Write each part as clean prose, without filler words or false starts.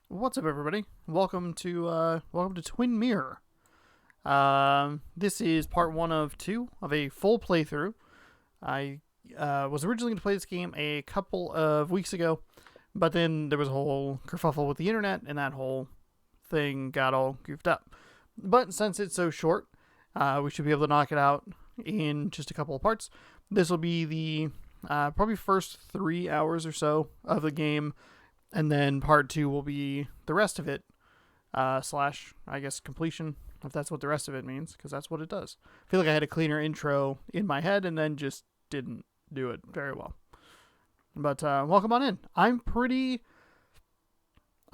What's up, everybody? Welcome to Twin Mirror. This is part 1 of 2 of a full playthrough. I was originally going to play this game a couple of weeks ago, but then there was a whole kerfuffle with the internet, and that whole thing got all goofed up. But since it's so short, we should be able to knock it out in just a couple of parts. This will be the probably first 3 hours or so of the game. And then part 2 will be the rest of it, slash, I guess, completion, if that's what the rest of it means, because that's what it does. I feel like I had a cleaner intro in my head and then just didn't do it very well. But welcome on in. I'm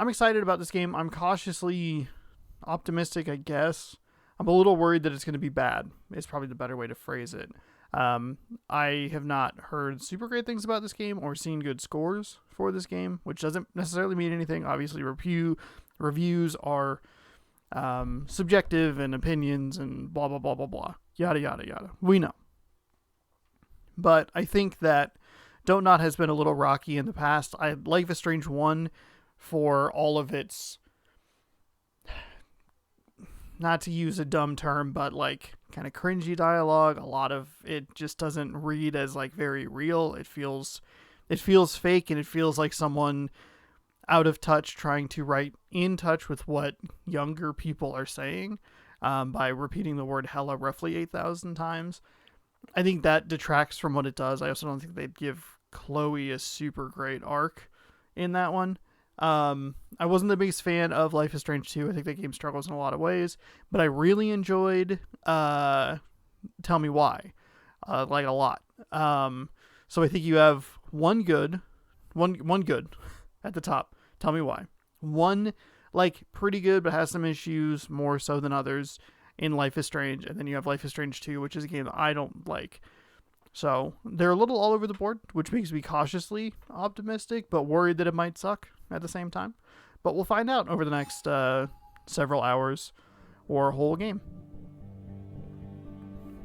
excited about this game. I'm cautiously optimistic, I guess. I'm a little worried that it's going to be bad. It's probably the better way to phrase it. I have not heard super great things about this game or seen good scores for this game, which doesn't necessarily mean anything. Obviously, reviews are subjective and opinions and blah, blah, blah, blah, blah. Yada, yada, yada. We know. But I think that Dontnot has been a little rocky in the past. Life is Strange 1 for all of its, not to use a dumb term, but like kind of cringy dialogue. A lot of it just doesn't read as like very real. It feels fake, and it feels like someone out of touch trying to write in touch with what younger people are saying by repeating the word hella roughly 8,000 times. I think that detracts from what it does. I also don't think they'd give Chloe a super great arc in that one. I wasn't the biggest fan of Life is Strange 2. I think that game struggles in a lot of ways, but I really enjoyed Tell Me Why, like a lot. So I think you have one good at the top. Tell Me Why. One like pretty good but has some issues more so than others in Life is Strange, and then you have Life is Strange 2, which is a game that I don't like. So they're a little all over the board, which makes me cautiously optimistic, but worried that it might suck at the same time. But we'll find out over the next several hours or a whole game.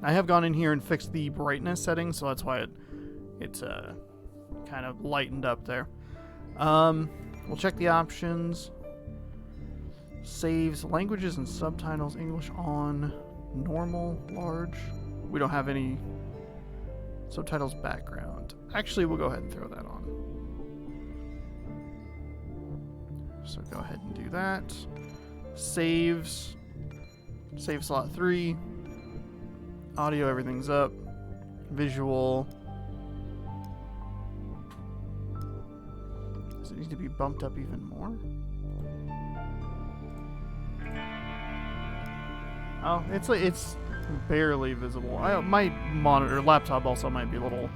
I have gone in here and fixed the brightness settings, so that's why it's kind of lightened up there. We'll check the options. Saves, languages and subtitles, English on, normal, large. We don't have any subtitles background. Actually, we'll go ahead and throw that on. So go ahead and do that. Saves. Save slot 3. Audio, everything's up. Visual. Does it need to be bumped up even more? Oh, it's barely visible. My monitor laptop also might be a little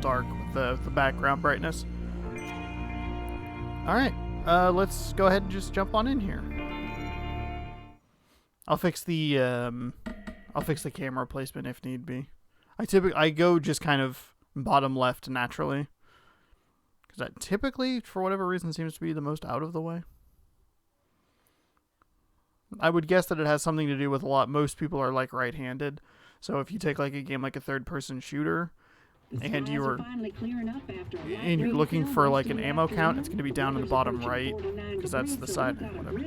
dark with the background brightness. All right, let's go ahead and just jump on in here. I'll fix the camera placement if need be. I go just kind of bottom left naturally, because that typically, for whatever reason, seems to be the most out of the way. I would guess that it has something to do with most people are like right-handed. So if you take like a game like a third-person shooter and you're looking for like an ammo count, it's going to be down in the bottom right because that's the side. Whatever.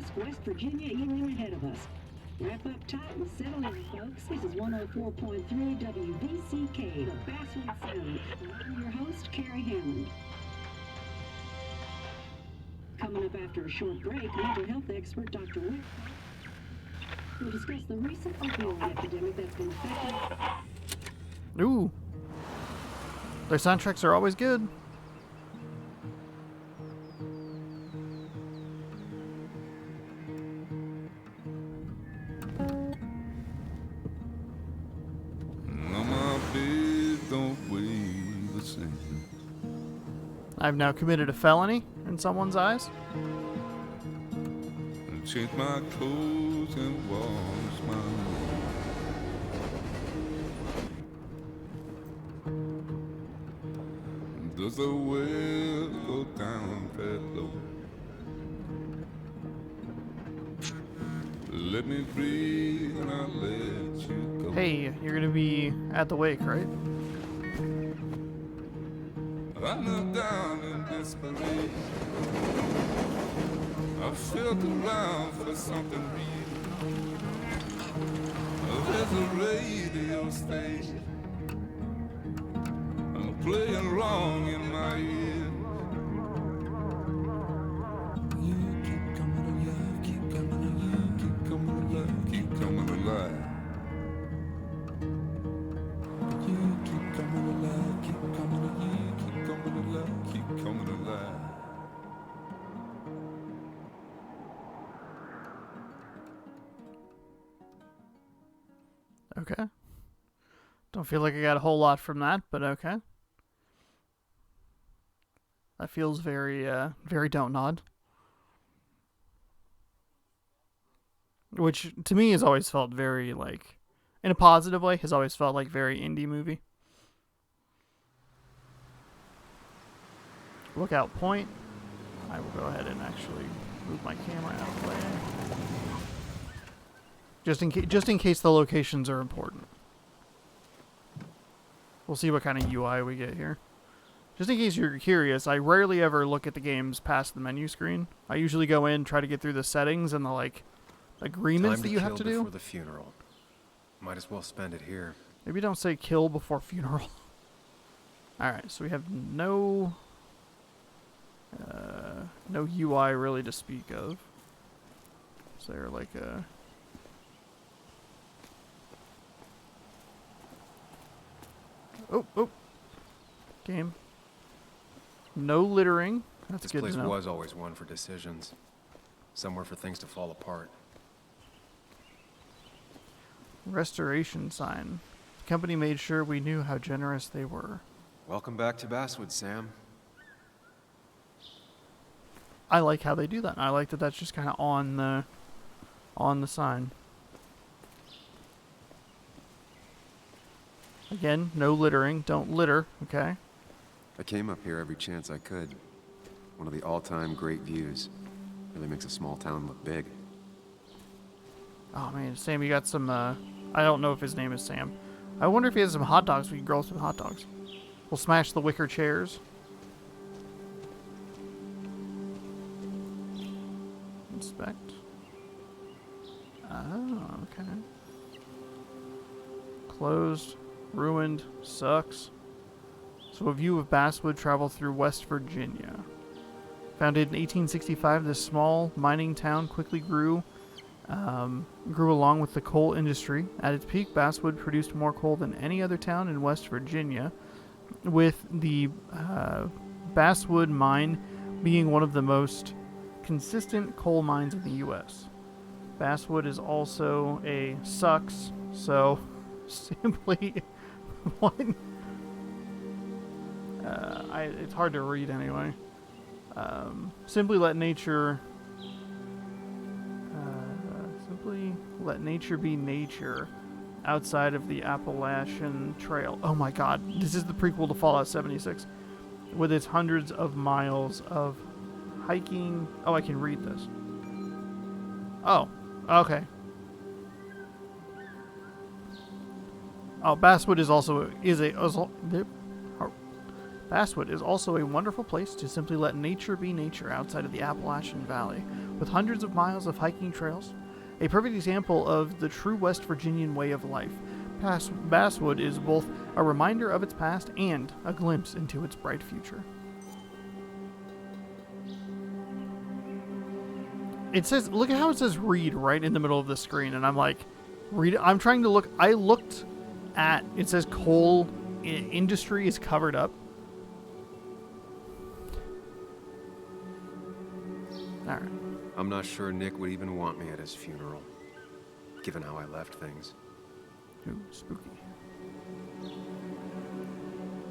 Wrap up tight and settle in, folks. This is 104.3 WVCK, the Basswood Sound. I'm your host, Carrie Hammond. Coming up after a short break, mental health expert Dr. Wick will discuss the recent opioid epidemic that's been affecting. Ooh. Their soundtracks are always good. I've now committed a felony in someone's eyes. Change my clothes and wash my hands. Does the well go down that low? Let me breathe and I'll let you go. Hey, you're gonna be at the wake, right? I knelt down in disbelief. I felt around for something real. There's a radio station playing along in my ear. You keep coming alive, keep coming alive, keep coming alive, keep coming alive. You keep coming alive, keep coming alive, keep coming alive, keep coming alive. Okay. Don't feel like I got a whole lot from that, but okay. That feels very, very Dontnod. Which, to me, has always felt very, like, in a positive way, has always felt like very indie movie. Lookout Point. I will go ahead and actually move my camera out of the way. Just in case the locations are important. We'll see what kind of UI we get here. Just in case you're curious, I rarely ever look at the games past the menu screen. I usually go in, try to get through the settings and the like agreements that you have to do. Before the funeral. Might as well spend it here. Maybe don't say kill before funeral. Alright, so we have no UI really to speak of. Is there like a... Oh. Game. No littering. That's This good place to know. was always one for decisions. Somewhere for things to fall apart. Restoration sign. The company made sure we knew how generous they were. Welcome back to Basswood, Sam. I like how they do that. I like that that's just kind of on the sign. Again, no littering. Don't litter, okay? I came up here every chance I could. One of the all-time great views. Really makes a small town look big. Oh man, Sam, you got some, I don't know if his name is Sam. I wonder if he has some hot dogs. We can grill some hot dogs. We'll smash the wicker chairs. Inspect. Oh, okay. Closed. Ruined. Sucks. So a view of Basswood traveled through West Virginia. Founded in 1865, this small mining town quickly grew along with the coal industry. At its peak, Basswood produced more coal than any other town in West Virginia, with the Basswood mine being one of the most consistent coal mines in the U.S. Basswood is also a sucks, so simply what? It's hard to read anyway. Simply let nature be nature outside of the Appalachian Trail. Oh my god, this is the prequel to Fallout 76 with its hundreds of miles of hiking. Oh, I can read this. Oh, okay. Oh, Basswood is also Basswood is also a wonderful place to simply let nature be nature outside of the Appalachian Valley, with hundreds of miles of hiking trails. A perfect example of the true West Virginian way of life. Basswood is both a reminder of its past and a glimpse into its bright future. It says, look at how it says read right in the middle of the screen, and I'm like, read. I'm trying to look. I looked at, it says coal industry is covered up. Alright. I'm not sure Nick would even want me at his funeral, given how I left things. Ooh, spooky.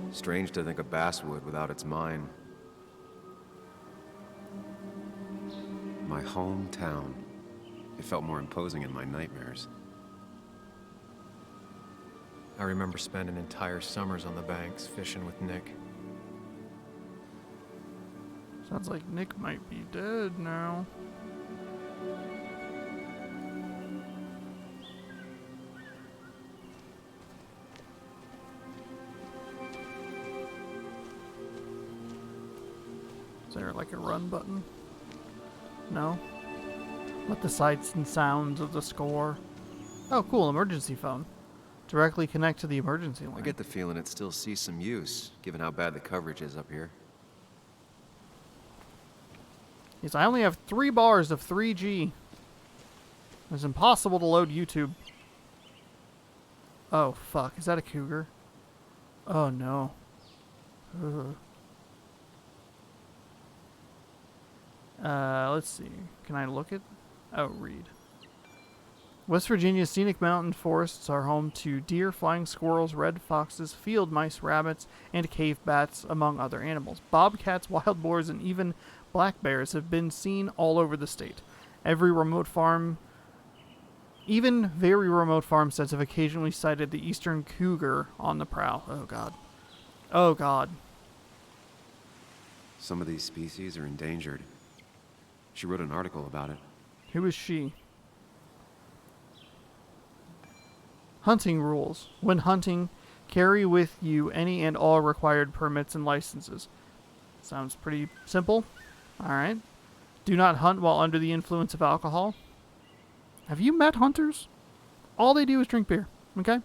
Strange to think of Basswood without its mine. My hometown. It felt more imposing in my nightmares. I remember spending entire summers on the banks fishing with Nick. Sounds like Nick might be dead now. there like a run button? No? Let the sights and sounds of the score. Oh, cool, emergency phone. Directly connect to the emergency line. I get the feeling it still sees some use, given how bad the coverage is up here. Yes, I only have 3 bars of 3G. It's impossible to load YouTube. Oh, fuck. Is that a cougar? Oh, no. Ugh. Let's see. Can I look at... Oh, read. West Virginia's scenic mountain forests are home to deer, flying squirrels, red foxes, field mice, rabbits, and cave bats, among other animals. Bobcats, wild boars, and even black bears have been seen all over the state. Even very remote farmsteads have occasionally sighted the eastern cougar on the prowl. Oh, God. Oh, God. Some of these species are endangered. She wrote an article about it. Who is she? Hunting rules. When hunting, carry with you any and all required permits and licenses. Sounds pretty simple. Alright. Do not hunt while under the influence of alcohol. Have you met hunters? All they do is drink beer. Okay?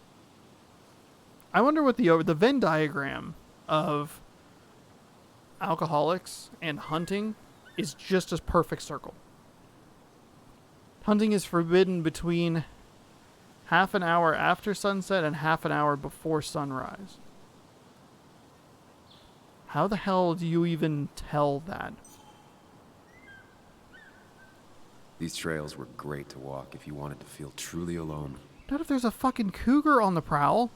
I wonder what the Venn diagram of alcoholics and hunting is just a perfect circle. Hunting is forbidden between half an hour after sunset and half an hour before sunrise. How the hell do you even tell that? These trails were great to walk if you wanted to feel truly alone. Not if there's a fucking cougar on the prowl.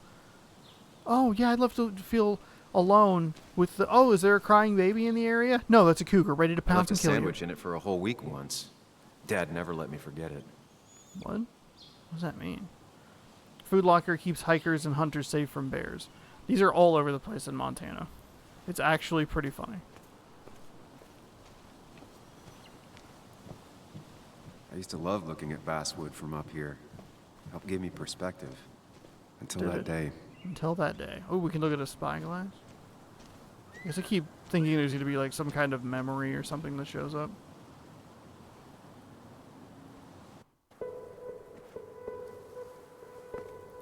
Oh, yeah, I'd love to feel alone with the... Oh, is there a crying baby in the area? No, that's a cougar ready to I pounce left a and kill sandwich you. in it for a whole week once. Dad never let me forget it. What? What does that mean? Food locker keeps hikers and hunters safe from bears. These are all over the place in Montana. It's actually pretty funny. I used to love looking at basswood from up here. Helped give me perspective. Until Did that it? day. Until that day. Oh, we can look at a spyglass? I guess I keep thinking there's going to be like some kind of memory or something that shows up.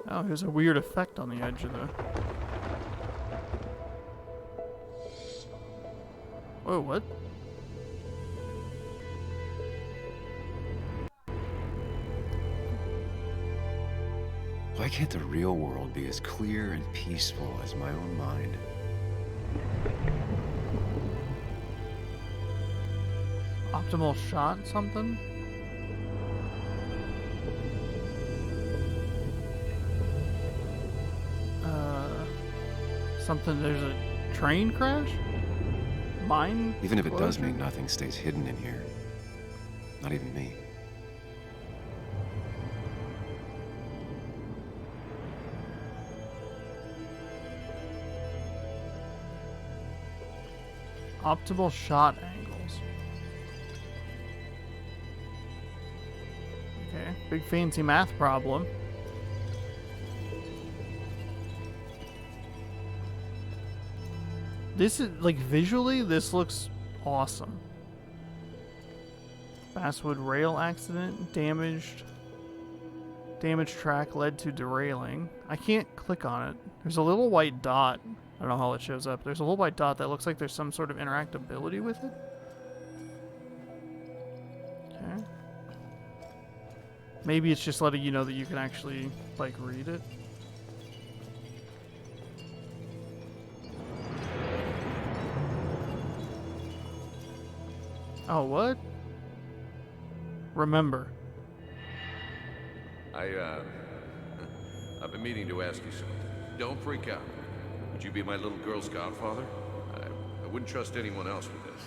Oh, there's a weird effect on the edge of the... Whoa, what? Why can't the real world be as clear and peaceful as my own mind? Optimal shot something? Something, there's a train crash? Mine? Even if it does explosion? mean nothing stays hidden in here. Not even me. Optimal shot angles. Okay, big fancy math problem. This is, like, visually, this looks awesome. Basswood rail accident, damaged track led to derailing. I can't click on it. There's a little white dot. I don't know how it shows up. There's a little white dot that looks like there's some sort of interactability with it. Okay. Maybe it's just letting you know that you can actually, like, read it. Oh, what? Remember. I've been meaning to ask you something. Don't freak out. Would you be my little girl's godfather? I wouldn't trust anyone else with this.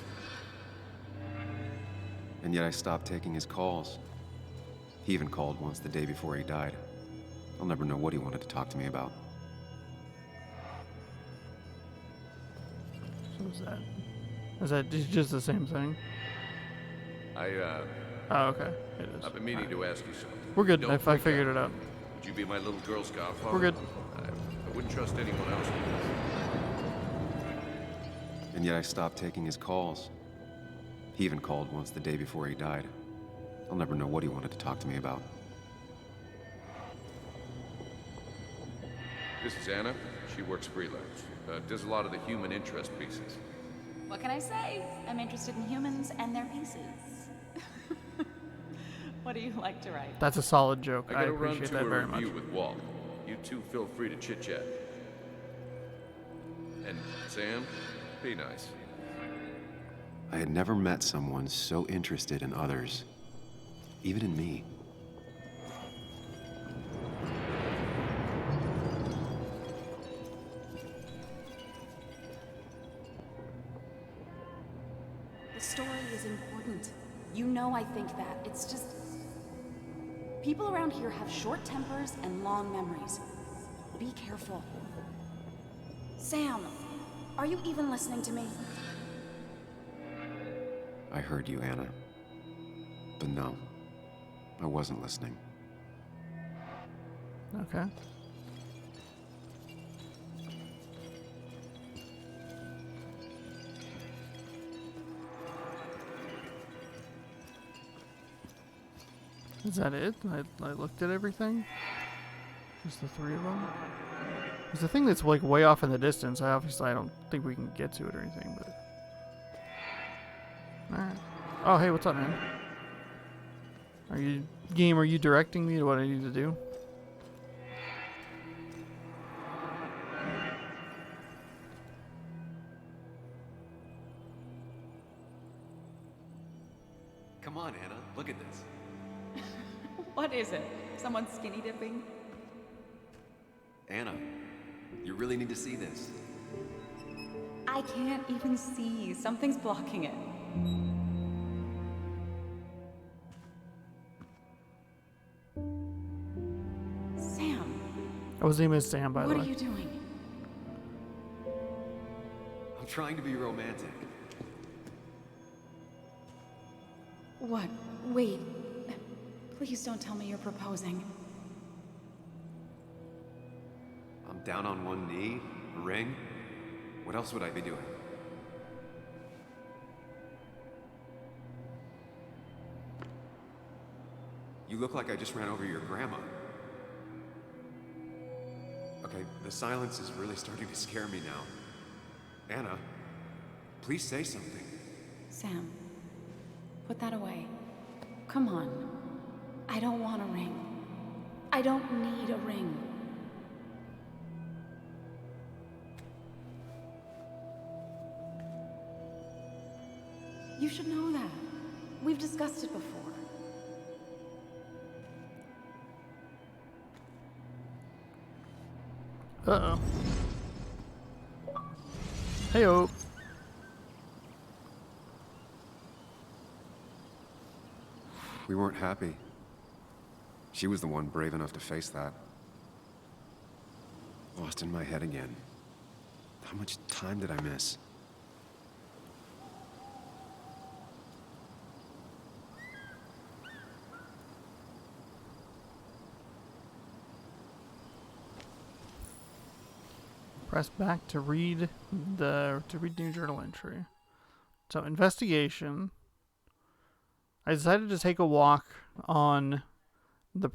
And yet I stopped taking his calls. He even called once the day before he died. I'll never know what he wanted to talk to me about. So is that just the same thing? Oh, okay. It is. I've been meaning to ask you something. We're good. Don't I freak figured out. it out. Would you be my little girl's godfather? We're good. I wouldn't trust anyone else with this. And yet I stopped taking his calls. He even called once the day before he died. I'll never know what he wanted to talk to me about. This is Anna. She works freelance. Does a lot of the human interest pieces. What can I say? I'm interested in humans and their pieces. What do you like to write? That's a solid joke. I I gotta run appreciate to that a very much. review with Walt. You two feel free to chit-chat. And Sam, be nice. I had never met someone so interested in others, even in me. The story is important. You know I think that. It's just... people around here have short tempers and long memories. Be careful. Sam, are you even listening to me? I heard you, Anna. But no, I wasn't listening. Okay. Is that it? I looked at everything? Just the three of them? There's a thing that's like way off in the distance. I don't think we can get to it or anything, but... Alright. Oh, hey, what's up, man? Are you directing me to what I need to do? Come on, Anna, look at this. What is it? Someone skinny dipping? Anna, you really need to see this. I can't even see. Something's blocking it. Sam, Oh, his name is Sam, by the what way. are you doing? I'm trying to be romantic. What? Wait. Please don't tell me you're proposing. I'm down on one knee, a ring. What else would I be doing? You look like I just ran over your grandma. Okay, the silence is really starting to scare me now. Anna, please say something. Sam, put that away. Come on. I don't want a ring. I don't need a ring. You should know that. We've discussed it before. Uh-oh. Hey-oh. We weren't happy. She was the one brave enough to face that. Lost in my head again. How much time did I miss? Press back to read new journal entry. So investigation. I decided to take a walk on the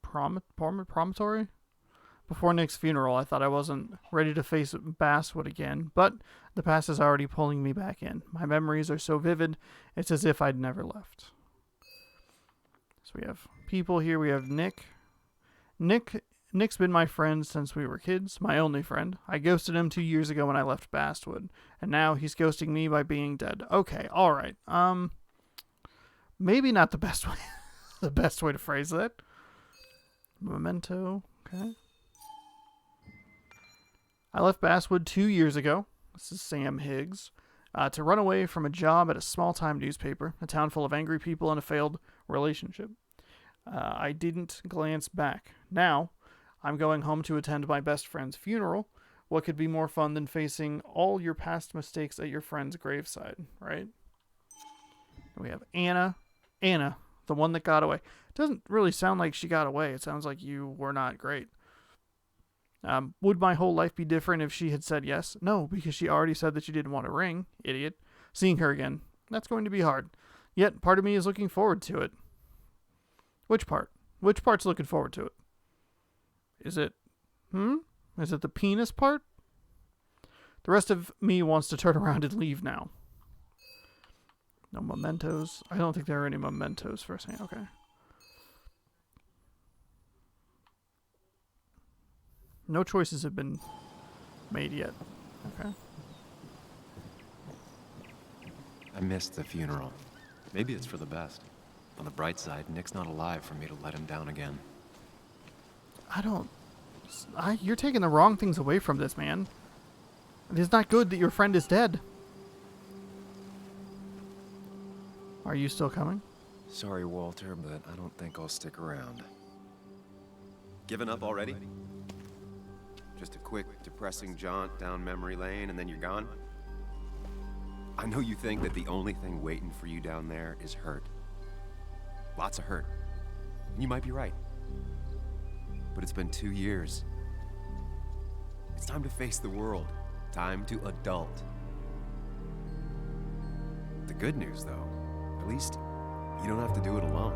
promontory before Nick's funeral. I thought I wasn't ready to face Basswood again, but the past is already pulling me back in. My memories are so vivid, it's as if I'd never left. So we have people here. We have Nick. Nick's been my friend since we were kids, my only friend. I ghosted him 2 years ago when I left Basswood, and now he's ghosting me by being dead. Okay, all right. Maybe not the best way. The best way to phrase that. Memento. Okay. I left Basswood 2 years ago. This is Sam Higgs. To run away from a job at a small-time newspaper, a town full of angry people and a failed relationship. I didn't glance back. Now, I'm going home to attend my best friend's funeral. What could be more fun than facing all your past mistakes at your friend's graveside, right? We have Anna. Anna, the one that got away. Doesn't really sound like she got away. It sounds like you were not great. Would my whole life be different if she had said yes? No, because she already said that she didn't want a ring. Idiot. Seeing her again That's going to be hard. Yet, part of me is looking forward to it. Which part? Which part's looking forward to it? Is it... Is it the penis part? The rest of me wants to turn around and leave now. No mementos. I don't think there are any mementos for a second. Okay. No choices have been made yet. Okay. I missed the funeral. Maybe it's for the best. On the bright side, Nick's not alive for me to let him down again. You're taking the wrong things away from this, man. It is not good that your friend is dead. Are you still coming? Sorry, Walter, but I don't think I'll stick around. Given up already? Just a quick, depressing jaunt down memory lane and then you're gone? I know you think that the only thing waiting for you down there is hurt. Lots of hurt. And you might be right. But it's been 2 years. It's time to face the world. Time to adult. The good news, though, at least you don't have to do it alone.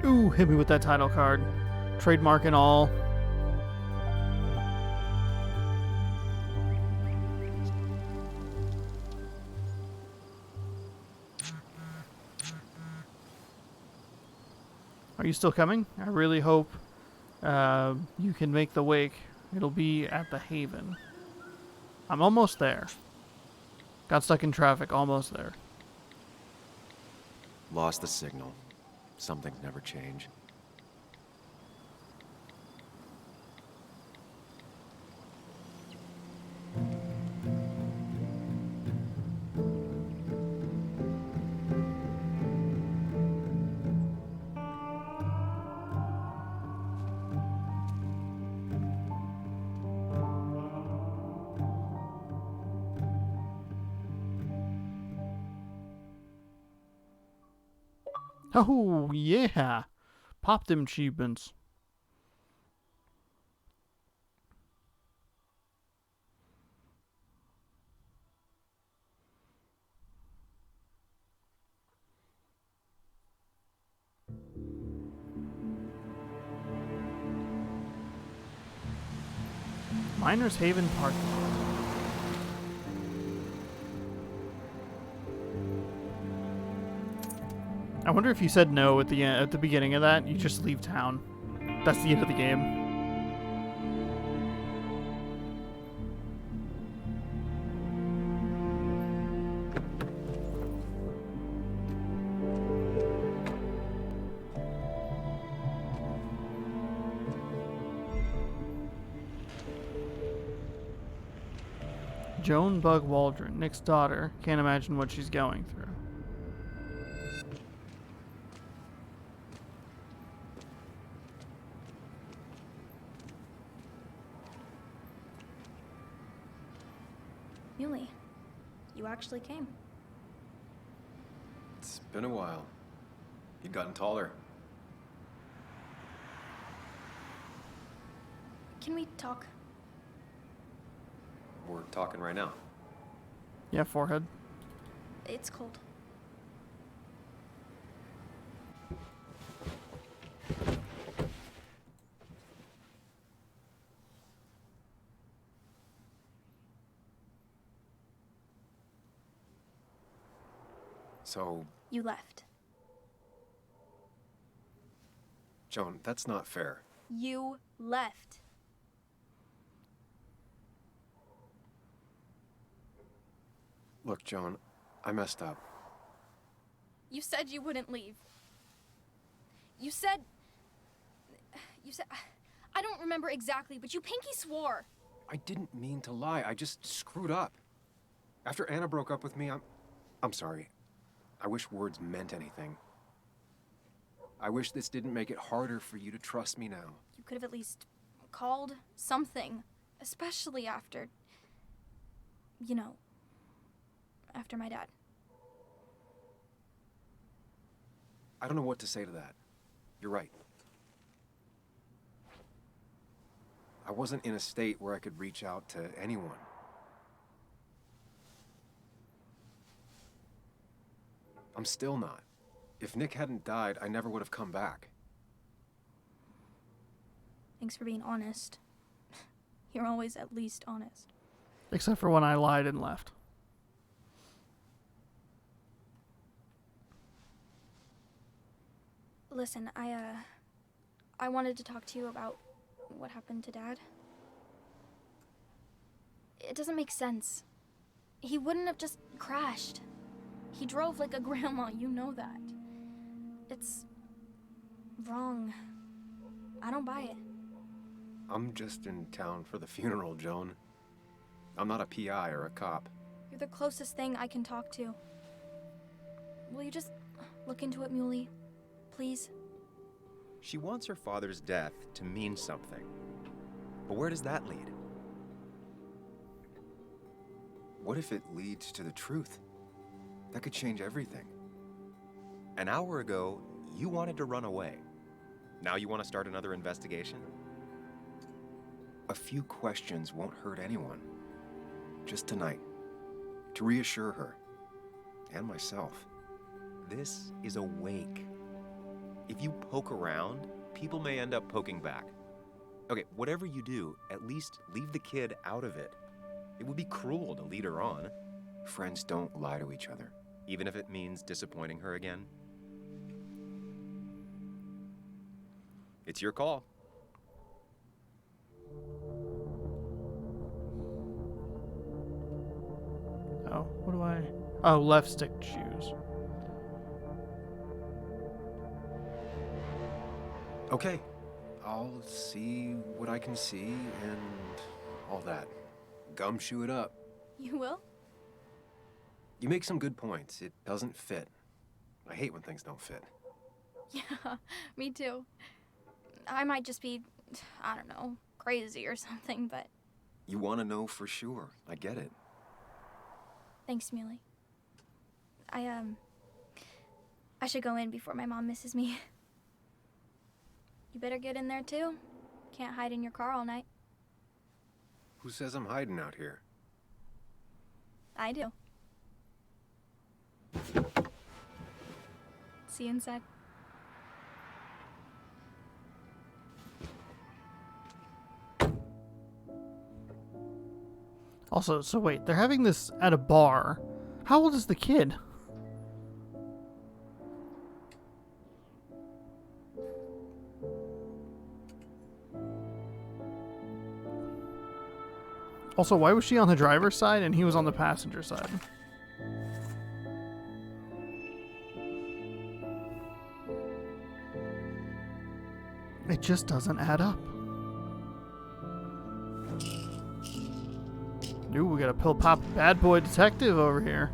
Ooh, hit me with that title card. Trademark and all. Are you still coming? I really hope you can make the wake. It'll be at the Haven. I'm almost there. Got stuck in traffic, almost there. Lost the signal. Some things never change. Oh, yeah. Pop them achievements. Miners Haven Park. I wonder if you said no at the beginning of that, you just leave town. That's the end of the game. Joan Bug Waldron, Nick's daughter. Can't imagine what she's going through. Yuli, you actually came. It's been a while. You've gotten taller. Can we talk? We're talking right now. Yeah, forehead. It's cold. So, You left. Joan, that's not fair. You left. Look, Joan, I messed up. You said you wouldn't leave. You said... I don't remember exactly, but you pinky swore. I didn't mean to lie. I just screwed up. After Anna broke up with me, I'm sorry. I wish words meant anything. I wish this didn't make it harder for you to trust me now. You could have at least called something, especially after... You know, after my dad. I don't know what to say to that. You're right. I wasn't in a state where I could reach out to anyone. I'm still not. If Nick hadn't died, I never would have come back. Thanks for being honest. You're always at least honest. Except for when I lied and left. Listen, I wanted to talk to you about what happened to Dad. It doesn't make sense. He wouldn't have just crashed. He drove like a grandma, you know that. It's wrong. I don't buy it. I'm just in town for the funeral, Joan. I'm not a PI or a cop. You're the closest thing I can talk to. Will you just look into it, Muley? Please? She wants her father's death to mean something. But where does that lead? What if it leads to the truth? That could change everything. An hour ago, you wanted to run away. Now you want to start another investigation? A few questions won't hurt anyone. Just tonight. To reassure her. And myself. This is a wake. If you poke around, people may end up poking back. Okay, whatever you do, at least leave the kid out of it. It would be cruel to lead her on. Friends don't lie to each other, even if it means disappointing her again. It's your call. Oh, what do I... Oh, left stick choose. Okay, I'll see what I can see and all that. Gumshoe it up. You will? You make some good points. It doesn't fit. I hate when things don't fit. Yeah, me too. I might just be, I don't know, crazy or something, but... You want to know for sure. I get it. Thanks, Muley. I should go in before my mom misses me. You better get in there, too. Can't hide in your car all night. Who says I'm hiding out here? I do. See you inside. Also, so wait, they're having this at a bar. How old is the kid? Also, why was she on the driver's side and he was on the passenger side? It just doesn't add up. Ooh, we got a pill pop bad boy detective over here.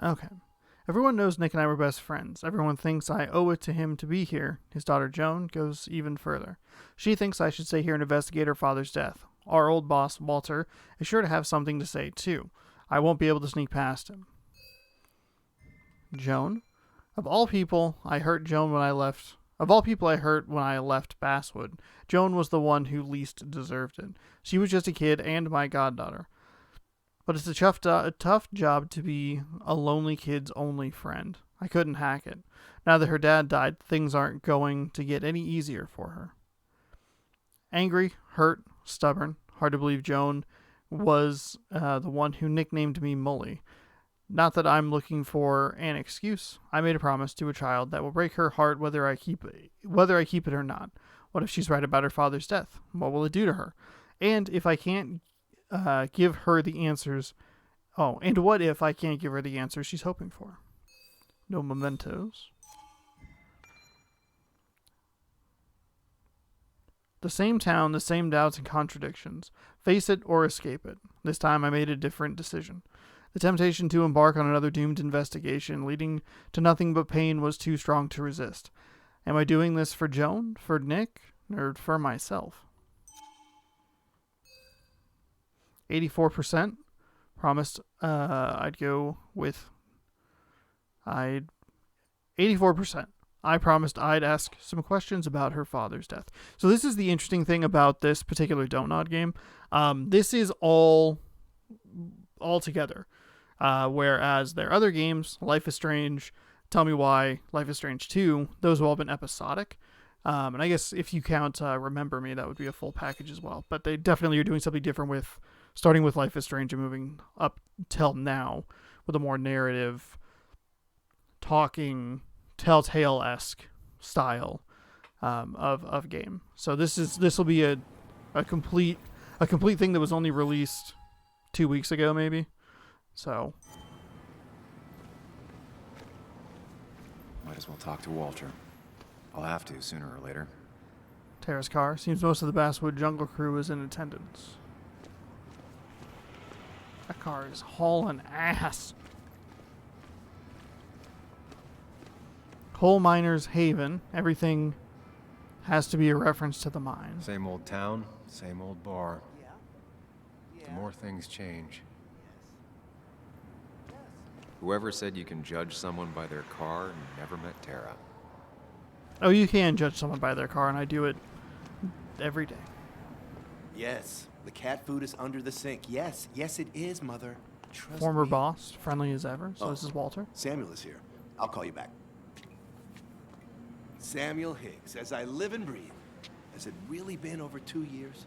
Okay. Everyone knows Nick and I were best friends. Everyone thinks I owe it to him to be here. His daughter Joan goes even further. She thinks I should stay here and investigate her father's death. Our old boss, Walter, is sure to have something to say, too. I won't be able to sneak past him. Joan? Of all people, I hurt Joan when I left. Of all people I hurt when I left Basswood, Joan was the one who least deserved it. She was just a kid and my goddaughter. But it's a tough job to be a lonely kid's only friend. I couldn't hack it. Now that her dad died, things aren't going to get any easier for her. Angry, hurt, stubborn. Hard to believe Joan was the one who nicknamed me Mully. Not that I'm looking for an excuse. I made a promise to a child that will break her heart whether I keep it or not. What if she's right about her father's death? What will it do to her? And if I can't give her the answers... Oh, and what if I can't give her the answers she's hoping for? No mementos. The same town, the same doubts and contradictions. Face it or escape it. This time I made a different decision. The temptation to embark on another doomed investigation, leading to nothing but pain, was too strong to resist. Am I doing this for Joan, for Nick, or for myself? 84% promised I'd go with 84%. I promised I'd ask some questions about her father's death. So this is the interesting thing about this particular Dontnod game. This is all together. Whereas their other games, Life is Strange, Tell Me Why, Life is Strange 2, those have all been episodic. And I guess if you count Remember Me, that would be a full package as well. But they definitely are doing something different with starting with Life is Strange and moving up till now with a more narrative, talking, Telltale-esque style of game. So this will be a complete thing that was only released 2 weeks ago, maybe. So Might as well talk to Walter. I'll have to sooner or later. Tara's car. Seems most of the Basswood Jungle crew is in attendance. That car is hauling ass. Coal Miners Haven. Everything has to be a reference to the mine. Same old town, same old bar. The more things change. Whoever said you can judge someone by their car never met Tara. Oh, you can judge someone by their car, and I do it every day. Yes, the cat food is under the sink. Yes, it is, Mother. Trust Former me. boss, friendly as ever. So Oh. this is Walter. Samuel is here. I'll call you back. Samuel Higgs, as I live and breathe. Has it really been over 2 years?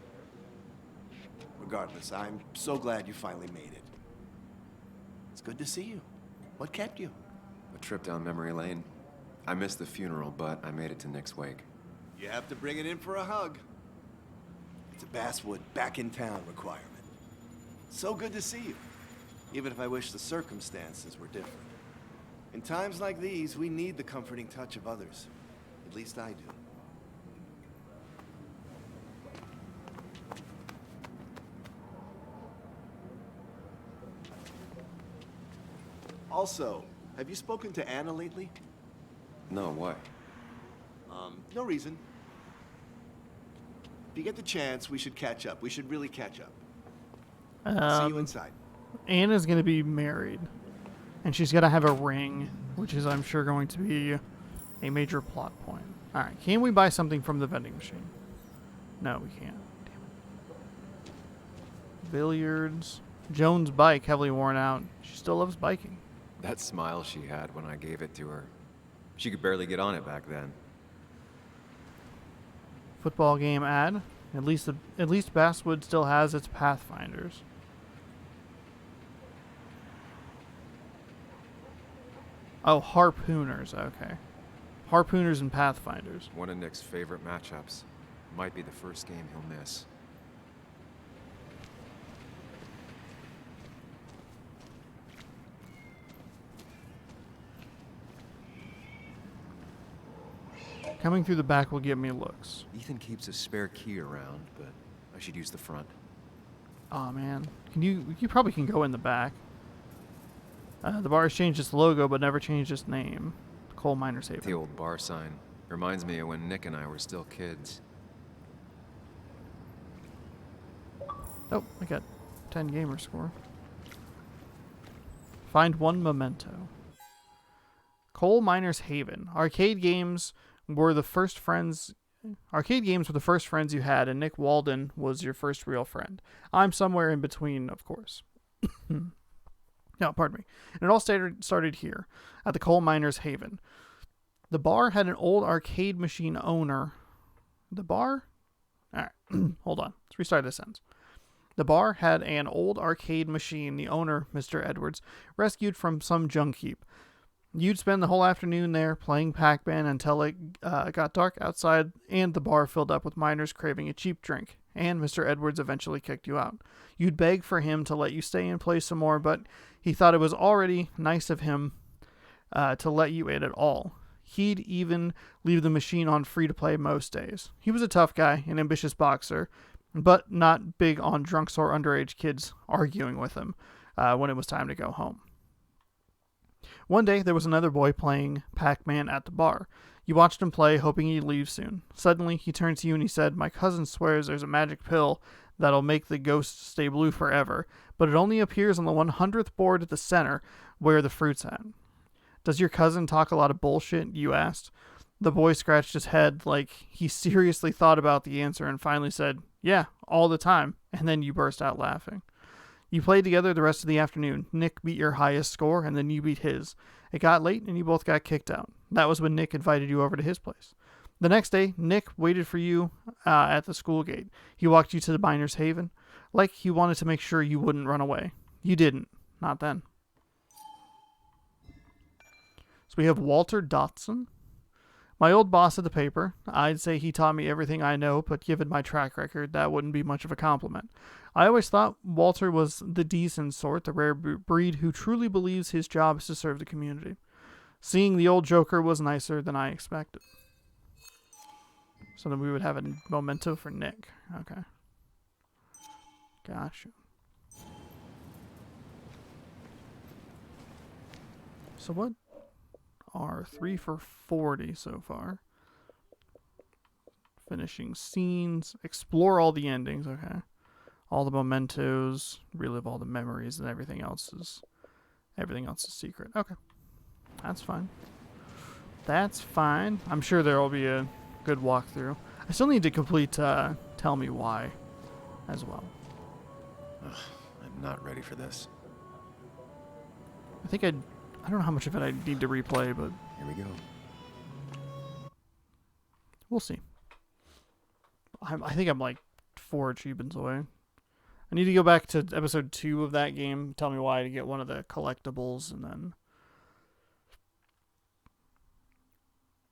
Regardless, I'm so glad you finally made it. It's good to see you. What kept you? A trip down memory lane. I missed the funeral, but I made it to Nick's wake. You have to bring it in for a hug. It's a Basswood back in town requirement. So good to see you, even if I wish the circumstances were different. In times like these, we need the comforting touch of others. At least I do. Also, have you spoken to Anna lately? No, why? No reason. If you get the chance, we should catch up. We should really catch up. See you inside. Anna's going to be married, and she's going to have a ring, which is, I'm sure, going to be a major plot point. All right, can we buy something from the vending machine? No, we can't. Damn it. Billiards. Joan's bike, heavily worn out. She still loves biking. That smile she had when I gave it to her. She could barely get on it back then. Football game ad. At least Basswood still has its Pathfinders. Oh, Harpooners. Okay. Harpooners and Pathfinders. One of Nick's favorite matchups. Might be the first game he'll miss. Coming through the back will give me looks. Ethan keeps a spare key around, but I should use the front. Oh man, you probably can go in the back. The bar has changed its logo, but never changed its name. Coal Miners Haven. The old bar sign reminds me of when Nick and I were still kids. Oh, I got 10 gamer score. Find one memento. Coal Miners Haven. Arcade games were the first friends you had, and Nick Walden was your first real friend. I'm somewhere in between, of course. No, pardon me. And it all started here, at the Coal Miners Haven. The bar had an old arcade machine owner. The bar? Alright, hold on. Let's restart this sentence. The bar had an old arcade machine the owner, Mr. Edwards, rescued from some junk heap. You'd spend the whole afternoon there playing Pac-Man until it got dark outside and the bar filled up with miners craving a cheap drink, and Mr. Edwards eventually kicked you out. You'd beg for him to let you stay and play some more, but he thought it was already nice of him to let you in at all. He'd even leave the machine on free-to-play most days. He was a tough guy, an ambitious boxer, but not big on drunks or underage kids arguing with him. when it was time to go home. One day, there was another boy playing Pac-Man at the bar. You watched him play, hoping he'd leave soon. Suddenly, he turned to you and he said, "My cousin swears there's a magic pill that'll make the ghost stay blue forever, but it only appears on the 100th board at the center, where the fruit's at." "Does your cousin talk a lot of bullshit?" you asked. The boy scratched his head like he seriously thought about the answer and finally said, "Yeah, all the time," and then you burst out laughing. You played together the rest of the afternoon. Nick beat your highest score, and then you beat his. It got late, and you both got kicked out. That was when Nick invited you over to his place. The next day, Nick waited for you at the school gate. He walked you to the Miner's Haven, like he wanted to make sure you wouldn't run away. You didn't. Not then. So we have Walter Dotson. My old boss at the paper. I'd say he taught me everything I know, but given my track record, that wouldn't be much of a compliment. I always thought Walter was the decent sort, the rare breed who truly believes his job is to serve the community. Seeing the old Joker was nicer than I expected. So then we would have a memento for Nick. Okay. Gotcha. So what are 3 for 40 so far? Finishing scenes, explore all the endings, okay. All the mementos, relive all the memories, and everything else is secret. Okay. That's fine. That's fine. I'm sure there will be a good walkthrough. I still need to complete Tell Me Why as well. Ugh, I'm not ready for this. I don't know how much of it I need to replay, but Here we go. we'll see. I think I'm like 4 achievements away. I need to go back to episode 2 of that game, Tell Me Why, to get one of the collectibles, and then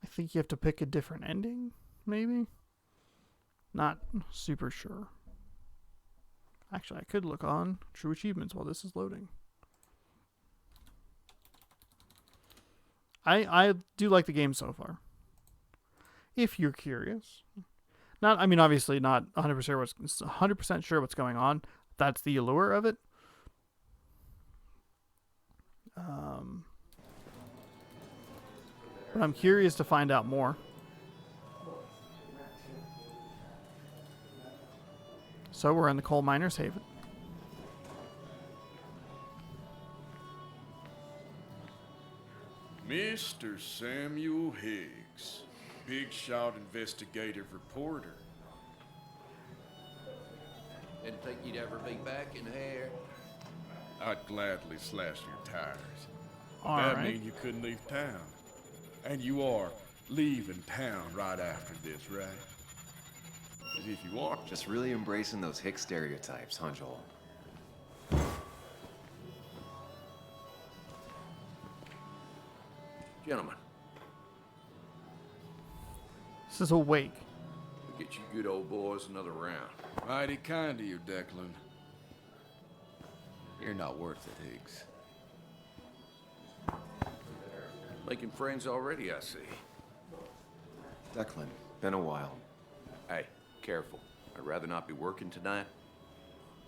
I think you have to pick a different ending, maybe? Not super sure. Actually, I could look on True Achievements while this is loading. I do like the game so far. If you're curious. Obviously not 100% sure what's going on. That's the allure of it. But I'm curious to find out more. So we're in the coal miner's haven. Mr. Samuel Higgs, big shot investigative reporter. Didn't think you'd ever be back in here. I'd gladly slash your tires. All That right. mean you couldn't leave town. And you are leaving town right after this, right? 'Cause if you are, Just really embracing those hick stereotypes, huh, Joel? Gentlemen, This is a wake. we'll get you good old boys another round. mighty kind of you, Declan. You're not worth it, Higgs. Making friends already, I see. Declan, been a while. Hey, careful. I'd rather not be working tonight.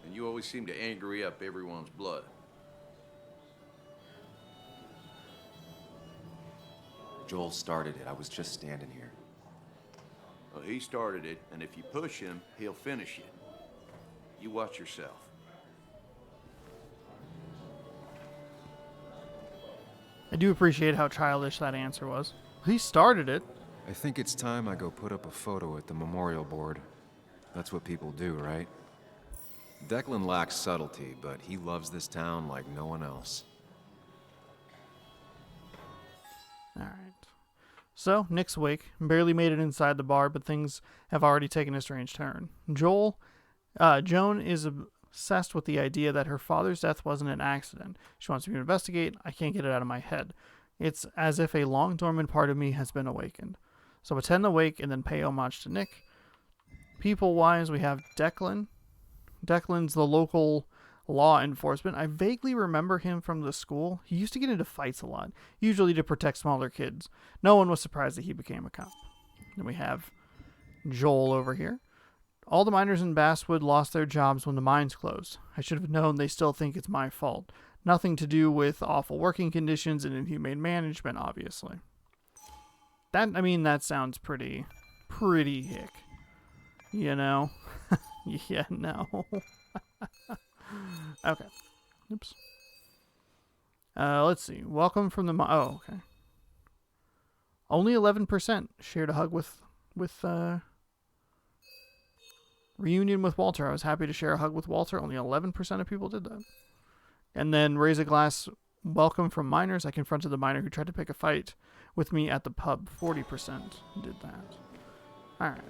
And you always seem to angry up everyone's blood. Joel started it. I was just standing here. Well, he started it, and if you push him, he'll finish it. You watch yourself. I do appreciate how childish that answer was. He started it. I think it's time I go put up a photo at the memorial board. That's what people do, right? Declan lacks subtlety, but he loves this town like no one else. All right. So, Nick's awake. Barely made it inside the bar, but things have already taken a strange turn. Joan is obsessed with the idea that her father's death wasn't an accident. She wants me to investigate. I can't get it out of my head. It's as if a long dormant part of me has been awakened. So attend the wake and then pay homage to Nick. People-wise, we have Declan. Declan's the local law enforcement. I vaguely remember him from the school. He used to get into fights a lot, usually to protect smaller kids. No one was surprised that he became a cop. Then we have Joel over here. All the miners in Basswood lost their jobs when the mines closed. I should have known they still think it's my fault. Nothing to do with awful working conditions and inhumane management, obviously. That sounds pretty hick. You know? Yeah, no. Okay. Oops. Let's see. Welcome from the... Oh, okay. Only 11% shared a hug with reunion with Walter. I was happy to share a hug with Walter. Only 11% of people did that. And then raise a glass welcome from miners. I confronted the miner who tried to pick a fight with me at the pub. 40% did that. Alright.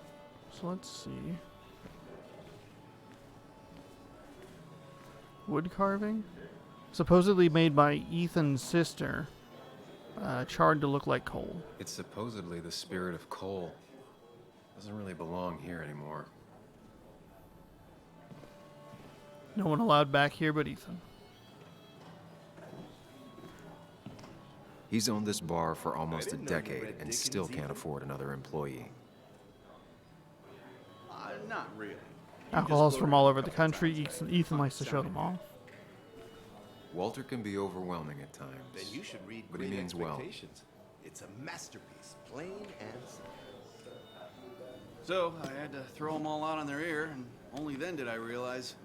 So let's see. Wood carving? Supposedly made by Ethan's sister. Charred to look like coal. It's supposedly the spirit of coal. Doesn't really belong here anymore. No one allowed back here but Ethan. He's owned this bar for almost a decade and still can't afford another employee. Not really. Alcohols from all over the country. Ethan likes to show them off. Walter can be overwhelming at times. Then you should read but he Great means well. Expectations. It's a masterpiece, plain and simple. So I had to throw them all out on their ear, and only then did I realize.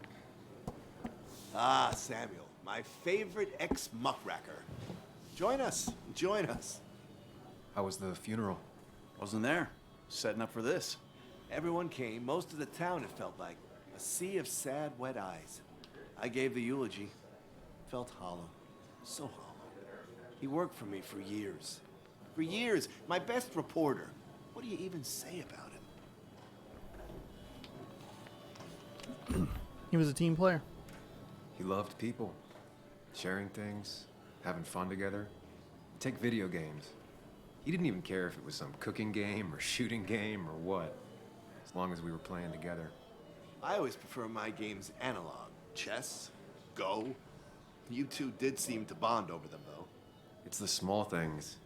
Ah, Samuel, my favorite ex-muckracker. Join us, join us. How was the funeral? Wasn't there. Setting up for this. Everyone came, most of the town, it felt like. A sea of sad, wet eyes. I gave the eulogy. Felt hollow. So hollow. He worked for me for years. For years. My best reporter. What do you even say about him? He was a team player. He loved people. Sharing things. Having fun together. Take video games. He didn't even care if it was some cooking game or shooting game or what. As long as we were playing together. I always prefer my games analog. Chess, Go. You two did seem to bond over them, though. It's the small things.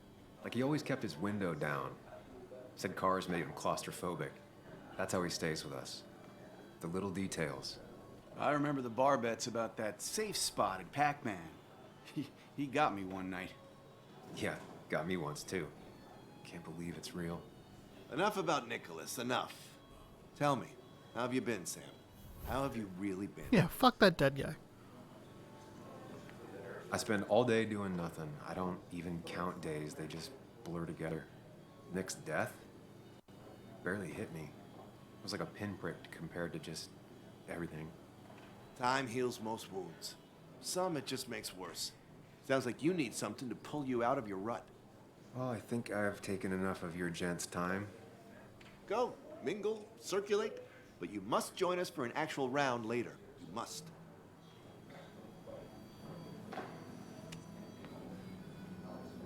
Like he always kept his window down. Said cars made him claustrophobic. That's how he stays with us. The little details. I remember the bar bets about that safe spot at Pac-Man. He got me one night. Yeah, got me once too. Can't believe it's real. Enough about Nicholas, enough. Tell me, how have you been, Sam? How have you really been? Yeah, fuck that dead guy. I spend all day doing nothing. I don't even count days. They just blur together. Nick's death barely hit me. It was like a pinprick compared to just everything. Time heals most wounds. Some it just makes worse. Sounds like you need something to pull you out of your rut. Well, I think I've taken enough of your gents' time. Go, mingle, circulate, but you must join us for an actual round later. You must.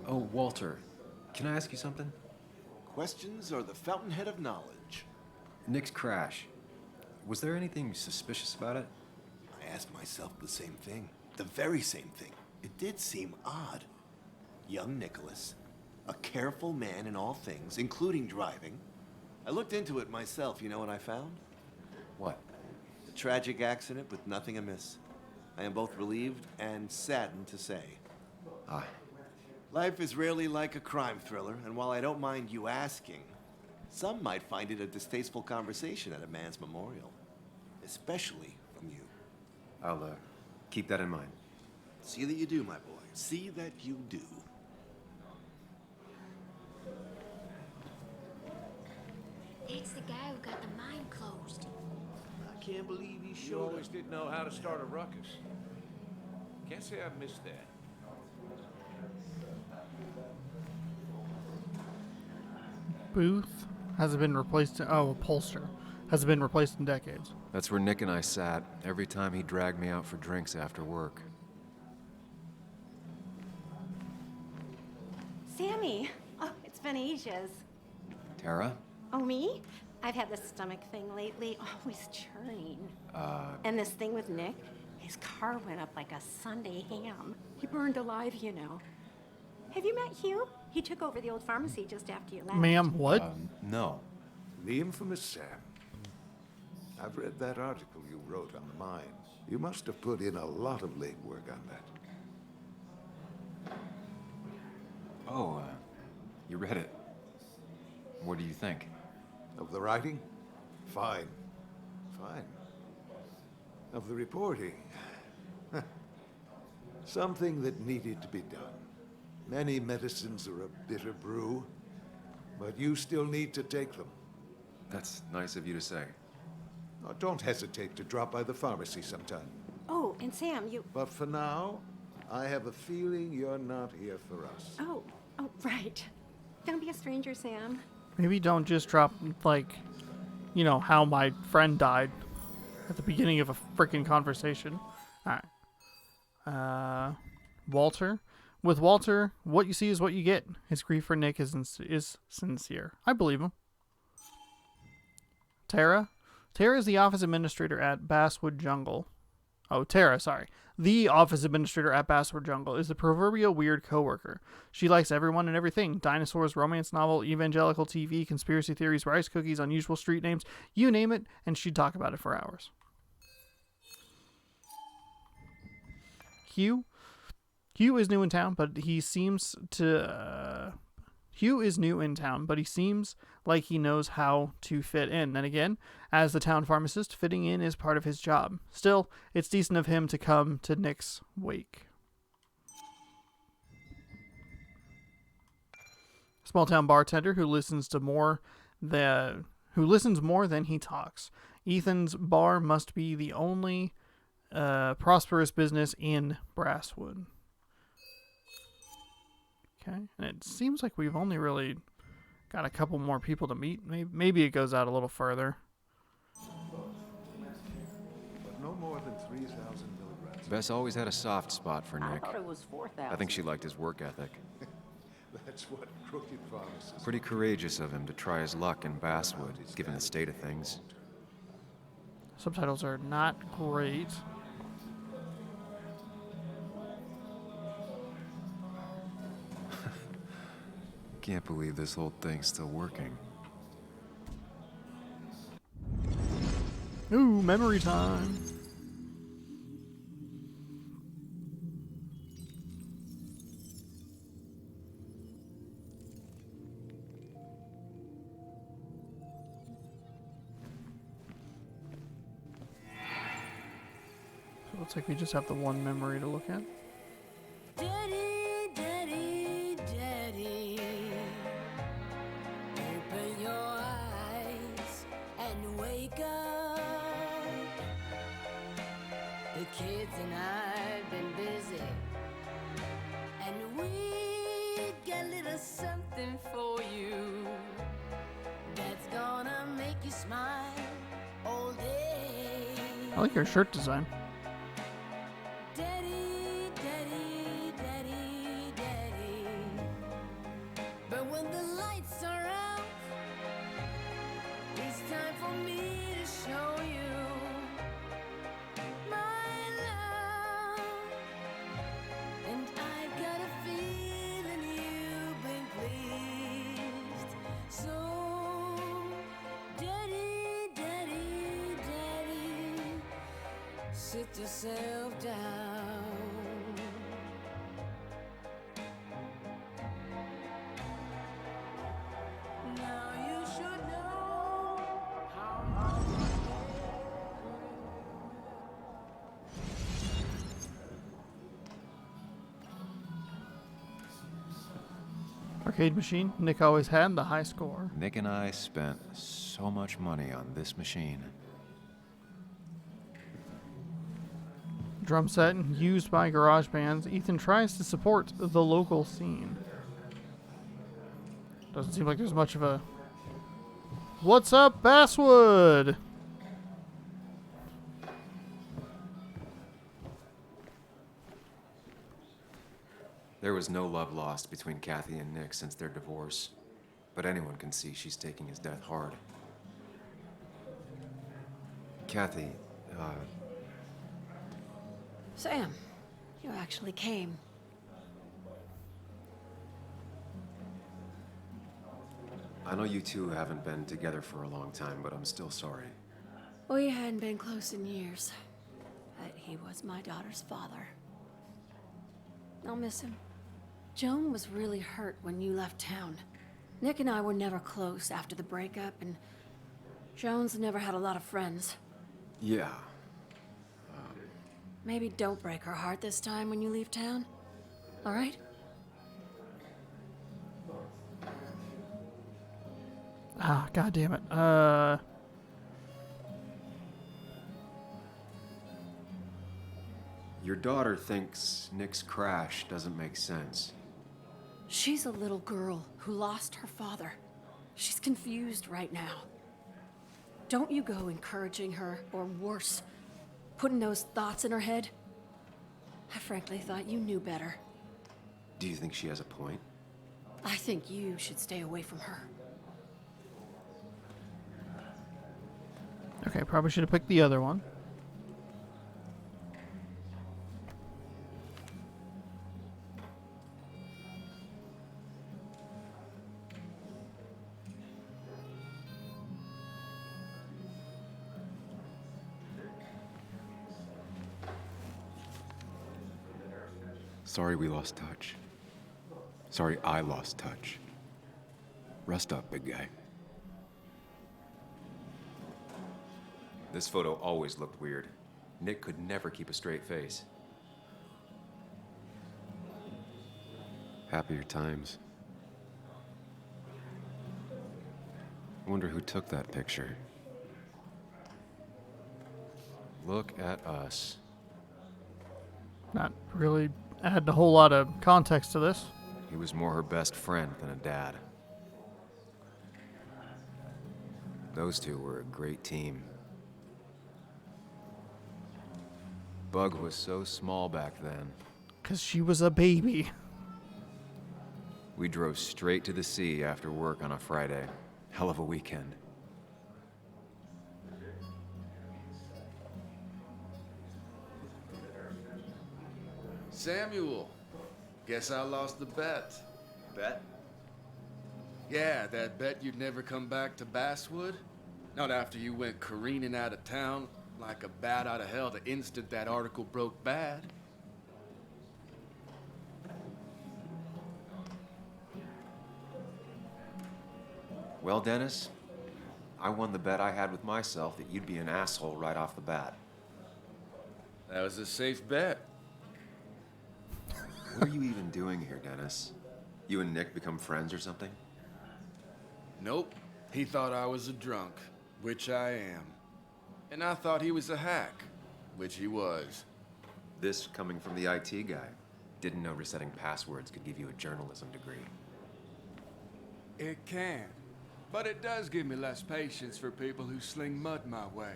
Oh, Walter, can I ask you something? Questions are the fountainhead of knowledge. Nick's crash. Was there anything suspicious about it? I asked myself the same thing. The very same thing. It did seem odd. Young Nicholas, a careful man in all things, including driving. I looked into it myself. You know what I found? What? A tragic accident with nothing amiss. I am both relieved and saddened to say. Ah. Life is rarely like a crime thriller, and while I don't mind you asking, some might find it a distasteful conversation at a man's memorial. Especially from you. I'll, keep that in mind. See that you do, my boy. See that you do. It's the guy who got the mine closed. I can't believe he You showed always up. did know how to start a ruckus. Can't say I've missed that. Booth hasn't been replaced. Upholster hasn't been replaced in decades. That's where Nick and I sat every time he dragged me out for drinks after work. Sammy! Oh, it's been ages. Tara? Oh, me? I've had this stomach thing lately, always churning. And this thing with Nick, his car went up like a Sunday ham. He burned alive, you know. Have you met Hugh? He took over the old pharmacy just after you left. Ma'am, what? No. The infamous Sam. I've read that article you wrote on the mine. You must have put in a lot of legwork on that. Oh, you read it. What do you think? Of the writing? Fine. Fine. Of the reporting? Something that needed to be done. Many medicines are a bitter brew, but you still need to take them. That's nice of you to say. Oh, don't hesitate to drop by the pharmacy sometime. Oh, and Sam, you... But for now, I have a feeling you're not here for us. Oh, right. Don't be a stranger, Sam. Maybe don't just drop, like, you know, how my friend died at the beginning of a freaking conversation. Alright. Walter. With Walter, what you see is what you get. His grief for Nick is sincere. I believe him. Tara. Tara is the office administrator at Basswood Jungle. Oh, Tara, sorry. The office administrator at Basswood Jungle is the proverbial weird coworker. She likes everyone and everything. Dinosaurs, romance novel, evangelical TV, conspiracy theories, rice cookies, unusual street names. You name it, and she'd talk about it for hours. Hugh. Hugh is new in town, but he seems like he knows how to fit in. Then again, as the town pharmacist, fitting in is part of his job. Still, it's decent of him to come to Nick's wake. Small town bartender who listens more than he talks. Ethan's bar must be the only prosperous business in Brasswood. Okay, and it seems like we've only really got a couple more people to meet. Maybe it goes out a little further. But no more than 3,000 milligrams. Bess always had a soft spot for I Nick. thought it was 4,000. I think she liked his work ethic. That's what crooked pharmacists... Pretty courageous of him to try his luck in Basswood, given the state of things. Subtitles are not great. Can't believe this whole thing's still working. Ooh, memory time. So it looks like we just have the one memory to look at. Daddy, daddy, daddy, open your eyes and wake up. The kids and I've been busy, and we got a little something for you that's gonna make you smile all day. I like your shirt design. Daddy, daddy, daddy, daddy. But when the lights are out, it's time for me to show you my love. And I've got a feeling you've been pleased. So, daddy, daddy, daddy, sit yourself down. Now you should know how much Arcade machine. Nick always had the high score. Nick and I spent so much money on this machine. Drum set used by garage bands. Ethan tries to support the local scene. Doesn't seem like there's much of a... What's up, Basswood? There was no love lost between Kathy and Nick since their divorce, but anyone can see she's taking his death hard. Kathy, Sam, you actually came. I know you two haven't been together for a long time, but I'm still sorry. We hadn't been close in years, but he was my daughter's father. I'll miss him. Joan was really hurt when you left town. Nick and I were never close after the breakup, and Joan's never had a lot of friends. Yeah. Maybe don't break her heart this time when you leave town. All right? Ah, god damn it. Your daughter thinks Nick's crash doesn't make sense. She's a little girl who lost her father. She's confused right now. Don't you go encouraging her, or worse, putting those thoughts in her head. I frankly thought you knew better. Do you think she has a point? I think you should stay away from her. Okay, probably should have picked the other one. Sorry we lost touch. Sorry I lost touch. Rest up, big guy. This photo always looked weird. Nick could never keep a straight face. Happier times. I wonder who took that picture. Look at us. Not really adding a whole lot of context to this. He was more her best friend than a dad. Those two were a great team. Bug was so small back then. 'Cause she was a baby. We drove straight to the sea after work on a Friday. Hell of a weekend. Samuel, guess I lost the bet. Bet? Yeah, that bet you'd never come back to Basswood? Not after you went careening out of town like a bat out of hell the instant that article broke bad. Well, Dennis, I won the bet I had with myself that you'd be an asshole right off the bat. That was a safe bet. What are you even doing here, Dennis? You and Nick become friends or something? Nope. He thought I was a drunk, which I am. And I thought he was a hack, which he was. This coming from the IT guy. Didn't know resetting passwords could give you a journalism degree. It can. But it does give me less patience for people who sling mud my way.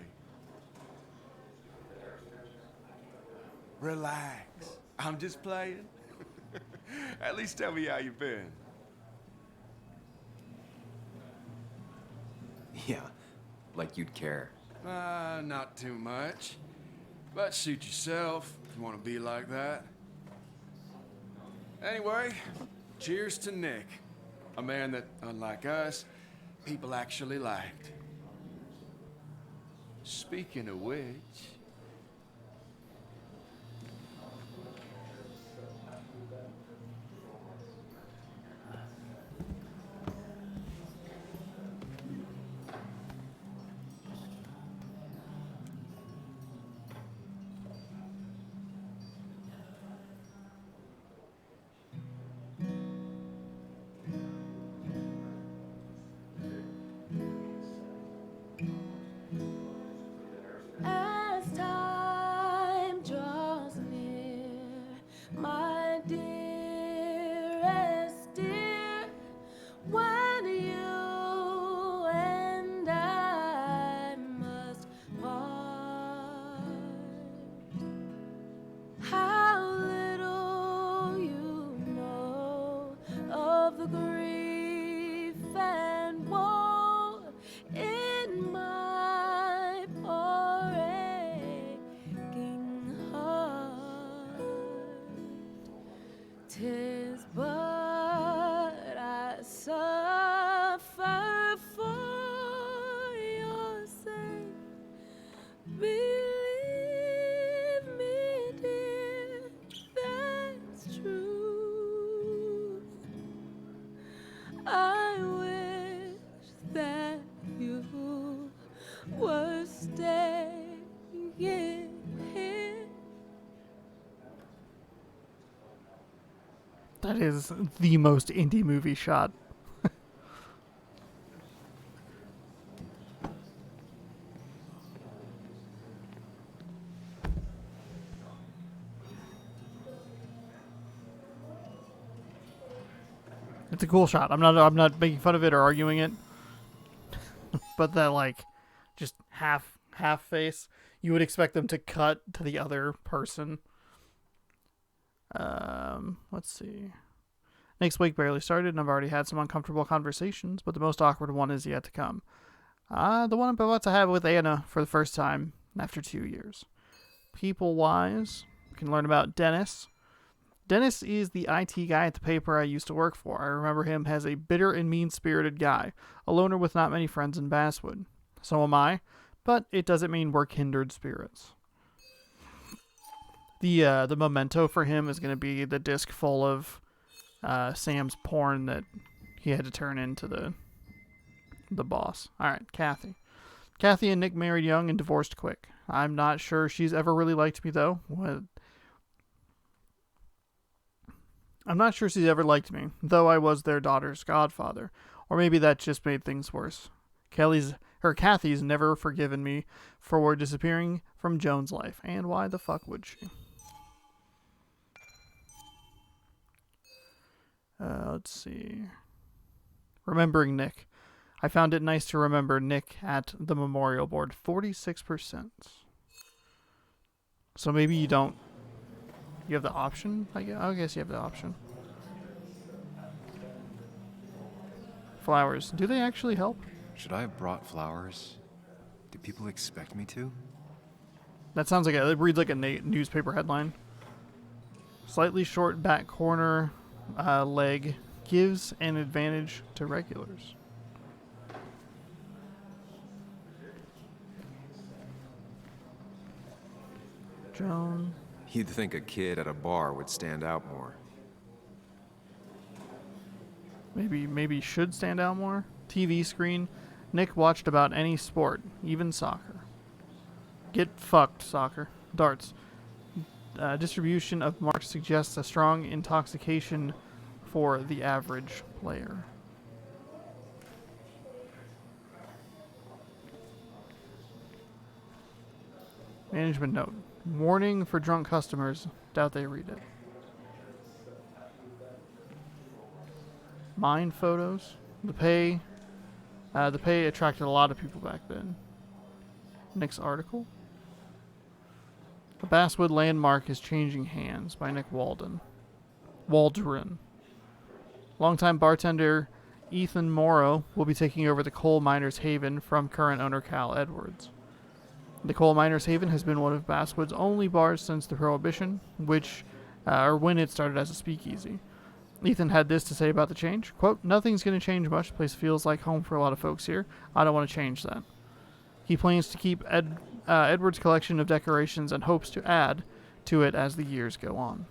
Relax. I'm just playing. At least tell me how you've been. Yeah, like you'd care. Not too much. But suit yourself if you want to be like that. Anyway, cheers to Nick. A man that, unlike us, people actually liked. Speaking of which... As That is the most indie movie shot. It's a cool shot. I'm not making fun of it or arguing it. But that like just half face, you would expect them to cut to the other person. Let's see. Nick's week barely started, and I've already had some uncomfortable conversations, but the most awkward one is yet to come. The one I'm about to have with Anna for the first time after 2 years. People-wise, you can learn about Dennis. Dennis is the IT guy at the paper I used to work for. I remember him as a bitter and mean-spirited guy, a loner with not many friends in Basswood. So am I, but it doesn't mean we're kindred spirits. The memento for him is going to be the disc full of Sam's porn that he had to turn into the boss. All right, Kathy. Kathy and Nick married young and divorced quick. I'm not sure she's ever really liked me, though. I'm not sure she's ever liked me, though I was their daughter's godfather. Or maybe that just made things worse. Kathy's never forgiven me for disappearing from Joan's life. And why the fuck would she? Let's see. Remembering Nick. I found it nice to remember Nick at the memorial board. 46%. So maybe you don't... You have the option? I guess you have the option. Flowers. Do they actually help? Should I have brought flowers? Do people expect me to? That sounds like it reads like a newspaper headline. Slightly short back corner leg gives an advantage to regulars. Joan. You'd think a kid at a bar would stand out more. Maybe should stand out more. TV screen. Nick watched about any sport, even soccer. Get fucked, soccer. Darts. Distribution of marks suggests a strong intoxication for the average player. Management note. Warning for drunk customers. Doubt they read it. Mine photos. The pay attracted a lot of people back then. Nick's article. The Basswood landmark is changing hands by Nick Waldron. Longtime bartender Ethan Morrow will be taking over the Coal Miners Haven from current owner Cal Edwards. The Coal Miners Haven has been one of Basswood's only bars since the Prohibition, when it started as a speakeasy. Ethan had this to say about the change. Quote, "Nothing's going to change much. The place feels like home for a lot of folks here. I don't want to change that." He plans to keep Edward's collection of decorations and hopes to add to it as the years go on.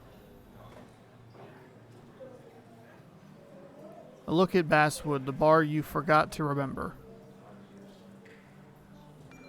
A look at Basswood, the bar you forgot to remember.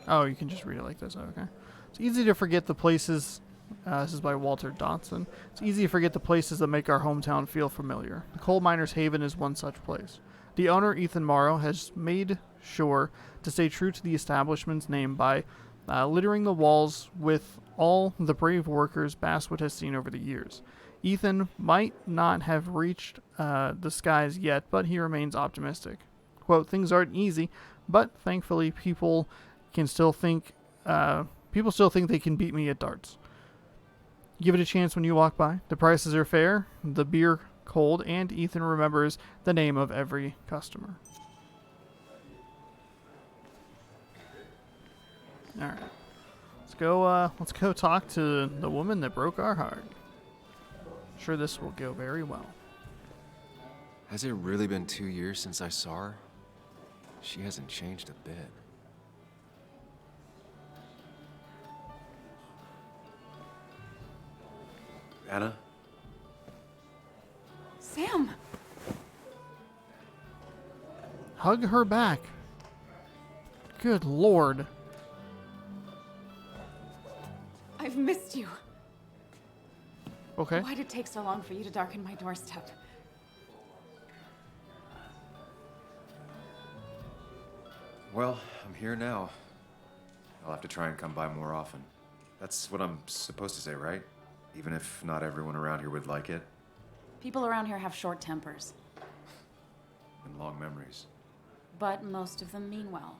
Oh, you can just read it like this. Oh, okay. It's easy to forget the places. This is by Walter Dotson. It's easy to forget the places that make our hometown feel familiar. The Coal Miners Haven is one such place. The owner, Ethan Morrow, has made sure to stay true to the establishment's name by littering the walls with all the brave workers Basswood has seen over the years. Ethan might not have reached the skies yet, but he remains optimistic. Quote, "Things aren't easy, but thankfully people still think they can beat me at darts. Give it a chance when you walk by. The prices are fair, the beer cold, and Ethan remembers the name of every customer." All right, let's go talk to the woman that broke our heart. Sure, this will go very well. Has it really been 2 years since I saw her? She hasn't changed a bit. Anna? Sam! Hug her back. Good Lord. I've missed you. Okay. Why did it take so long for you to darken my doorstep? Well, I'm here now. I'll have to try and come by more often. That's what I'm supposed to say, right? Even if not everyone around here would like it. People around here have short tempers, And long memories. but most of them mean well.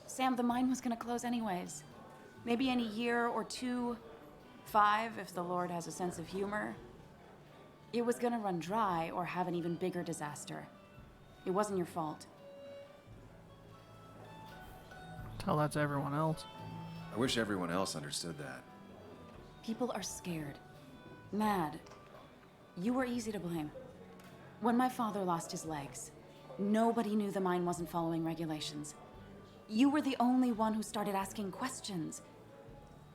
Sam, the mine was gonna close anyways. Maybe in a year or 2, 5, if the Lord has a sense of humor. It was gonna run dry or have an even bigger disaster. It wasn't your fault. Tell that to everyone else. I wish everyone else understood that. People are scared. Mad. You were easy to blame. When my father lost his legs, nobody knew the mine wasn't following regulations. You were the only one who started asking questions.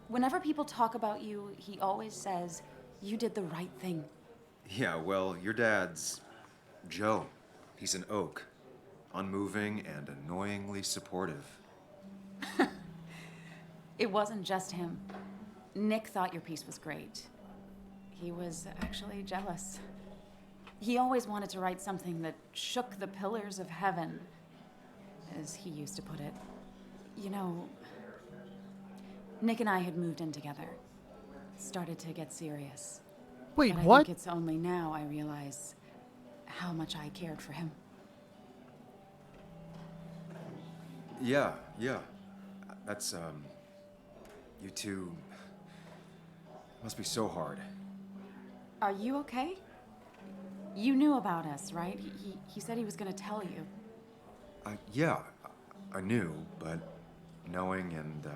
Whenever people talk about you, he always says, you did the right thing. Yeah, well, your dad's Joe. He's an oak. Unmoving and annoyingly supportive. It wasn't just him. Nick thought your piece was great. He was actually jealous. He always wanted to write something that shook the pillars of heaven, as he used to put it. You know, Nick and I had moved in together. Started to get serious. Wait, but what? I think it's only now I realize how much I cared for him. Yeah. That's, you two must be so hard. Are you okay? You knew about us, right? He said he was gonna tell you. Yeah, I knew, but knowing and,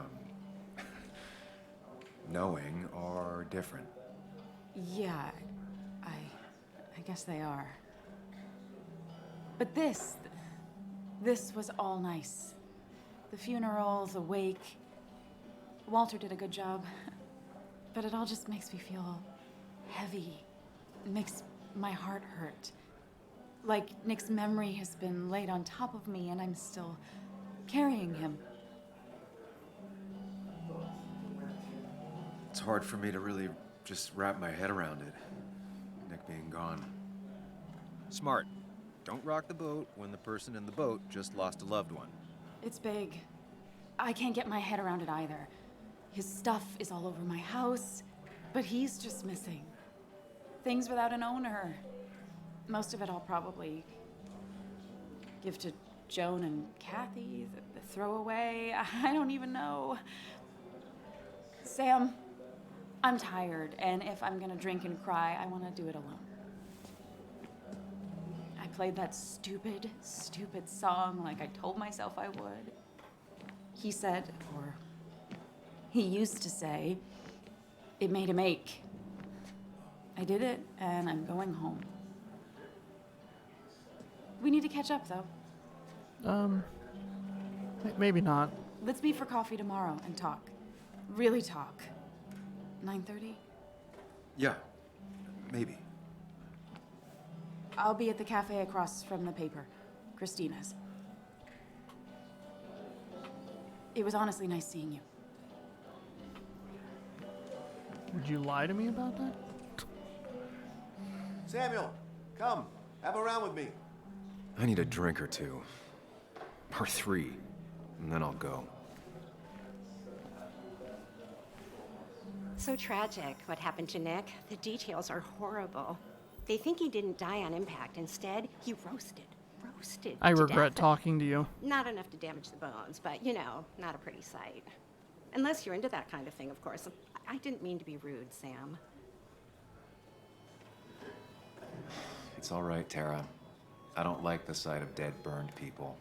knowing are different. Yeah, I guess they are. But this was all nice. The funeral, the wake. Walter did a good job. But it all just makes me feel heavy. It makes my heart hurt. Like Nick's memory has been laid on top of me and I'm still carrying him. It's hard for me to really just wrap my head around it. Nick being gone. Smart. Don't rock the boat when the person in the boat just lost a loved one. It's big. I can't get my head around it either. His stuff is all over my house, but he's just missing. Things without an owner. Most of it I'll probably give to Joan and Kathy, the throwaway. I don't even know. Sam, I'm tired, and if I'm gonna drink and cry, I want to do it alone. I played that stupid song like I told myself I would. He said, or he used to say, it made him ache. I did it, and I'm going home. We need to catch up, though. Maybe not. Let's meet for coffee tomorrow and talk. Really talk. 9:30? Yeah, maybe. I'll be at the cafe across from the paper. Christina's. It was honestly nice seeing you. Would you lie to me about that? Samuel, come. Have a round with me. I need a drink or two. Or 3. And then I'll go. So tragic what happened to Nick. The details are horrible. They think he didn't die on impact. Instead, he roasted I to regret death. talking to you. Not enough to damage the bones, but, you know, not a pretty sight. Unless you're into that kind of thing, of course. I didn't mean to be rude, Sam. It's all right, Tara. I don't like the sight of dead, burned people.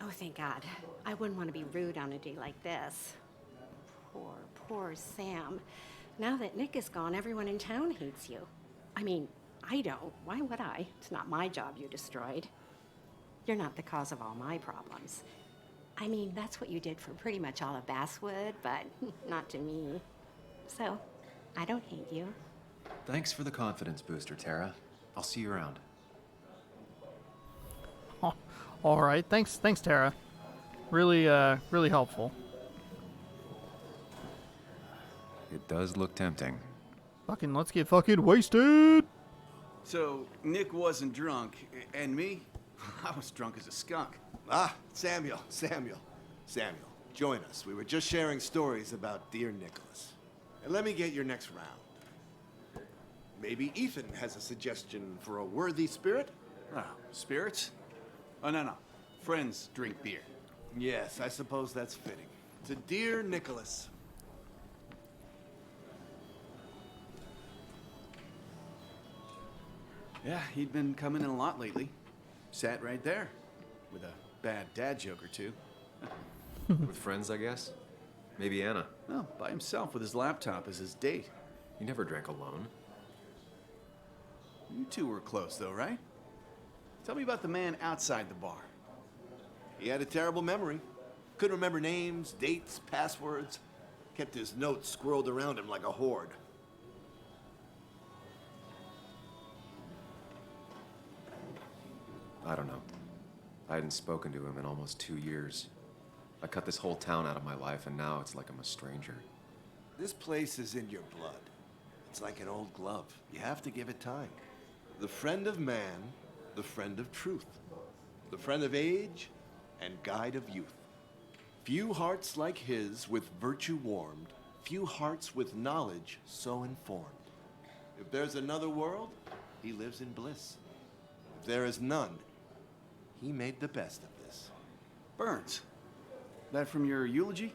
Oh, thank God. I wouldn't want to be rude on a day like this. Poor Sam. Now that Nick is gone, everyone in town hates you. I mean, I don't. Why would I? It's not my job you destroyed. You're not the cause of all my problems. I mean, that's what you did for pretty much all of Basswood, but not to me. So, I don't hate you. Thanks for the confidence booster, Tara. I'll see you around. Oh, all right. Thanks, Tara. Really helpful. It does look tempting. Fucking, let's get fucking wasted. So, Nick wasn't drunk, and me? I was drunk as a skunk. Ah, Samuel, join us. We were just sharing stories about dear Nicholas. And let me get your next round. Maybe Ethan has a suggestion for a worthy spirit? Oh, spirits? Oh, no. Friends drink beer. Yes, I suppose that's fitting. To dear Nicholas. Yeah, he'd been coming in a lot lately. Sat right there, with a bad dad joke or two. With friends, I guess? Maybe Anna. No, by himself with his laptop as his date. You never drank alone. You two were close, though, right? Tell me about the man outside the bar. He had a terrible memory. Couldn't remember names, dates, passwords. Kept his notes squirreled around him like a hoard. I don't know. I hadn't spoken to him in almost 2 years. I cut this whole town out of my life, and now it's like I'm a stranger. This place is in your blood. It's like an old glove. You have to give it time. The friend of man, the friend of truth. The friend of age, and guide of youth. Few hearts like his with virtue warmed, few hearts with knowledge so informed. If there's another world, he lives in bliss. If there is none, he made the best of this. Burns. That from your eulogy?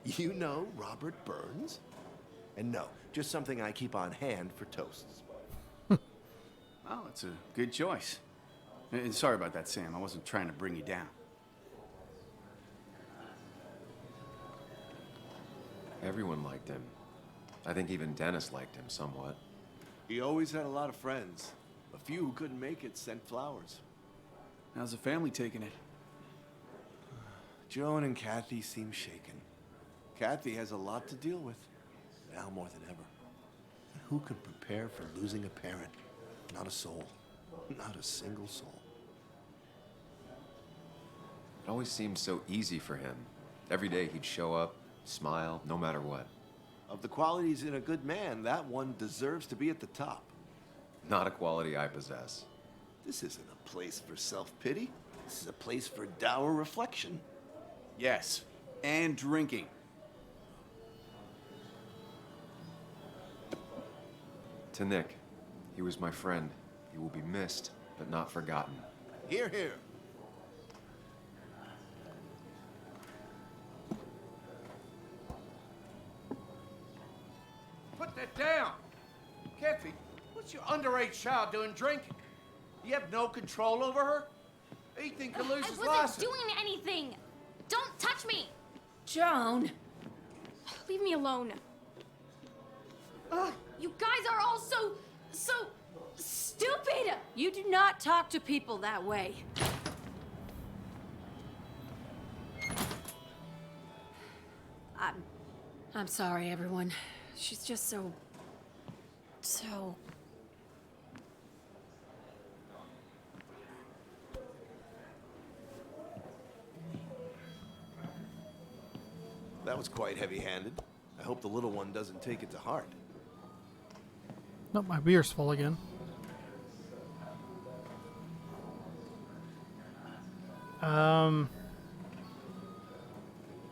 You know Robert Burns? And no, just something I keep on hand for toasts. Well, it's a good choice. And sorry about that, Sam. I wasn't trying to bring you down. Everyone liked him. I think even Dennis liked him somewhat. He always had a lot of friends. A few who couldn't make it sent flowers. How's the family taking it? Joan and Kathy seem shaken. Kathy has a lot to deal with, now more than ever. And who could prepare for losing a parent? Not a soul. Not a single soul. It always seemed so easy for him. Every day he'd show up, smile, no matter what. Of the qualities in a good man, that one deserves to be at the top. Not a quality I possess. This isn't a place for self-pity. This is a place for dour reflection. Yes, and drinking. To Nick, he was my friend. He will be missed, but not forgotten. Hear, hear. Put that down. Kathy, what's your underage child doing drinking? You have no control over her? Ethan could lose his I license. wasn't doing anything. Don't touch me. Joan. Leave me alone. Ugh, you guys are all so stupid. You do not talk to people that way. I'm sorry, everyone. She's just so... That was quite heavy-handed. I hope the little one doesn't take it to heart. Nope, my beer's full again.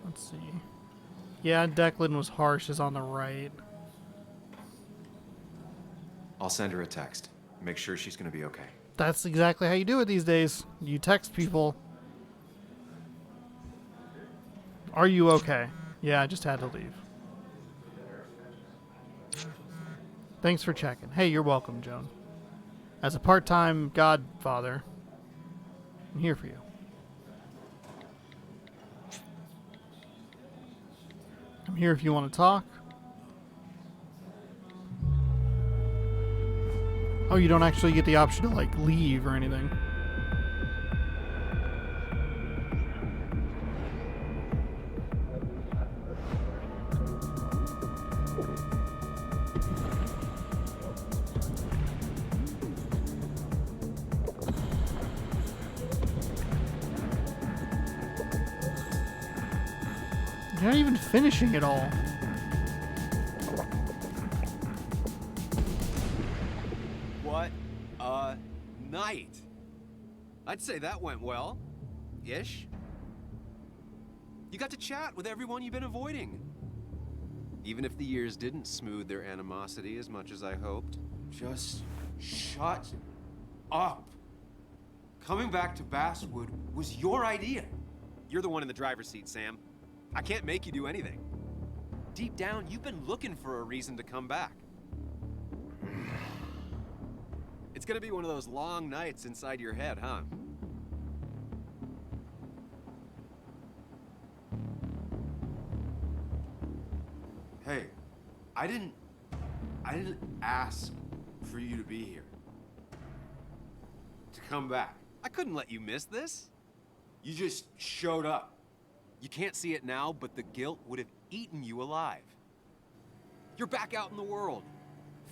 Let's see. Yeah, Declan was harsh is on the right. I'll send her a text. Make sure she's gonna be okay. That's exactly how you do it these days. You text people. Are you okay? Yeah, I just had to leave. Thanks for checking. Hey, you're welcome, Joan. As a part-time godfather, I'm here for you. I'm here if you want to talk. Oh, you don't actually get the option to, like, leave or anything. You're not even finishing it all. night. I'd say that went well. Ish. You got to chat with everyone you've been avoiding. Even if the years didn't smooth their animosity as much as I hoped. Just shut up. Coming back to Basswood was your idea. You're the one in the driver's seat, Sam. I can't make you do anything. Deep down, you've been looking for a reason to come back. It's gonna be one of those long nights inside your head, huh? Hey, I didn't ask for you to be here. To come back. I couldn't let you miss this. You just showed up. You can't see it now, but the guilt would have eaten you alive. You're back out in the world.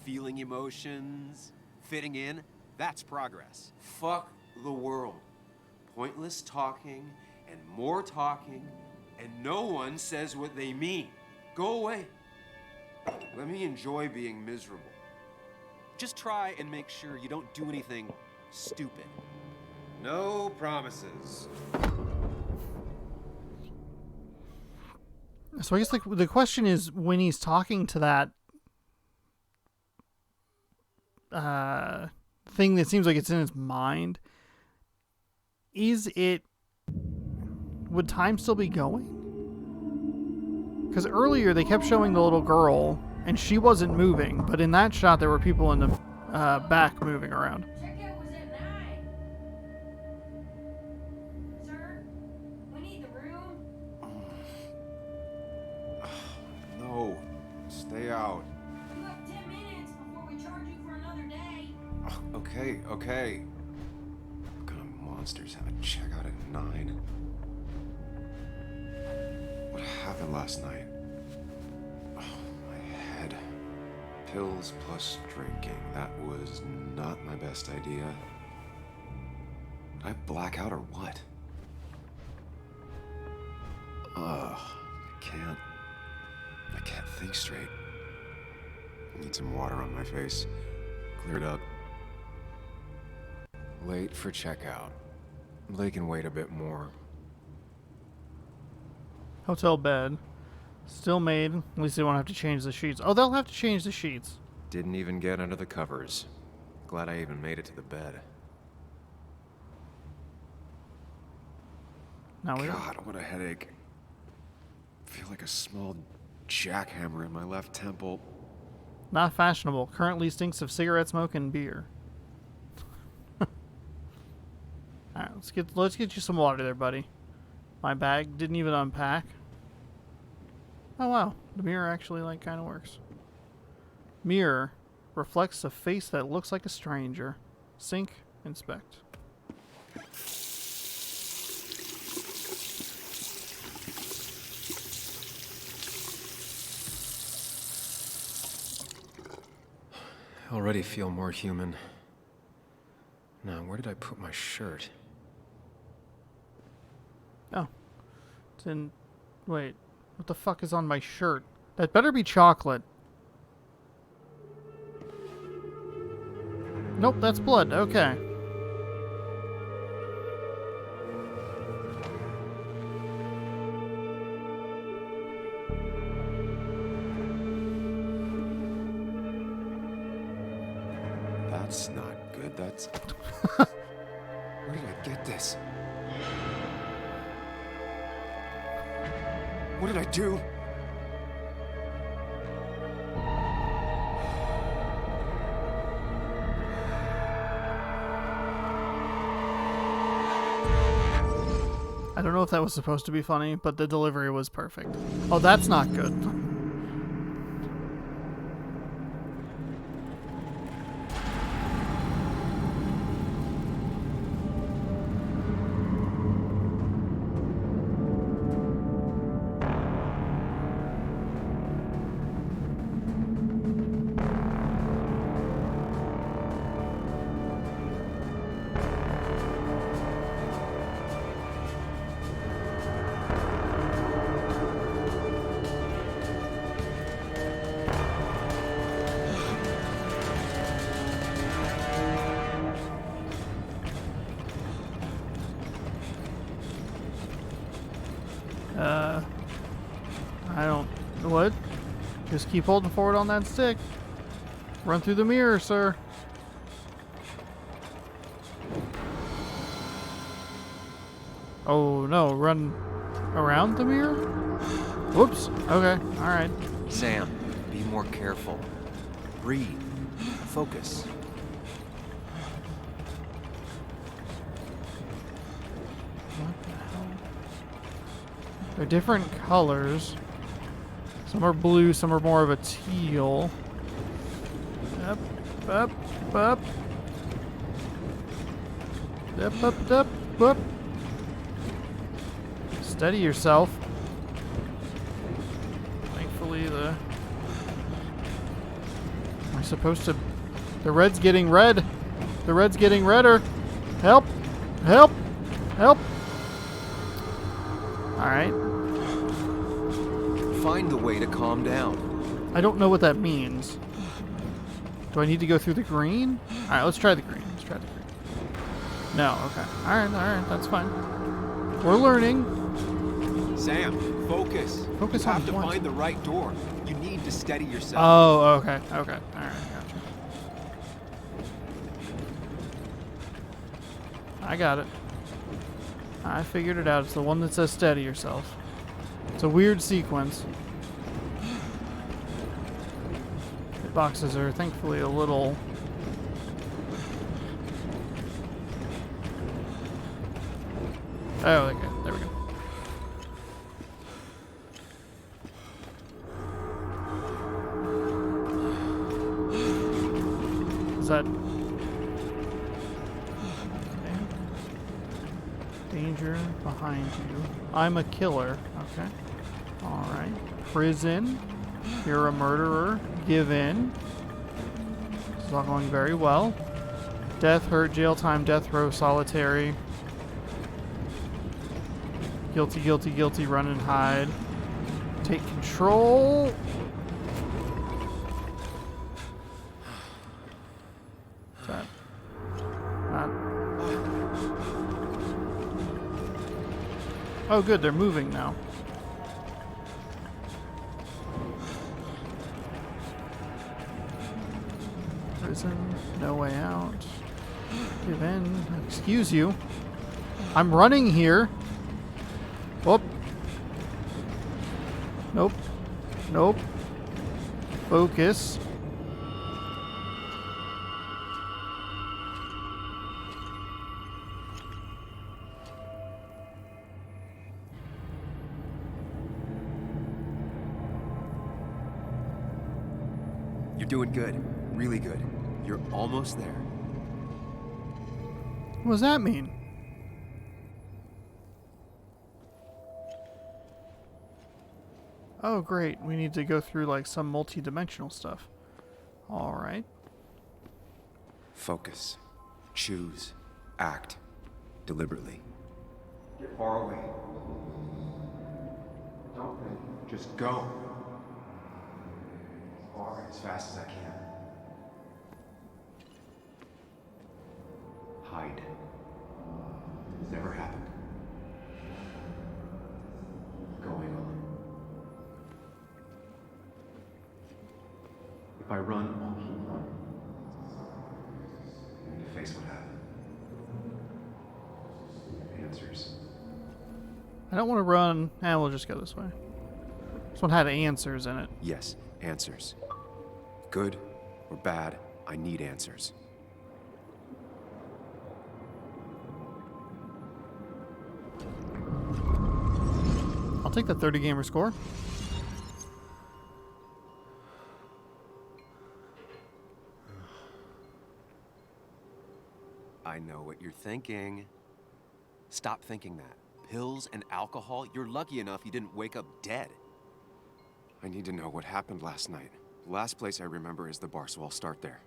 Feeling emotions, fitting in, that's progress. Fuck the world. Pointless talking and more talking, and no one says what they mean. Go away. Let me enjoy being miserable. Just try and make sure you don't do anything stupid. No promises. So I guess the question is, when he's talking to that thing that seems like it's in his mind, would time still be going? Because earlier they kept showing the little girl and she wasn't moving, but in that shot there were people in the back moving around. Checkout was at 9. Sir, we need the room. No, stay out. You have 10 minutes before we charge you for another day. Okay. What kind of monsters have a checkout at 9? What happened last night? Oh, my head. Pills plus drinking. That was not my best idea. Did I black out or what? Ugh, I can't think straight. I need some water on my face. Clear it up. Late for checkout. They can wait a bit more. Hotel bed. Still made. At least they won't have to change the sheets. Oh, they'll have to change the sheets. Didn't even get under the covers. Glad I even made it to the bed. Now we God, what a headache. I feel like a small jackhammer in my left temple. Not fashionable. Currently stinks of cigarette smoke and beer. Alright, let's get you some water there, buddy. My bag didn't even unpack. Oh wow, the mirror actually kind of works. Mirror reflects a face that looks like a stranger. Sync, inspect. I already feel more human. Now, where did I put my shirt? Oh. It's in... Wait. What the fuck is on my shirt? That better be chocolate. Nope, that's blood. Okay. That's not good. That's... Where did I get this? What did I do? I don't know if that was supposed to be funny, but the delivery was perfect. Oh, that's not good. Just keep holding forward on that stick. Run through the mirror, sir. Oh no, run around the mirror? Whoops. Okay, alright. Sam, be more careful. Breathe. Focus. What the hell? They're different colors. Some are blue, some are more of a teal. Up, up, up. Up, up, up, up. Steady yourself. Thankfully, am I supposed to? The red's getting red. The red's getting redder. Help! Help! Help! Alright. Find the way to calm down. I don't know what that means. Do I need to go through the green? Alright, let's try the green. Let's try the green. No, okay. Alright, that's fine. We're learning. Sam, focus. Focus you on have to what? find the right door. You need to steady yourself. Oh, okay. Okay. Alright, gotcha. I got it. I figured it out. It's the one that says steady yourself. It's a weird sequence. The boxes are thankfully a little... Oh, okay. There we go. Is that... Okay. Danger behind you. I'm a killer. Okay. Alright. Prison. You're a murderer. Give in. This is all going very well. Death, hurt, jail time, death row, solitary. Guilty, guilty, guilty, run and hide. Take control. What's that? Oh good, they're moving now. Prison, no way out. Give in. Excuse you. I'm running here. Whoop. Nope. Nope. Focus. You're doing good. Really good. You're almost there. What does that mean? Oh, great. We need to go through like some multi-dimensional stuff. Alright. Focus. Choose. Act. Deliberately. Get far away. Don't think. Just go. Far as fast as I can. Hide. It's never happened. Going on. If I run, I'll keep running. I need to face what happened. Answers. I don't want to run. We'll just go this way. This one had answers in it. Yes, answers. Good or bad, I need answers. I'll take the 30 gamer score. I know what you're thinking. Stop thinking that. Pills and alcohol, you're lucky enough you didn't wake up dead. I need to know what happened last night. The last place I remember is the bar, so I'll start there.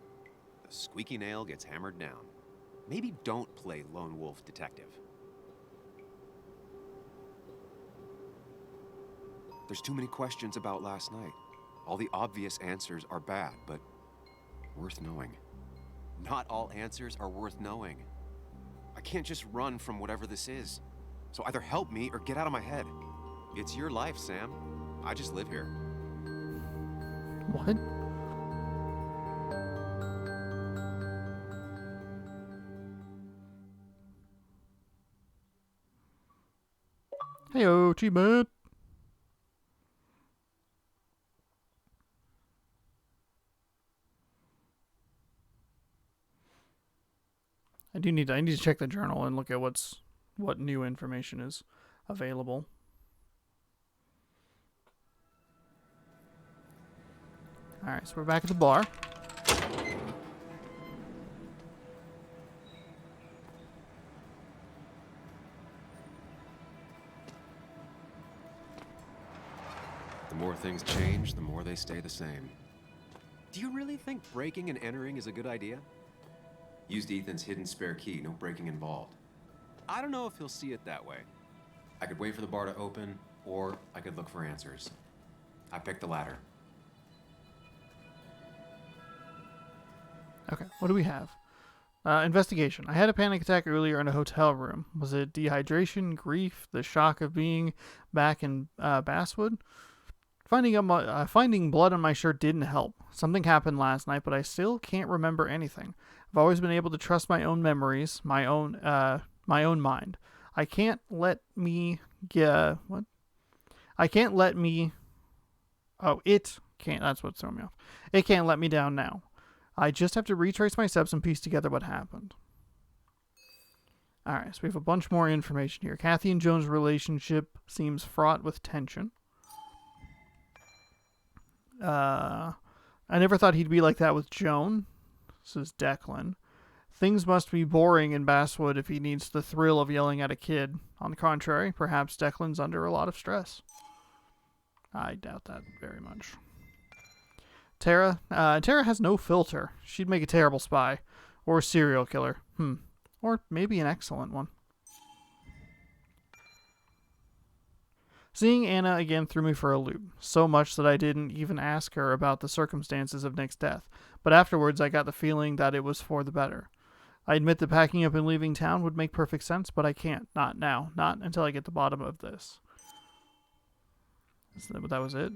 The squeaky nail gets hammered down. Maybe don't play lone wolf detective. There's too many questions about last night. All the obvious answers are bad, but worth knowing. Not all answers are worth knowing. I can't just run from whatever this is. So either help me or get out of my head. It's your life, Sam. I just live here. What? Heyo, T-Man. I need to check the journal and look at what new information is available. All right, so we're back at the bar. The more things change, the more they stay the same. Do you really think breaking and entering is a good idea? Used Ethan's hidden spare key, no breaking involved. I don't know if he'll see it that way. I could wait for the bar to open, or I could look for answers. I picked the latter. Okay, what do we have? Investigation. I had a panic attack earlier in a hotel room. Was it dehydration, grief, the shock of being back in Basswood? Finding blood on my shirt didn't help. Something happened last night, but I still can't remember anything. I've always been able to trust my own memories, my own mind. I can't let me what? I can't let me. Oh, it can't. That's what's throwing me off. It can't let me down now. I just have to retrace my steps and piece together what happened. Alright, so we have a bunch more information here. Kathy and Joan's relationship seems fraught with tension. I never thought he'd be like that with Joan, says Declan. Things must be boring in Basswood if he needs the thrill of yelling at a kid. On the contrary, perhaps Declan's under a lot of stress. I doubt that very much. Tara has no filter. She'd make a terrible spy. Or a serial killer. Or maybe an excellent one. Seeing Anna again threw me for a loop. So much that I didn't even ask her about the circumstances of Nick's death. But afterwards I got the feeling that it was for the better. I admit that packing up and leaving town would make perfect sense, but I can't. Not now. Not until I get to the bottom of this. That was it?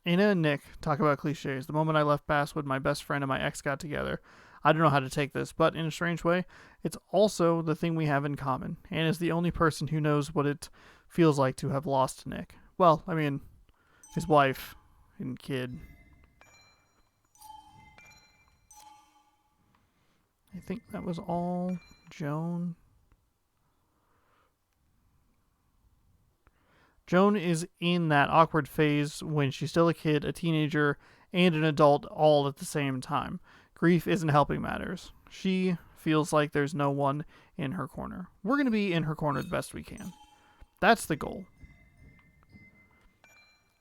Anna and Nick talk about cliches. The moment I left Basswood, my best friend and my ex got together. I don't know how to take this, but in a strange way, it's also the thing we have in common. Anna's the only person who knows what it feels like to have lost Nick. Well, I mean, his wife and kid. I think that was all. Joan. Joan is in that awkward phase when she's still a kid, a teenager, and an adult all at the same time. Grief isn't helping matters. She feels like there's no one in her corner. We're going to be in her corner the best we can. That's the goal.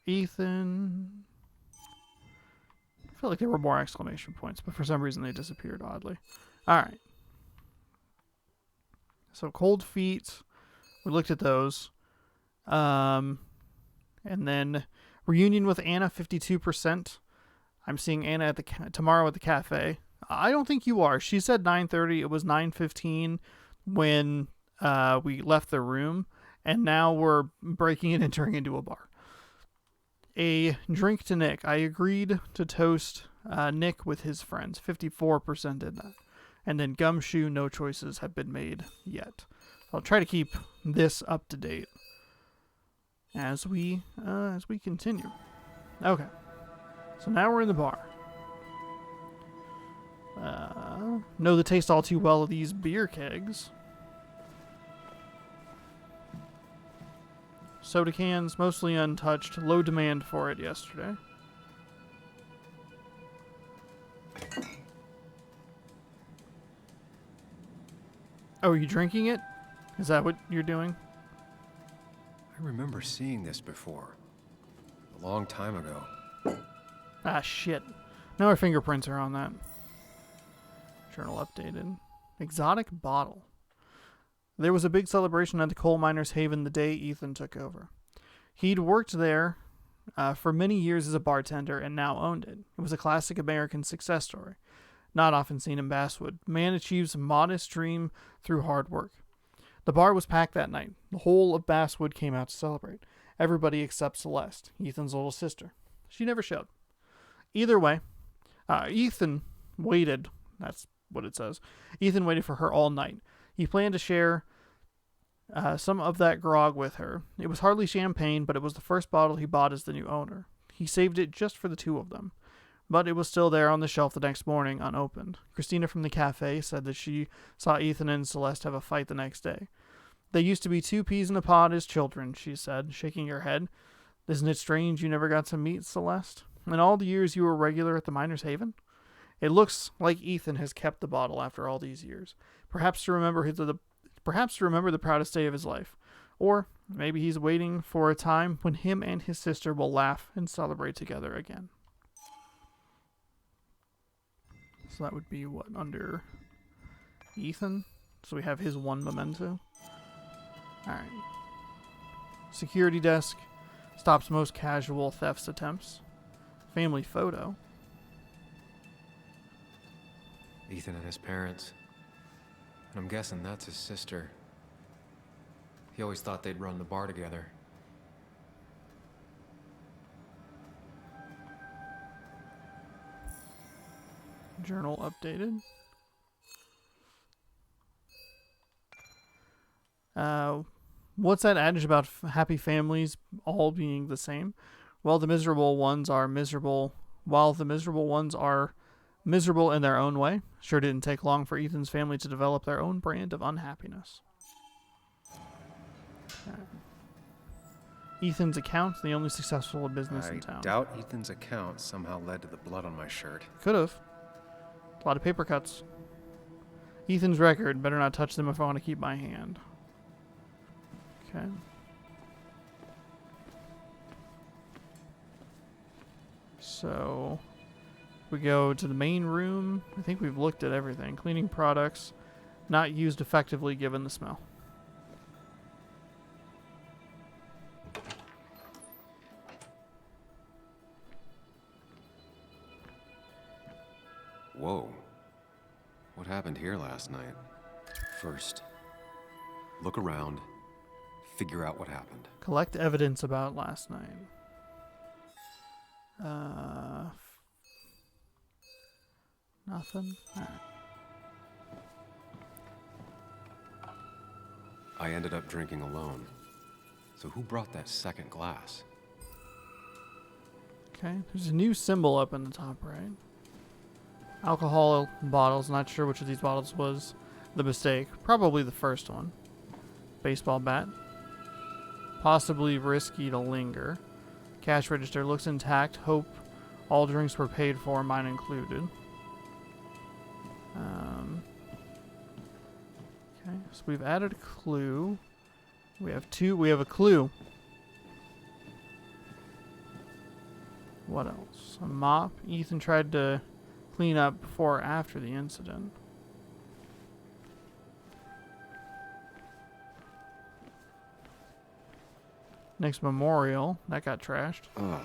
Ethan. I feel like there were more exclamation points, but for some reason they disappeared oddly. Alright. So cold feet. We looked at those. And then reunion with Anna, 52%. I'm seeing Anna at tomorrow at the cafe. I don't think you are. She said 9:30. It was 9:15 when we left the room, and now we're breaking and entering into a bar. A drink to Nick. I agreed to toast Nick with his friends. 54% did that. And then Gumshoe, no choices have been made yet. I'll try to keep this up to date as we continue. Okay. So now we're in the bar. Know the taste all too well of these beer kegs. Soda cans, mostly untouched. Low demand for it yesterday. Oh, are you drinking it? Is that what you're doing? I remember seeing this before. A long time ago. Ah, shit. Now our fingerprints are on that. Journal updated. Exotic bottle. There was a big celebration at the coal miners' haven the day Ethan took over. He'd worked there for many years as a bartender and now owned it. It was a classic American success story. Not often seen in Basswood. Man achieves modest dream through hard work. The bar was packed that night. The whole of Basswood came out to celebrate. Everybody except Celeste, Ethan's little sister. She never showed. Either way, Ethan waited. That's what it says. Ethan waited for her all night. He planned to share some of that grog with her. It was hardly champagne, but it was the first bottle he bought as the new owner. He saved it just for the two of them. But it was still there on the shelf the next morning, unopened. Christina from the cafe said that she saw Ethan and Celeste have a fight the next day. They used to be two peas in a pod as children, she said, shaking her head. Isn't it strange you never got to meet Celeste? In all the years you were regular at the Miners' Haven? It looks like Ethan has kept the bottle after all these years. Perhaps to remember the proudest day of his life. Or maybe he's waiting for a time when him and his sister will laugh and celebrate together again. So that would be what, under Ethan? So we have his one memento. Alright. Security desk. Stops most casual thefts attempts. Family photo. Ethan and his parents. And I'm guessing that's his sister. He always thought they'd run the bar together. Journal updated. What's that adage about happy families all being the same? Well, the miserable ones are miserable, while the miserable ones are miserable in their own way. Sure didn't take long for Ethan's family to develop their own brand of unhappiness. Ethan's account, the only successful business in town. I doubt Ethan's account somehow led to the blood on my shirt. Could have. A lot of paper cuts. Ethan's record. Better not touch them if I want to keep my hand. Okay. So, we go to the main room. I think we've looked at everything. Cleaning products. Not used effectively given the smell. Whoa. What happened here last night? First, look around, figure out what happened. Collect evidence about last night. Nothing. All right. I ended up drinking alone. So who brought that second glass? Okay, there's a new symbol up in the top right. Alcohol bottles. Not sure which of these bottles was the mistake. Probably the first one. Baseball bat. Possibly risky to linger. Cash register looks intact. Hope all drinks were paid for, mine included. Okay, so we've added a clue. We have a clue. What else? A mop. Ethan tried to clean up before or after the incident. Next memorial. That got trashed. Ugh.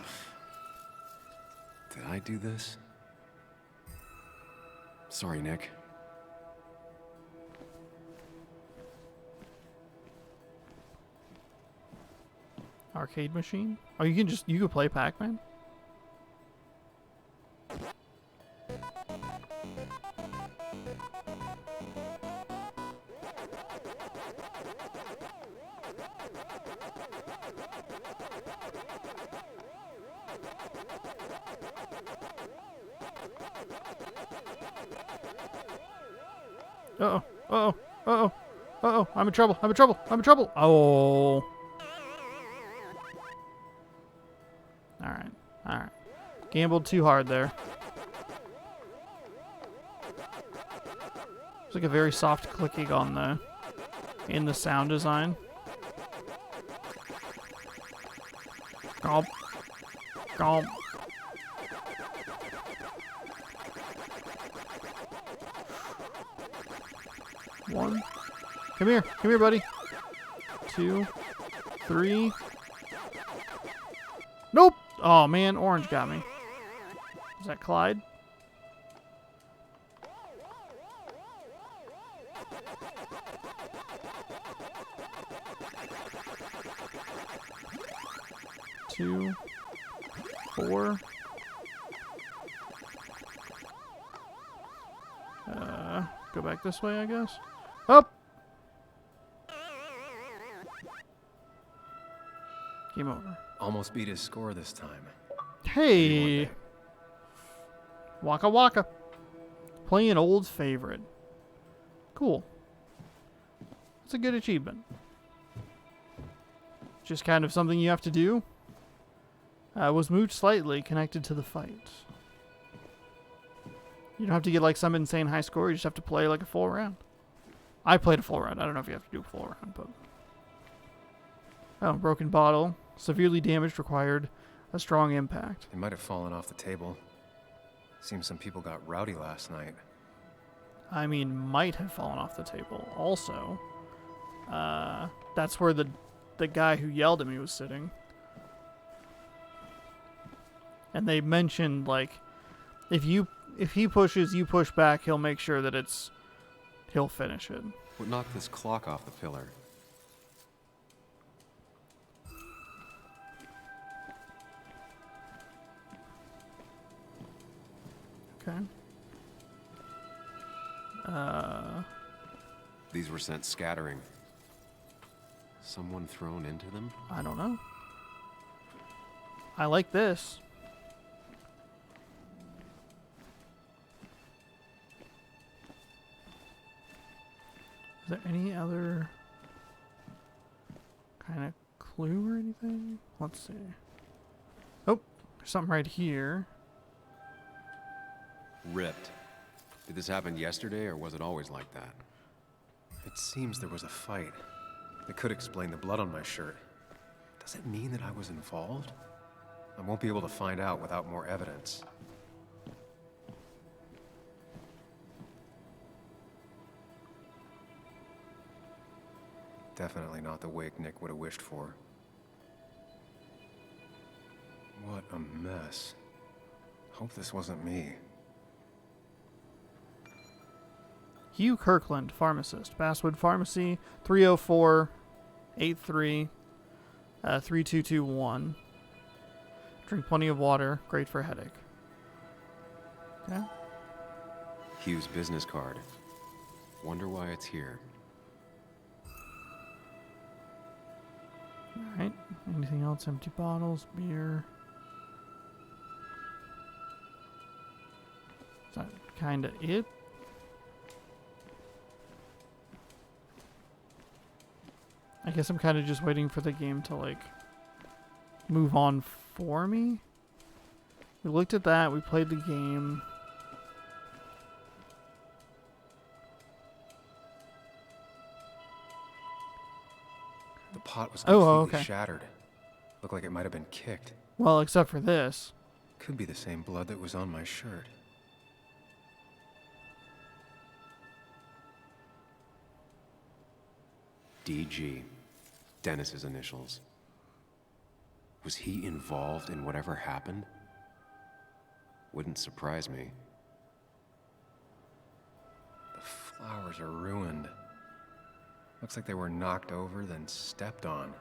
Did I do this? Sorry, Nick. Arcade machine? Oh, you can play Pac-Man? Uh-oh. Uh-oh. Uh-oh. Uh-oh. I'm in trouble. I'm in trouble. I'm in trouble. Oh. Alright. Alright. Gambled too hard there. It's like a very soft clicking on in the sound design. Gulp. Gulp. One. Come here. Come here, buddy. 2. 3. Nope. Oh, man. Orange got me. Is that Clyde? 2, 4. Go back this way, I guess. Up. Game over. Almost beat his score this time. Hey. Waka Waka. Play an old favorite. Cool. It's a good achievement. Just kind of something you have to do. Was moved slightly connected to the fight. You don't have to get like some insane high score. You just have to play like a full round. I played a full round. I don't know if you have to do a full round, but... Oh, broken bottle. Severely damaged, required a strong impact. It might have fallen off the table. Seems some people got rowdy last night. I mean, might have fallen off the table. Also, that's where the guy who yelled at me was sitting. And they mentioned, like, if he pushes, you push back, he'll make sure that he'll finish it. What knocked this clock off the pillar? Okay. These were sent scattering. Someone thrown into them? I don't know. I like this. Is there any other kind of clue or anything? Let's see. Oh, there's something right here. Ripped. Did this happen yesterday, or was it always like that? It seems there was a fight. It could explain the blood on my shirt. Does it mean that I was involved? I won't be able to find out without more evidence. Definitely not the wake Nick would have wished for. What a mess. Hope this wasn't me. Hugh Kirkland, pharmacist. Basswood Pharmacy, 304-83-3221. Drink plenty of water. Great for headache. Okay. Hugh's business card. Wonder why it's here. Alright. Anything else? Empty bottles, beer. Is that kind of it? I guess I'm kind of just waiting for the game to, like, move on for me. We looked at that. We played the game. The pot was completely okay. shattered. Looked like it might have been kicked. Well, except for this. Could be the same blood that was on my shirt. DG. Dennis's initials. Was he involved in whatever happened? Wouldn't surprise me. The flowers are ruined. Looks like they were knocked over, then stepped on.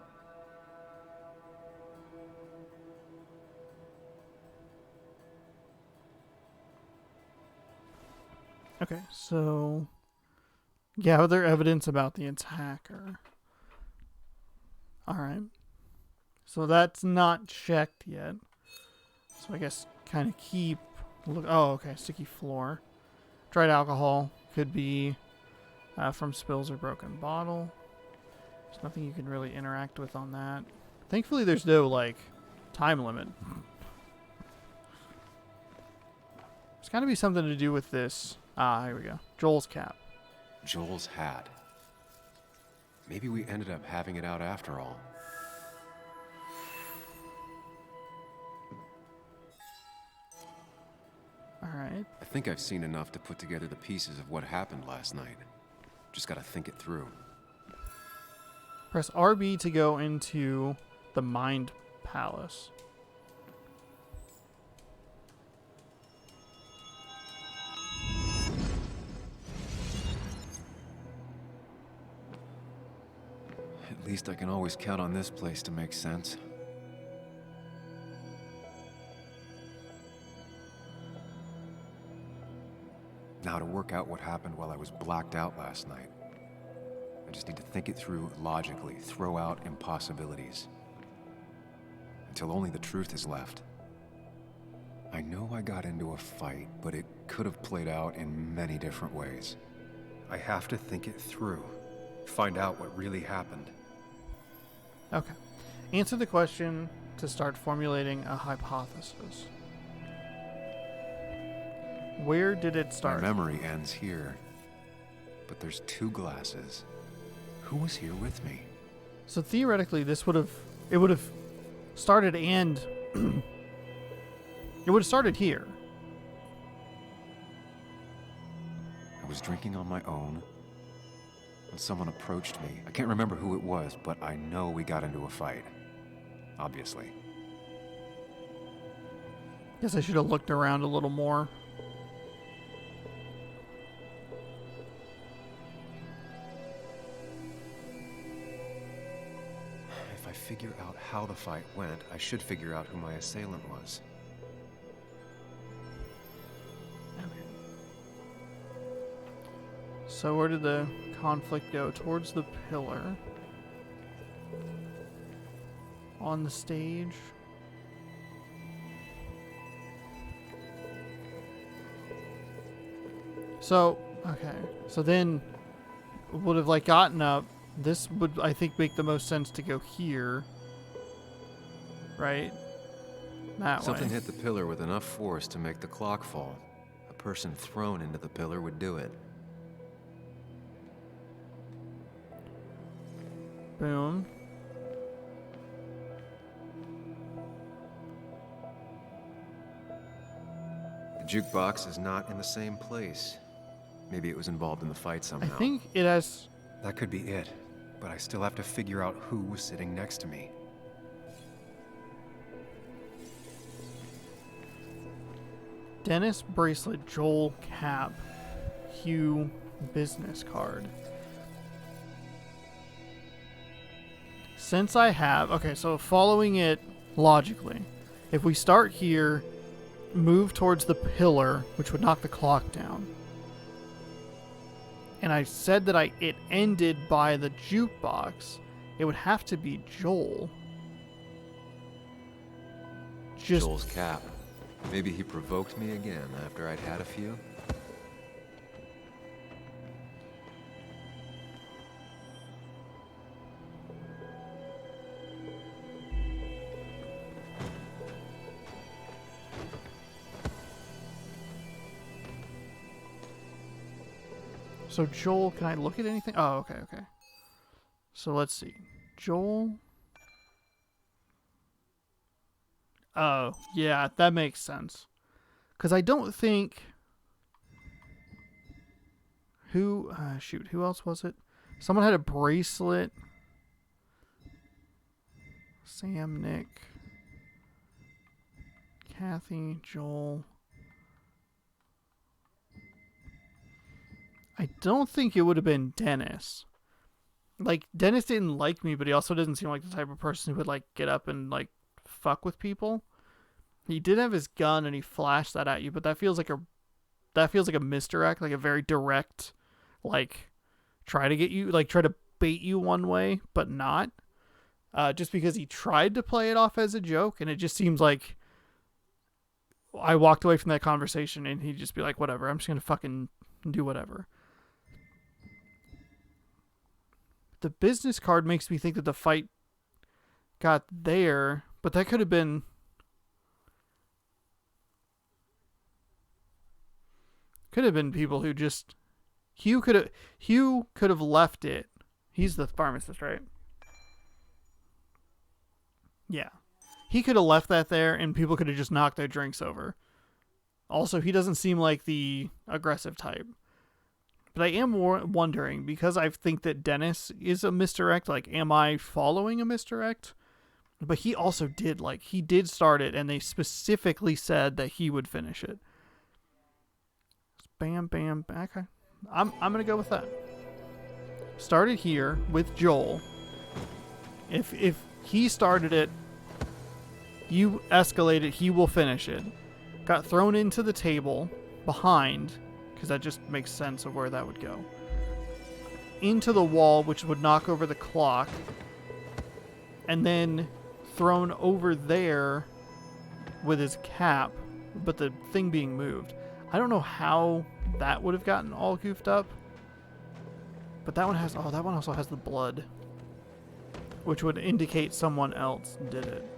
Okay, so gather evidence about the attacker. Alright. So that's not checked yet. So I guess kind of keep... Look. Oh, okay. Sticky floor. Dried alcohol. Could be from spills or broken bottle. There's nothing you can really interact with on that. Thankfully there's no, like, time limit. There's got to be something to do with this. Ah, here we go. Joel's cap. Joel's hat. Maybe we ended up having it out after all. Alright. I think I've seen enough to put together the pieces of what happened last night. Just gotta think it through. Press RB to go into the Mind Palace. At least I can always count on this place to make sense. Now to work out what happened while I was blacked out last night. I just need to think it through logically, throw out impossibilities. Until only the truth is left. I know I got into a fight, but it could have played out in many different ways. I have to think it through. Find out what really happened. Okay. Answer the question to start formulating a hypothesis. Where did it start? My memory ends here. But there's 2 glasses. Who was here with me? So theoretically, it would have started and it would have started here. I was drinking on my own when someone approached me. I can't remember who it was, but I know we got into a fight. Obviously. Guess I should have looked around a little more. If I figure out how the fight went, I should figure out who my assailant was. So where did the conflict go? Towards the pillar. On the stage. So, okay. So then would have like gotten up. This would, I think, make the most sense to go here. Right? That Something way. hit the pillar with enough force to make the clock fall. A person thrown into the pillar would do it. Boom. The jukebox is not in the same place. Maybe it was involved in the fight somehow. I think it has... That could be it, but I still have to figure out who was sitting next to me. Dennis bracelet, Joel cap, Hugh business card. Since I have... Okay, so following it logically, if we start here, move towards the pillar, which would knock the clock down. And I said that it ended by the jukebox. It would have to be Joel. Joel's cap. Maybe he provoked me again after I'd had a few. So Joel, can I look at anything? Oh, okay, okay. So let's see. Joel. Oh, yeah, that makes sense. Because I don't think... Who... shoot, who else was it? Someone had a bracelet. Sam, Nick. Kathy, Joel... I don't think it would have been Dennis. Like, Dennis didn't like me, but he also doesn't seem like the type of person who would, like, get up and, like, fuck with people. He did have his gun and he flashed that at you, but that feels like a misdirect, like a very direct, like, try to bait you one way, but not. Just because he tried to play it off as a joke, and it just seems like I walked away from that conversation and he'd just be like, whatever, I'm just gonna fucking do whatever. The business card makes me think that the fight got there, but that could have been... Could have been people who just... Hugh could have left it. He's the pharmacist, right? Yeah. He could have left that there and people could have just knocked their drinks over. Also, he doesn't seem like the aggressive type. But I am wondering, because I think that Dennis is a misdirect, like, am I following a misdirect? But he also did, like, he did start it, and they specifically said that he would finish it. Bam, bam, okay. I'm going to go with that. Started here with Joel. If he started it, you escalate it, he will finish it. Got thrown into the table behind, because that just makes sense of where that would go. Into the wall, which would knock over the clock, and then thrown over there with his cap, but the thing being moved. I don't know how that would have gotten all goofed up, but that one has, oh, that one also has the blood, which would indicate someone else did it.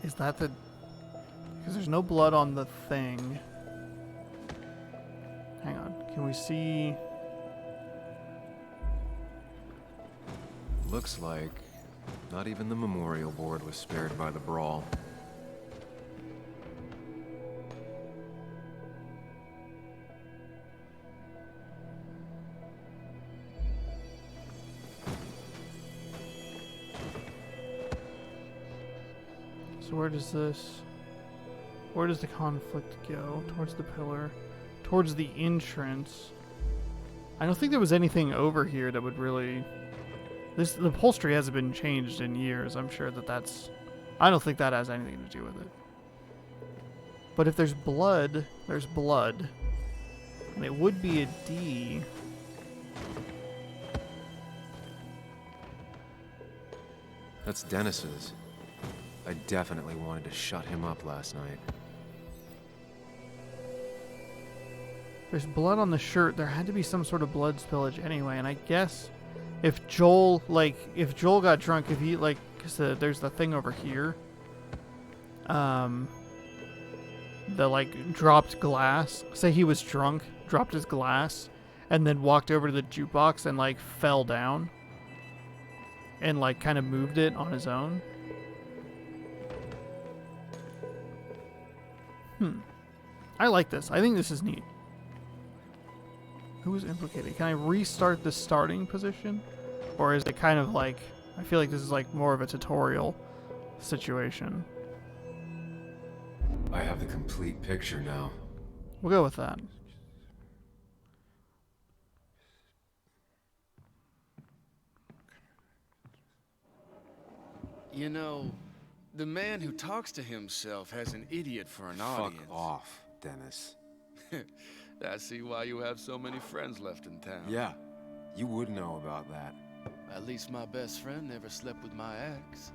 Is that the, because there's no blood on the thing. Hang on, can we see? Looks like not even the memorial board was spared by the brawl. So where does the conflict go? Towards the pillar, towards the entrance. I don't think there was anything over here that would really, the upholstery hasn't been changed in years. I'm sure that's, I don't think that has anything to do with it. But if there's blood, there's blood. And it would be a D. That's Dennis's. I definitely wanted to shut him up last night. There's blood on the shirt. There had to be some sort of blood spillage anyway. And I guess if Joel got drunk, if he, like, because there's the thing over here. The, like, dropped glass. Say he was drunk, dropped his glass, and then walked over to the jukebox and, like, fell down. And, like, kind of moved it on his own. I like this. I think this is neat. Who was implicated? Can I restart the starting position? Or is it kind of like, I feel like this is like more of a tutorial situation. I have the complete picture now. We'll go with that. You know, the man who talks to himself has an idiot for an audience. Fuck off, Dennis. I see why you have so many friends left in town. Yeah, you would know about that. At least my best friend never slept with my ex.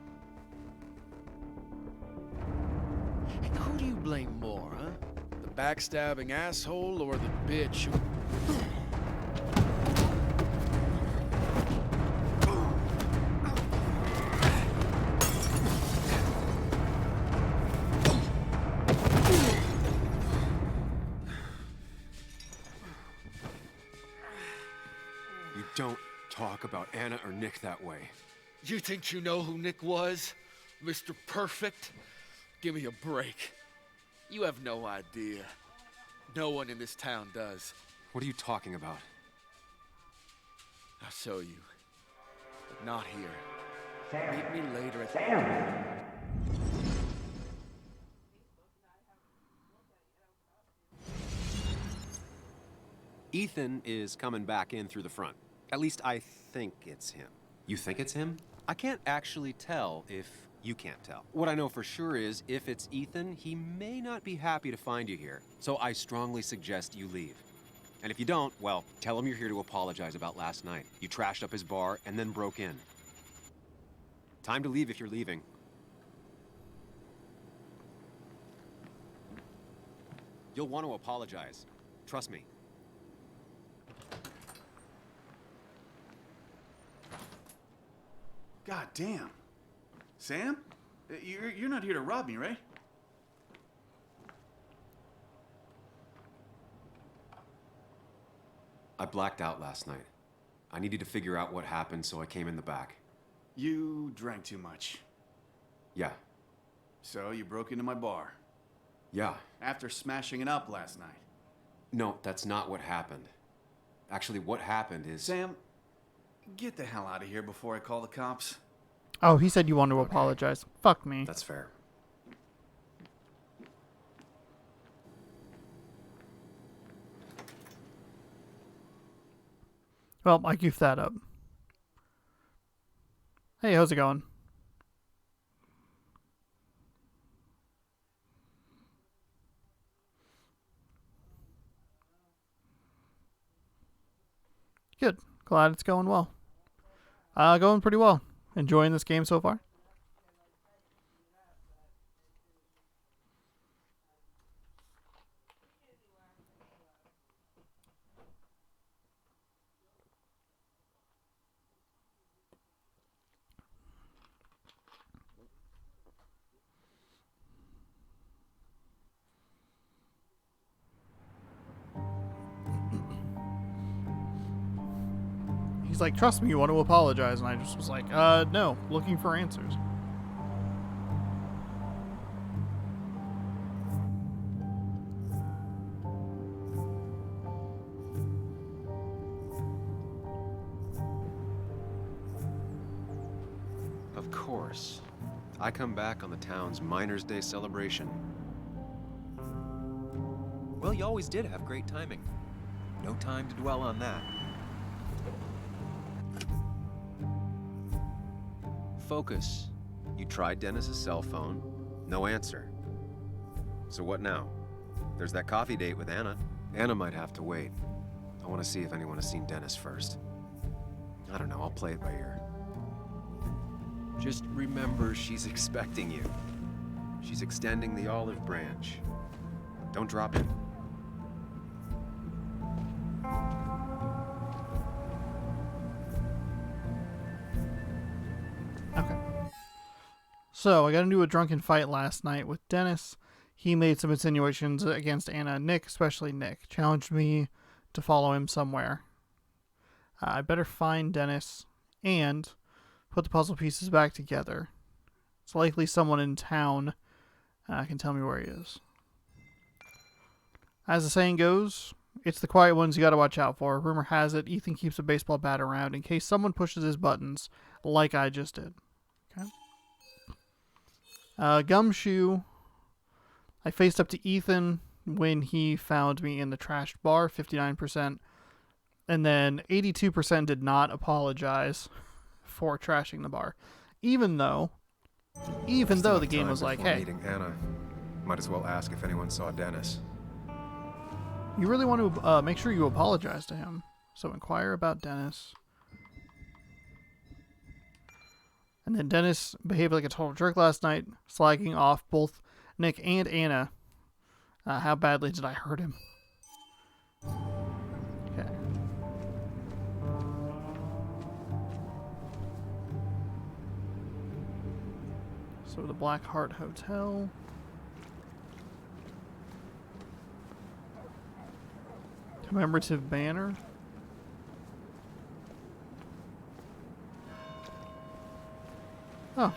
And who do you blame more, huh? The backstabbing asshole or the bitch who... Don't talk about Anna or Nick that way. You think you know who Nick was? Mr. Perfect? Give me a break. You have no idea. No one in this town does. What are you talking about? I'll show you. But not here. Sam. Meet me later at Sam. Ethan is coming back in through the front. At least I think it's him. You think it's him? I can't actually tell if you can't tell. What I know for sure is if it's Ethan, he may not be happy to find you here. So I strongly suggest you leave. And if you don't, well, tell him you're here to apologize about last night. You trashed up his bar and then broke in. Time to leave if you're leaving. You'll want to apologize. Trust me. God damn. Sam? You're not here to rob me, right? I blacked out last night. I needed to figure out what happened, so I came in the back. You drank too much. Yeah. So you broke into my bar. Yeah. After smashing it up last night. No, that's not what happened. Actually, what happened is... Sam, get the hell out of here before I call the cops. Oh, he said you want to apologize. Fuck me. That's fair. Well, I goofed that up. Hey, how's it going? Good. Glad it's going well. Going pretty well. Enjoying this game so far? He's like, trust me, you want to apologize. And I just was like, no, looking for answers. Of course. I come back on the town's Miners' Day celebration. Well, you always did have great timing. No time to dwell on that. Focus. You tried Dennis's cell phone. No answer. So what now? There's that coffee date with Anna. Anna might have to wait. I want to see if anyone has seen Dennis first. I don't know, I'll play it by ear. Just remember she's expecting you. She's extending the olive branch. Don't drop it. Okay. So, I got into a drunken fight last night with Dennis. He made some insinuations against Anna and Nick, especially Nick. Challenged me to follow him somewhere. I better find Dennis and put the puzzle pieces back together. It's likely someone in town can tell me where he is. As the saying goes, it's the quiet ones you gotta watch out for. Rumor has it Ethan keeps a baseball bat around in case someone pushes his buttons, like I just did. Okay. Gumshoe. I faced up to Ethan when he found me in the trashed bar, 59%. And then 82% did not apologize for trashing the bar. Even though the game was like, hey, meeting Anna, might as well ask if anyone saw Dennis. You really want to make sure you apologize to him. So inquire about Dennis. And then Dennis behaved like a total jerk last night, slagging off both Nick and Anna. How badly did I hurt him? Okay. So the Black Heart Hotel. Commemorative banner. Oh,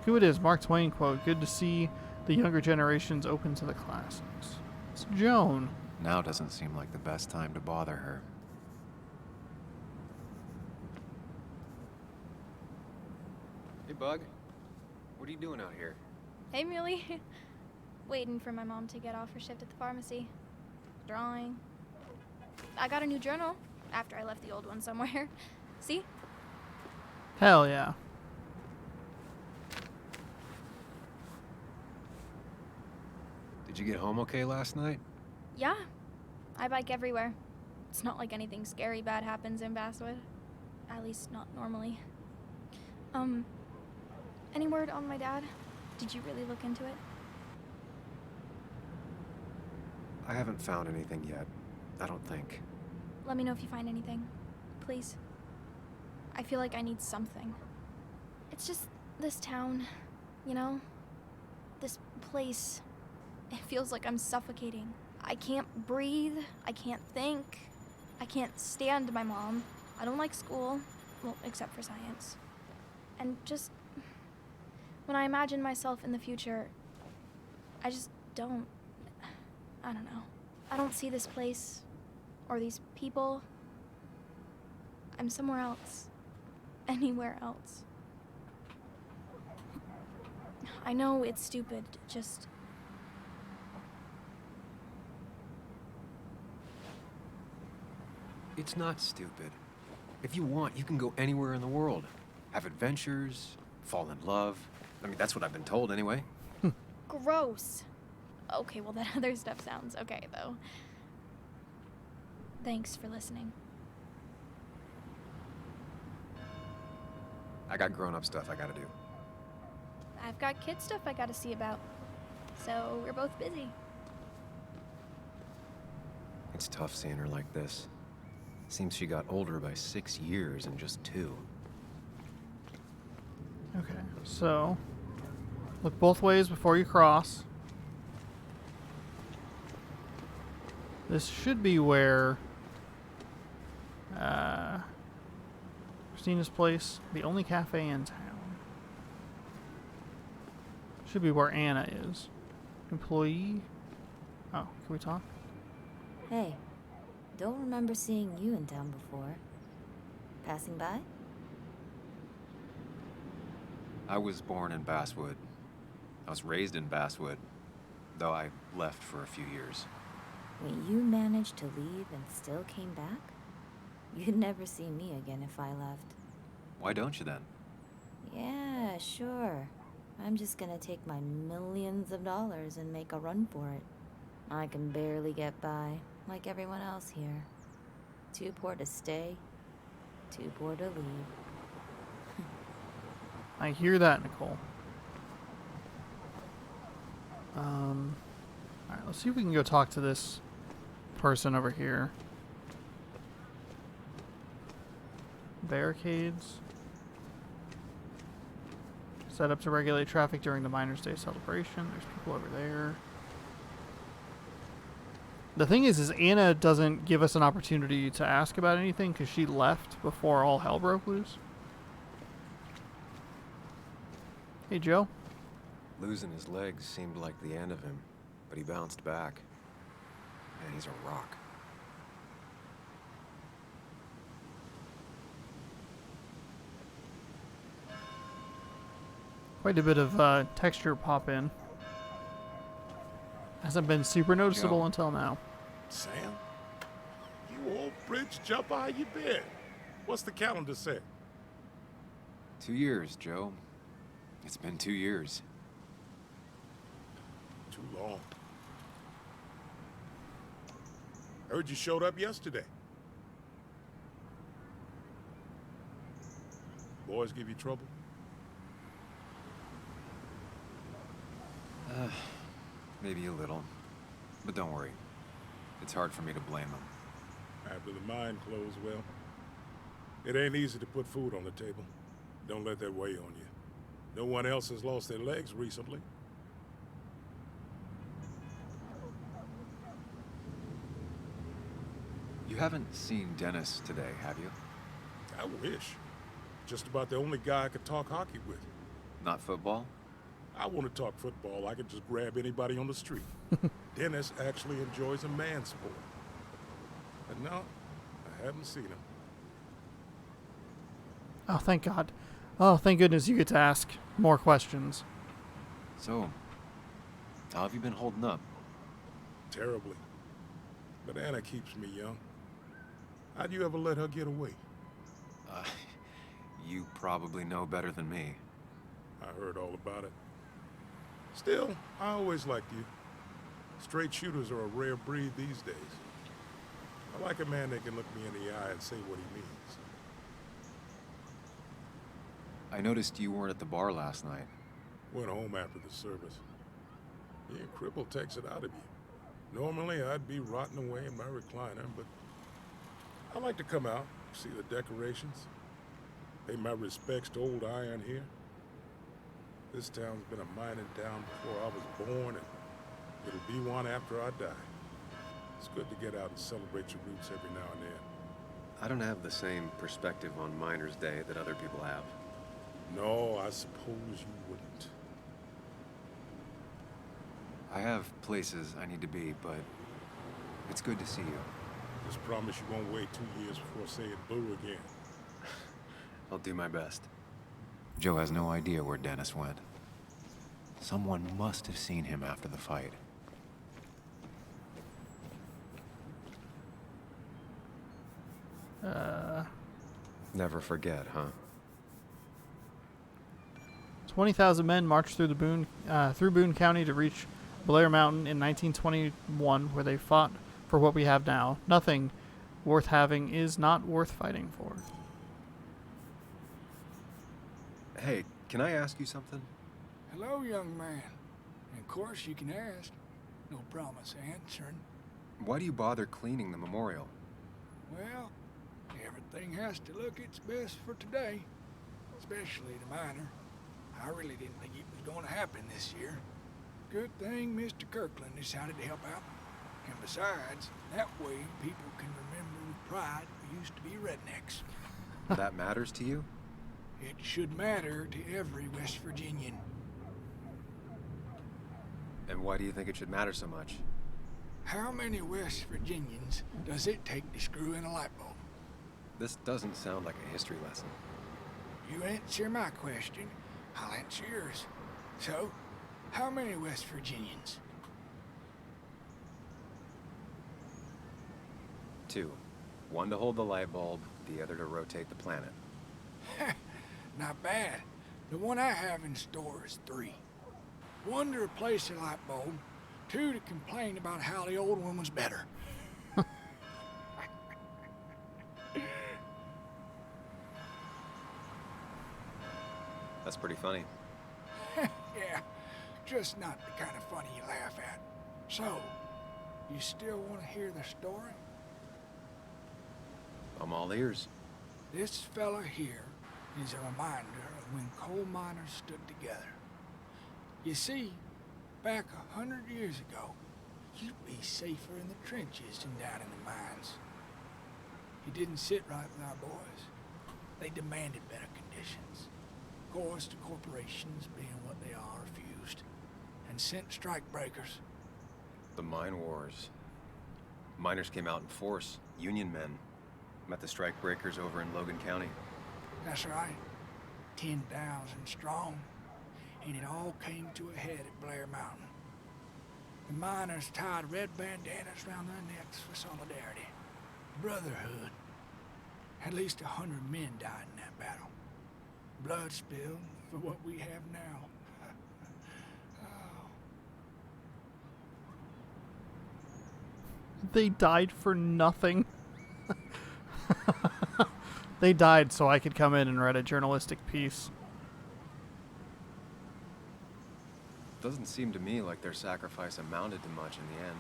who it is? Mark Twain quote. Good to see the younger generations open to the classics. It's Joan. Now doesn't seem like the best time to bother her. Hey, Bug. What are you doing out here? Hey, Muley. Waiting for my mom to get off her shift at the pharmacy. Drawing. I got a new journal after I left the old one somewhere. See? Hell yeah. Did you get home okay last night? Yeah. I bike everywhere. It's not like anything scary bad happens in Basswood. At least not normally. Any word on my dad? Did you really look into it? I haven't found anything yet. I don't think. Let me know if you find anything. Please. I feel like I need something. It's just this town, you know? This place. It feels like I'm suffocating. I can't breathe. I can't think. I can't stand my mom. I don't like school. Well, except for science. And just... when I imagine myself in the future, I just don't... I don't know. I don't see this place. Or these people. I'm somewhere else. Anywhere else. I know it's stupid, just... It's not stupid. If you want, you can go anywhere in the world. Have adventures, fall in love. I mean, that's what I've been told anyway. Gross. Okay, well that other stuff sounds okay, though. Thanks for listening. I got grown-up stuff I gotta do. I've got kid stuff I gotta see about. So we're both busy. It's tough seeing her like this. Seems she got older by 6 years in just 2. Okay, so look both ways before you cross. This should be where Christina's place, the only cafe in town. Should be where Anna is. Employee? Oh, can we talk? Hey, don't remember seeing you in town before. Passing by? I was born in Basswood. I was raised in Basswood, though I left for a few years. Wait, you managed to leave and still came back? You'd never see me again if I left. Why don't you then? Yeah, sure. I'm just gonna take my millions of dollars and make a run for it. I can barely get by, like everyone else here. Too poor to stay, too poor to leave. I hear that, Nicole. Alright, let's see if we can go talk to this person over here. Barricades. Set up to regulate traffic during the Miners' Day celebration. There's people over there. The thing is Anna doesn't give us an opportunity to ask about anything because she left before all hell broke loose. Hey, Joe. Losing his legs seemed like the end of him, but he bounced back. Man, he's a rock. Quite a bit of texture pop in. Hasn't been super noticeable until now. Sam? You old bridge jumper, how you been? What's the calendar say? 2 years, Joe. It's been 2 years. Too long. Heard you showed up yesterday. Boys give you trouble? Maybe a little. But don't worry. It's hard for me to blame them. After the mine closed, well, it ain't easy to put food on the table. Don't let that weigh on you. No one else has lost their legs recently. You haven't seen Dennis today, have you? I wish. Just about the only guy I could talk hockey with. Not football? I want to talk football. I could just grab anybody on the street. Dennis actually enjoys a man's sport. But no, I haven't seen him. Oh, thank God. Oh, thank goodness you get to ask more questions. So, how have you been holding up? Terribly. But Anna keeps me young. How'd you ever let her get away? You probably know better than me. I heard all about it. Still, I always liked you. Straight shooters are a rare breed these days. I like a man that can look me in the eye and say what he means. I noticed you weren't at the bar last night. Went home after the service. Being crippled takes it out of you. Normally, I'd be rotting away in my recliner, but I like to come out, see the decorations, pay my respects to old iron here. This town's been a mining town before I was born, and it'll be one after I die. It's good to get out and celebrate your roots every now and then. I don't have the same perspective on Miners' Day that other people have. No, I suppose you wouldn't. I have places I need to be, but it's good to see you. Just promise you won't wait 2 years before saying blue again. I'll do my best. Joe has no idea where Dennis went. Someone must have seen him after the fight. Never forget, huh? 20,000 men marched through Boone County to reach Blair Mountain in 1921, where they fought for what we have now. Nothing worth having is not worth fighting for. Hey, can I ask you something? Hello, young man. And of course you can ask. No promise answering. Why do you bother cleaning the memorial? Well, everything has to look its best for today. Especially the miner. I really didn't think it was going to happen this year. Good thing Mr. Kirkland decided to help out. And besides, that way people can remember with pride we used to be rednecks. That matters to you? It should matter to every West Virginian. And why do you think it should matter so much? How many West Virginians does it take to screw in a light bulb? This doesn't sound like a history lesson. You answer my question, I'll answer yours. So, how many West Virginians? 2. One to hold the light bulb, the other to rotate the planet. Not bad. The one I have in store is 3. 1 to replace the light bulb, 2 to complain about how the old one was better. That's pretty funny. Yeah, just not the kind of funny you laugh at. So, you still want to hear the story? I'm all ears. This fella here is a reminder of when coal miners stood together. You see, back 100 years ago, you'd be safer in the trenches than down in the mines. It didn't sit right with our boys. They demanded better conditions. Of course, the corporations, being what they are, refused and sent strikebreakers. The mine wars. Miners came out in force, Union men. Met the strikebreakers over in Logan County. That's right. 10,000 strong. And it all came to a head at Blair Mountain. The miners tied red bandanas around their necks for solidarity. Brotherhood. At least 100 men died in that battle. Blood spilled for what we have now. They died for nothing. They died so I could come in and write a journalistic piece. Doesn't seem to me like their sacrifice amounted to much in the end.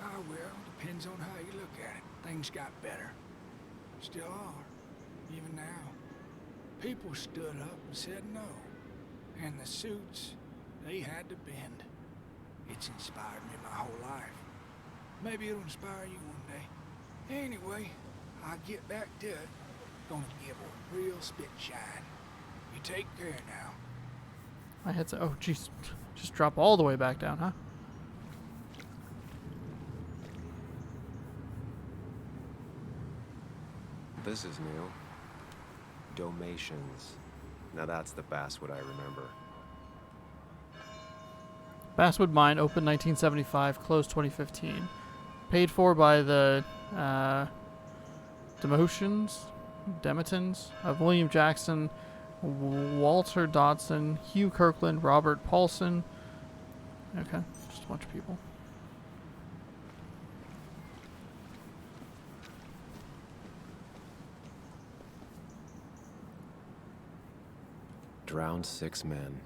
Ah, well, depends on how you look at it. Things got better. Still are. Even now. People stood up and said no. And the suits, they had to bend. It's inspired me my whole life. Maybe it'll inspire you one day. Anyway, I'll get back to it. Gonna give a real spit shine. You take care now. My headset. Oh, jeez. Just drop all the way back down, huh? This is new. Domations. Now that's the Basswood I remember. Basswood Mine opened 1975, closed 2015. Paid for by the Demetons of William Jackson, Walter Dodson, Hugh Kirkland, Robert Paulson. Okay, just a bunch of people. Drowned 6 men.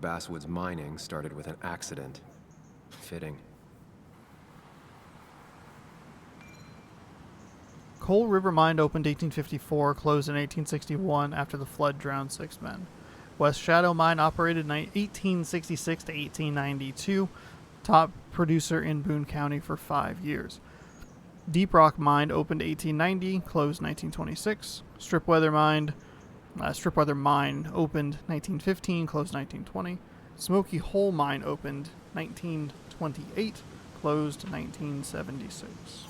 Basswood's mining started with an accident. Fitting. Coal River Mine opened 1854, closed in 1861 after the flood drowned 6 men. West Shadow Mine operated 1866 to 1892, top producer in Boone County for 5 years. Deep Rock Mine opened 1890, closed 1926. Stripweather Mine opened 1915, closed 1920. Smoky Hole Mine opened 1928, closed 1976.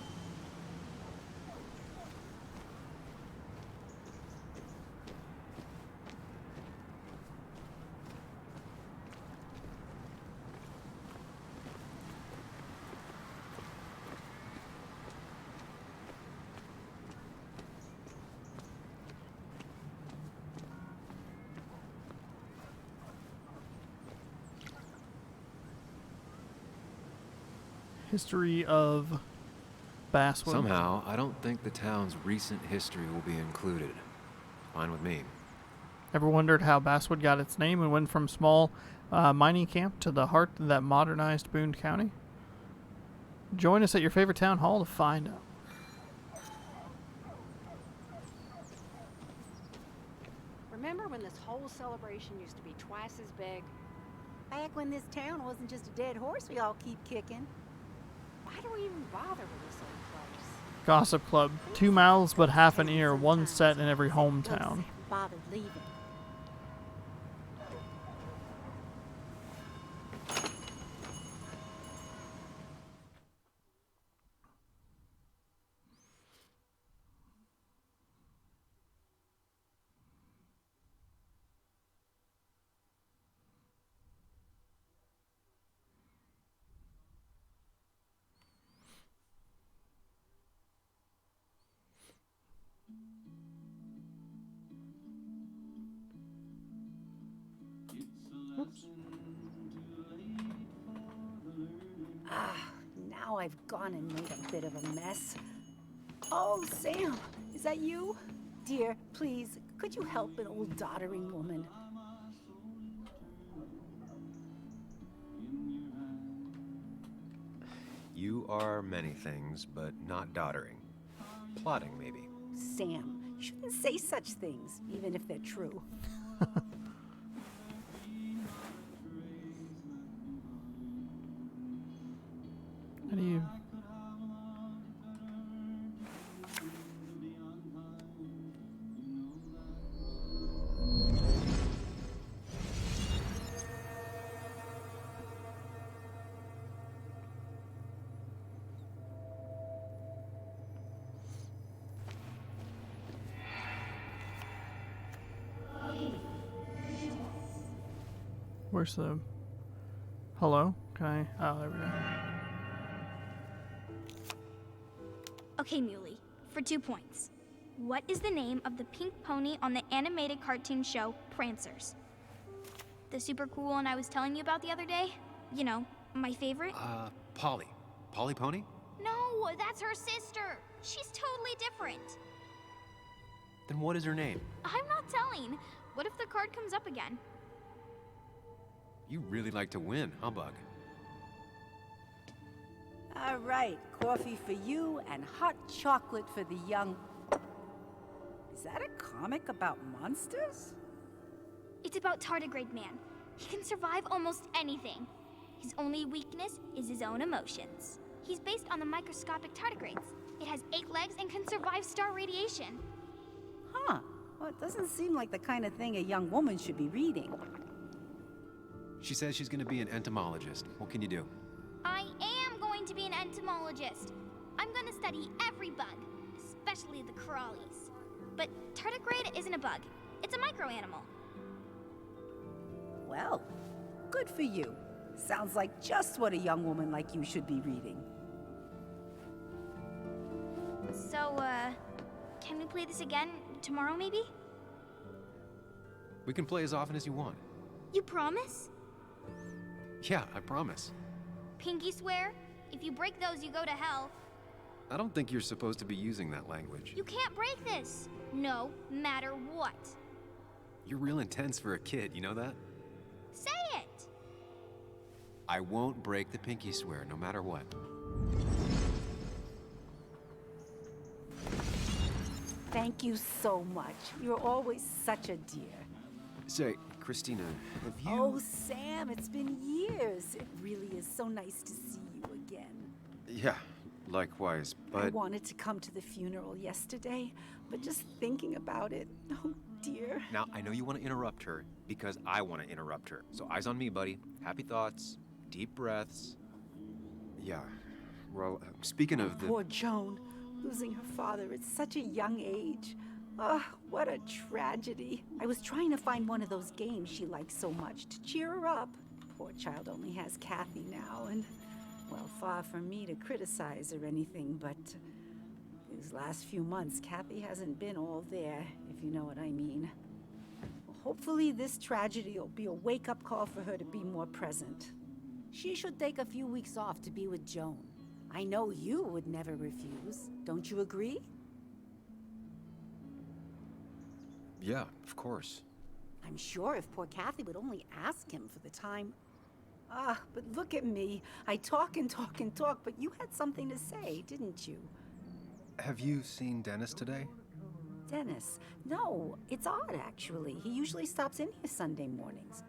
History of Basswood. Somehow, I don't think the town's recent history will be included. Fine with me. Ever wondered how Basswood got its name and went from small mining camp to the heart that modernized Boone County? Join us at your favorite town hall to find out. Remember when this whole celebration used to be twice as big? Back when this town wasn't just a dead horse we all keep kicking. Why do we even bother with this old place? Gossip Club. 2 mouths but half an ear. One set in every hometown. Bothered leaving. Now I've gone and made a bit of a mess. Oh, Sam, is that you? Dear, please, could you help an old doddering woman? You are many things, but not doddering. Plotting, maybe. Sam, you shouldn't say such things, even if they're true. How do you... Where's the... Hello? Can I... Oh, there we go. Okay, Muley, for 2 points. What is the name of the pink pony on the animated cartoon show Prancers? The super cool one I was telling you about the other day? You know, my favorite? Polly. Polly Pony? No, that's her sister. She's totally different. Then what is her name? I'm not telling. What if the card comes up again? You really like to win, huh, Bug? All right, coffee for you and hot chocolate for the young... Is that a comic about monsters? It's about Tardigrade Man. He can survive almost anything. His only weakness is his own emotions. He's based on the microscopic tardigrades. It has 8 legs and can survive star radiation. Huh. Well, it doesn't seem like the kind of thing a young woman should be reading. She says she's gonna be an entomologist. What can you do? I am going to be an entomologist. I'm going to study every bug, especially the crawlies. But tardigrade isn't a bug. It's a microanimal. Well, good for you. Sounds like just what a young woman like you should be reading. So, can we play this again tomorrow, maybe? We can play as often as you want. You promise? Yeah, I promise. Pinky swear? If you break those, you go to hell. I don't think you're supposed to be using that language. You can't break this. No matter what. You're real intense for a kid, you know that? Say it! I won't break the pinky swear, no matter what. Thank you so much. You're always such a dear. Say, Christina, have you... Oh, Sam, it's been years. It really is so nice to see you again. Yeah, likewise, but... I wanted to come to the funeral yesterday, but just thinking about it, oh dear. Now, I know you want to interrupt her, because I want to interrupt her. So eyes on me, buddy. Happy thoughts, deep breaths. Yeah, well, speaking of the... Poor Joan, losing her father at such a young age. Ah, what a tragedy. I was trying to find one of those games she likes so much to cheer her up. Poor child only has Kathy now, and, well, far from me to criticize or anything, but these last few months, Kathy hasn't been all there, if you know what I mean. Well, hopefully this tragedy will be a wake-up call for her to be more present. She should take a few weeks off to be with Joan. I know you would never refuse. Don't you agree? Yeah, of course. I'm sure if poor Kathy would only ask him for the time. Ah, but look at me. I talk and talk and talk, but you had something to say, didn't you? Have you seen Dennis today? Dennis? No, it's odd, actually. He usually stops in here Sunday mornings.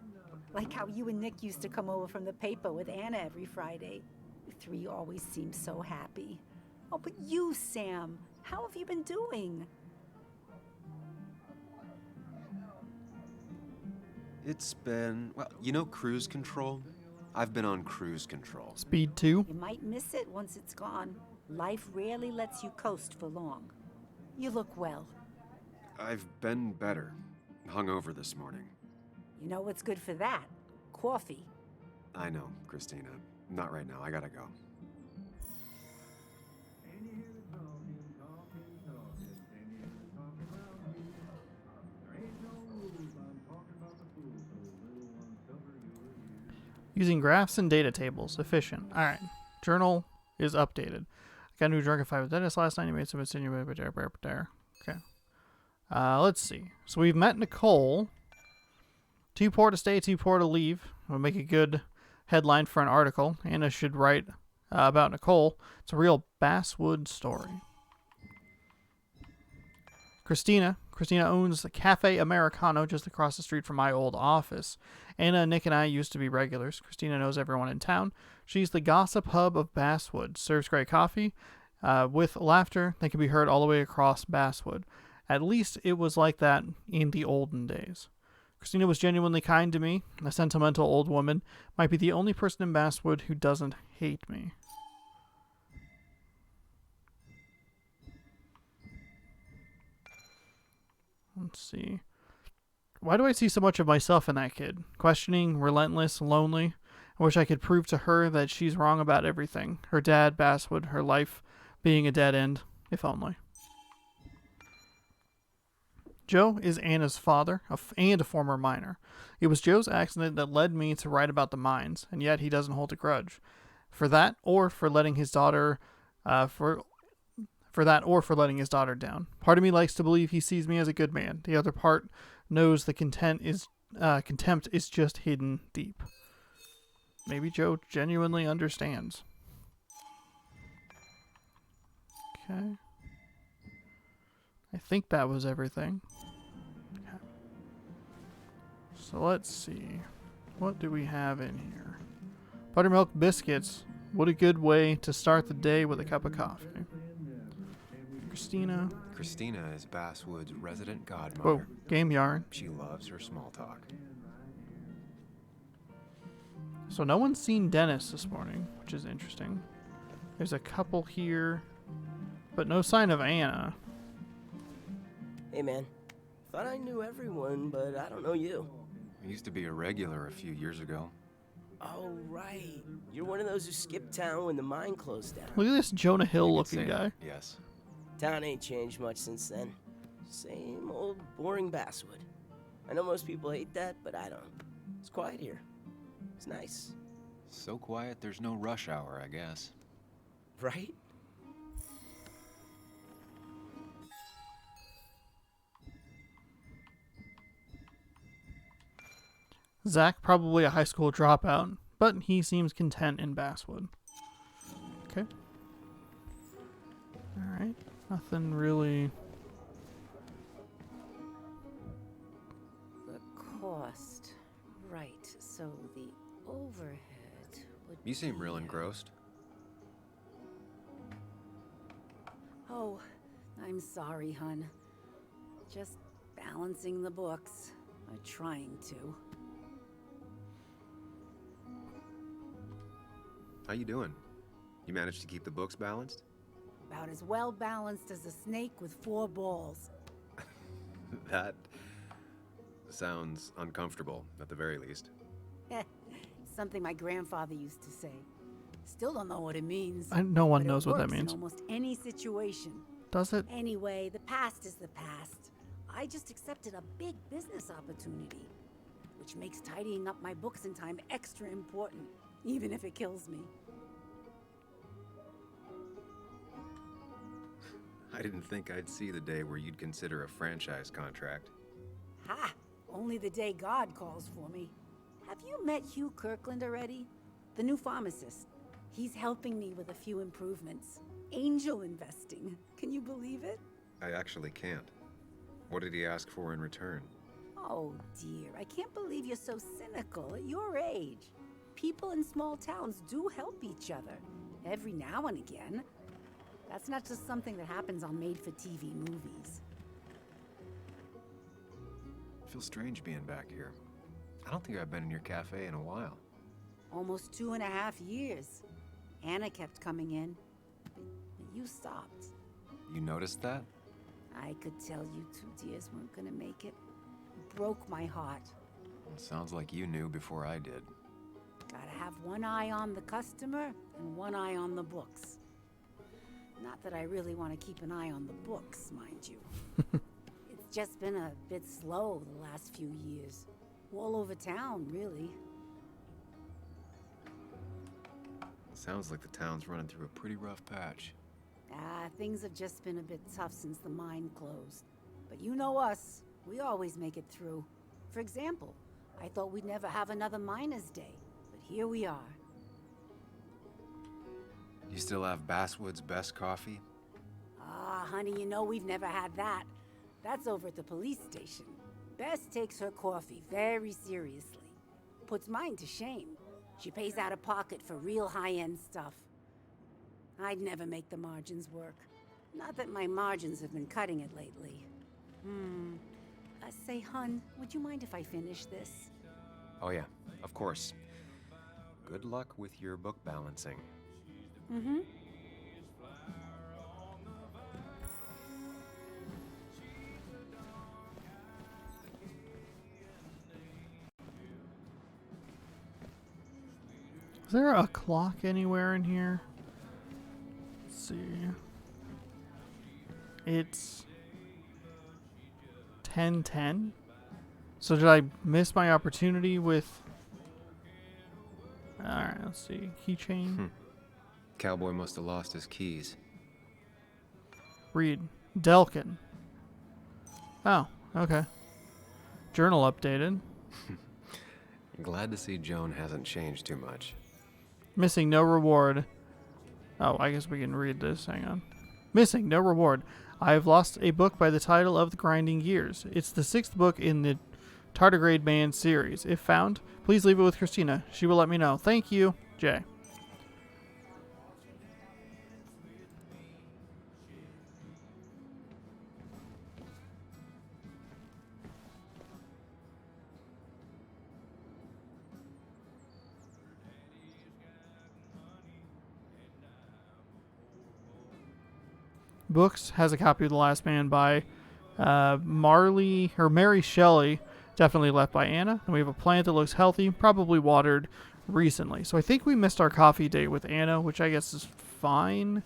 Like how you and Nick used to come over from the paper with Anna every Friday. You three always seem so happy. Oh, but you, Sam, how have you been doing? It's been, well, you know cruise control? I've been on cruise control. Speed 2. You might miss it once it's gone. Life rarely lets you coast for long. You look well. I've been better. Hungover this morning. You know what's good for that? Coffee. I know, Christina. Not right now. I gotta go. Using graphs and data tables. Efficient. Alright. Journal is updated. I got a new drunk at 5 with Dennis last night. He made some insinuation there. Okay. Let's see. So we've met Nicole. Too poor to stay, too poor to leave. We'll make a good headline for an article. Anna should write about Nicole. It's a real Basswood story. Christina owns the Cafe Americano just across the street from my old office. Anna, Nick, and I used to be regulars. Christina knows everyone in town. She's the gossip hub of Basswood. Serves great coffee with laughter that can be heard all the way across Basswood. At least it was like that in the olden days. Christina was genuinely kind to me. A sentimental old woman might be the only person in Basswood who doesn't hate me. Let's see. Why do I see so much of myself in that kid? Questioning, relentless, lonely. I wish I could prove to her that she's wrong about everything. Her dad, Basswood, her life being a dead end. If only. Joe is Anna's father and a former miner. It was Joe's accident that led me to write about the mines, and yet he doesn't hold a grudge. For that, or for letting his daughter letting his daughter down. Part of me likes to believe he sees me as a good man. The other part knows the contempt is just hidden deep. Maybe Joe genuinely understands. Okay. I think that was everything. Okay. So let's see. What do we have in here? Buttermilk biscuits. What a good way to start the day with a cup of coffee. Christina. Christina is Basswood's resident godmother. Whoa, game yarn. She loves her small talk. So no one's seen Dennis this morning, which is interesting. There's a couple here, but no sign of Anna. Hey man, thought I knew everyone, but I don't know you. I used to be a regular a few years ago. Oh, right. You're one of those who skipped town when the mine closed down. Look at this Jonah Hill looking guy. Yes. Town ain't changed much since then. Same old boring Basswood. I know most people hate that, but I don't. It's quiet here. It's nice. So quiet, there's no rush hour, I guess. Right? Zach, probably a high school dropout, but he seems content in Basswood. Okay. Alright. Nothing really. The cost. Right, so the overhead would You seem real engrossed. Oh, I'm sorry, hun. Just balancing the books. I'm trying to. How you doing? You managed to keep the books balanced? About as well balanced as a snake with 4 balls. That sounds uncomfortable, at the very least. Something my grandfather used to say. Still don't know what it means. No one but knows it what that works means. In almost any situation. Does it? Anyway, the past is the past. I just accepted a big business opportunity, which makes tidying up my books in time extra important, even if it kills me. I didn't think I'd see the day where you'd consider a franchise contract. Ha! Only the day God calls for me. Have you met Hugh Kirkland already? The new pharmacist. He's helping me with a few improvements. Angel investing. Can you believe it? I actually can't. What did he ask for in return? Oh dear, I can't believe you're so cynical at your age. People in small towns do help each other, every now and again. That's not just something that happens on made-for-TV movies. It feels strange being back here. I don't think I've been in your cafe in a while. Almost 2.5 years. Anna kept coming in, but you stopped. You noticed that? I could tell you two dears weren't gonna make it. It broke my heart. Well, sounds like you knew before I did. Gotta have one eye on the customer and one eye on the books. Not that I really want to keep an eye on the books, mind you. It's just been a bit slow the last few years. All over town, really. Sounds like the town's running through a pretty rough patch. Things have just been a bit tough since the mine closed. But you know us, we always make it through. For example, I thought we'd never have another Miners' Day, but here we are. You still have Basswood's best coffee? Honey, you know we've never had that. That's over at the police station. Bess takes her coffee very seriously. Puts mine to shame. She pays out of pocket for real high-end stuff. I'd never make the margins work. Not that my margins have been cutting it lately. Say, hun, would you mind if I finish this? Oh yeah, of course. Good luck with your book balancing. Mm-hmm. Is there a clock anywhere in here? Let's see. It's 10:10. So did I miss my opportunity with... Alright, let's see. Keychain. Cowboy must have lost his keys. Read. Delkin. Oh, okay. Journal updated. Glad to see Joan hasn't changed too much. Missing no reward. Oh, I guess we can read this. Hang on. Missing no reward. I have lost a book by the title of The Grinding Gears. It's the 6th book in the Tardigrade Man series. If found, please leave it with Christina. She will let me know. Thank you, Jay. Books has a copy of The Last Man by Mary Shelley, definitely left by Anna. And we have a plant that looks healthy, probably watered recently. So I think we missed our coffee date with Anna, which I guess is fine.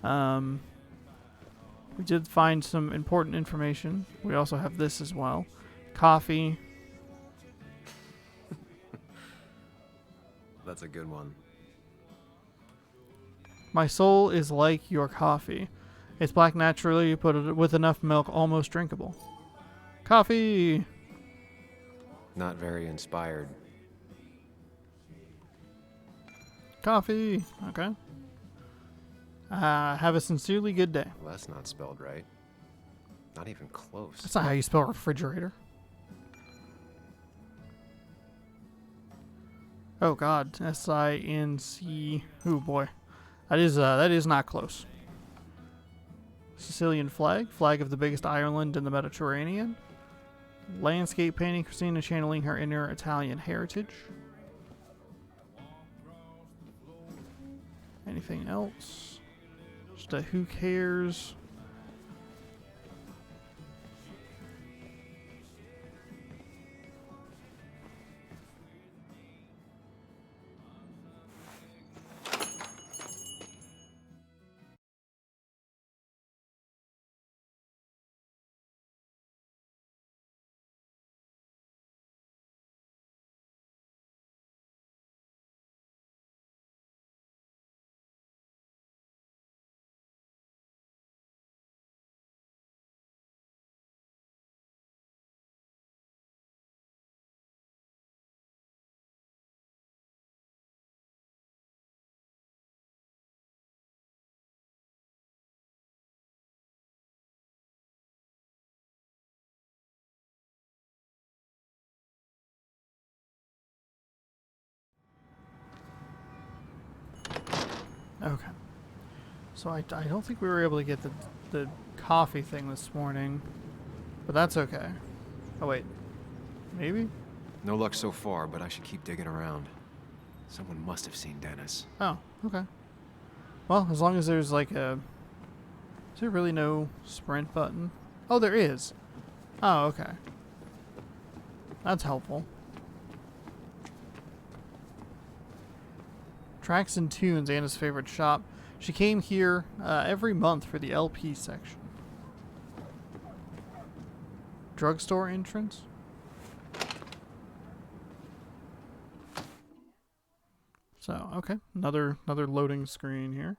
We did find some important information. We also have this as well. Coffee. That's a good one. My soul is like your coffee. It's black naturally, but with enough milk, almost drinkable. Coffee! Not very inspired. Coffee! Okay. Have a sincerely good day. Well, that's not spelled right. Not even close. That's not how you spell refrigerator. Oh God, S-I-N-C. Oh boy, that is not close. Sicilian flag, flag of the biggest island in the Mediterranean. Landscape painting, Christina channeling her inner Italian heritage. Anything else? Just a who cares? So I don't think we were able to get the coffee thing this morning, but that's okay. Oh wait, maybe? No luck so far, but I should keep digging around. Someone must have seen Dennis. Oh, okay. Well, as long as there's like a... Is there really no sprint button? Oh, there is. Oh, okay. That's helpful. Tracks and Tunes, Anna's favorite shop. She came here every month for the LP section. Drugstore entrance? So, okay. Another loading screen here.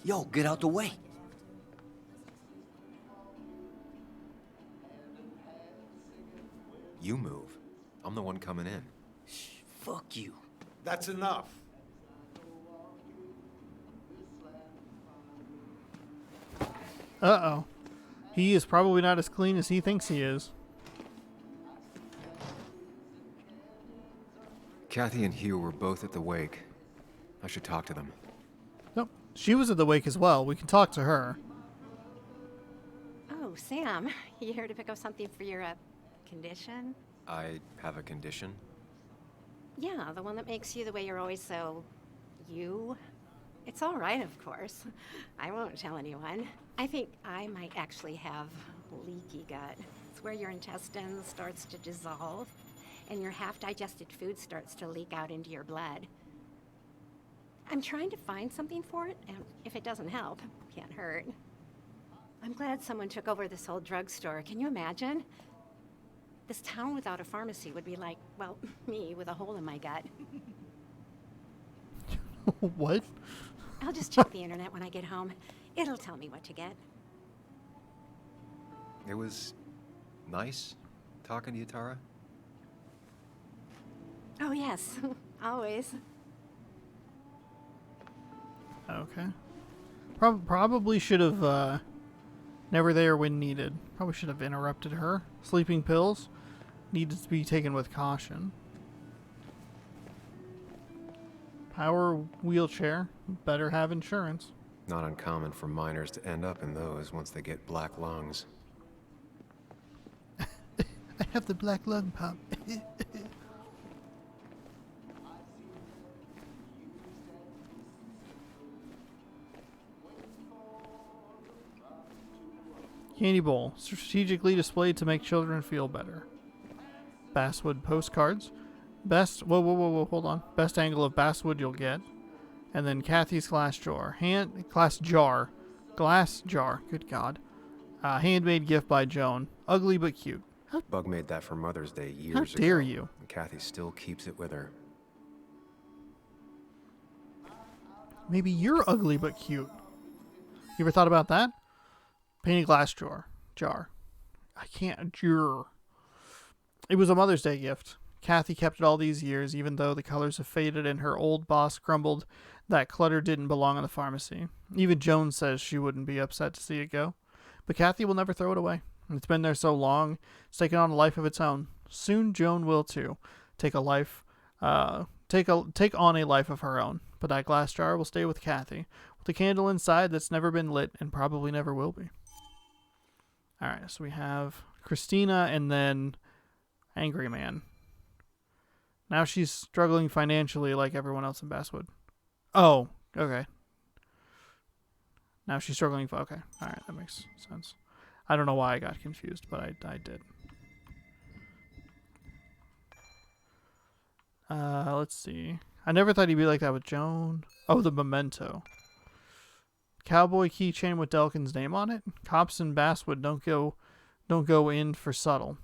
Yo, get out the way. You move. I'm the one coming in. Fuck you. That's enough. Uh-oh. He is probably not as clean as he thinks he is. Kathy and Hugh were both at the wake. I should talk to them. Nope. She was at the wake as well. We can talk to her. Oh, Sam, you here to pick up something for your condition? I have a condition? Yeah, the one that makes you the way you're always so... you? It's all right, of course. I won't tell anyone. I think I might actually have leaky gut. It's where your intestine starts to dissolve, and your half-digested food starts to leak out into your blood. I'm trying to find something for it, and if it doesn't help, can't hurt. I'm glad someone took over this old drugstore. Can you imagine? This town without a pharmacy would be like, well, me with a hole in my gut. What? I'll just check the internet when I get home. It'll tell me what to get. It was nice talking to you, Tara. Oh, yes. Always. Okay. Probably should have, never there when needed. Probably should have interrupted her. Sleeping pills needed to be taken with caution. Power wheelchair. Better have insurance. Not uncommon for minors to end up in those once they get black lungs. I have the black lung pop. Candy bowl, strategically displayed to make children feel better. Basswood postcards. Best, whoa, hold on. Best angle of basswood you'll get. And then Kathy's glass jar. Glass jar, good God. Handmade gift by Joan. Ugly but cute. Bug made that for Mother's Day years ago. How dare you? And Kathy still keeps it with her. Maybe you're ugly but cute. You ever thought about that? Painted glass jar. I can't. It was a Mother's Day gift. Kathy kept it all these years, even though the colors have faded and her old boss grumbled that clutter didn't belong in the pharmacy. Even Joan says she wouldn't be upset to see it go. But Kathy will never throw it away. It's been there so long, it's taken on a life of its own. Soon Joan will too. Take on a life of her own. But that glass jar will stay with Kathy, with a candle inside that's never been lit and probably never will be. Alright, so we have Christina and then Angry Man. Now she's struggling financially like everyone else in Basswood. Oh, okay. Now she's struggling. Okay, alright, that makes sense. I don't know why I got confused, but I did. Let's see. I never thought he'd be like that with Joan. Oh, the memento. Cowboy keychain with Delkin's name on it. Cops in Basswood don't go in for subtle.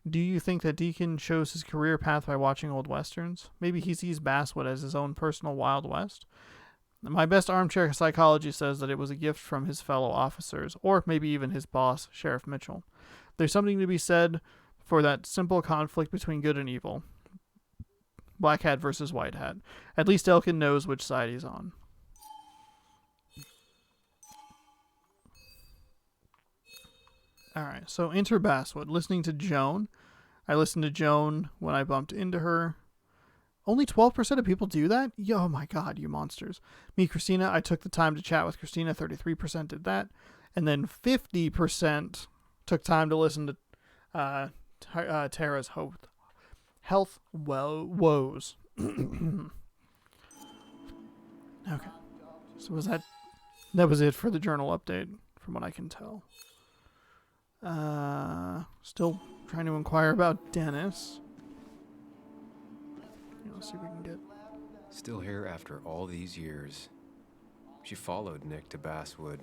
Do you think that Deacon chose his career path by watching old westerns? Maybe he sees Basswood as his own personal Wild West? My best armchair psychology says that it was a gift from his fellow officers, or maybe even his boss, Sheriff Mitchell. There's something to be said for that simple conflict between good and evil. Black hat versus white hat. At least Elkin knows which side he's on. Alright, so enter Basswood. Listening to Joan. I listened to Joan when I bumped into her. Only 12% of people do that? Oh my god, you monsters. Me, Christina, I took the time to chat with Christina. 33% did that. And then 50% took time to listen to Tara's health woes. Okay. So that was it for the journal update, from what I can tell. Still trying to inquire about Dennis. Let's see if we can get... Still here after all these years. She followed Nick to Basswood,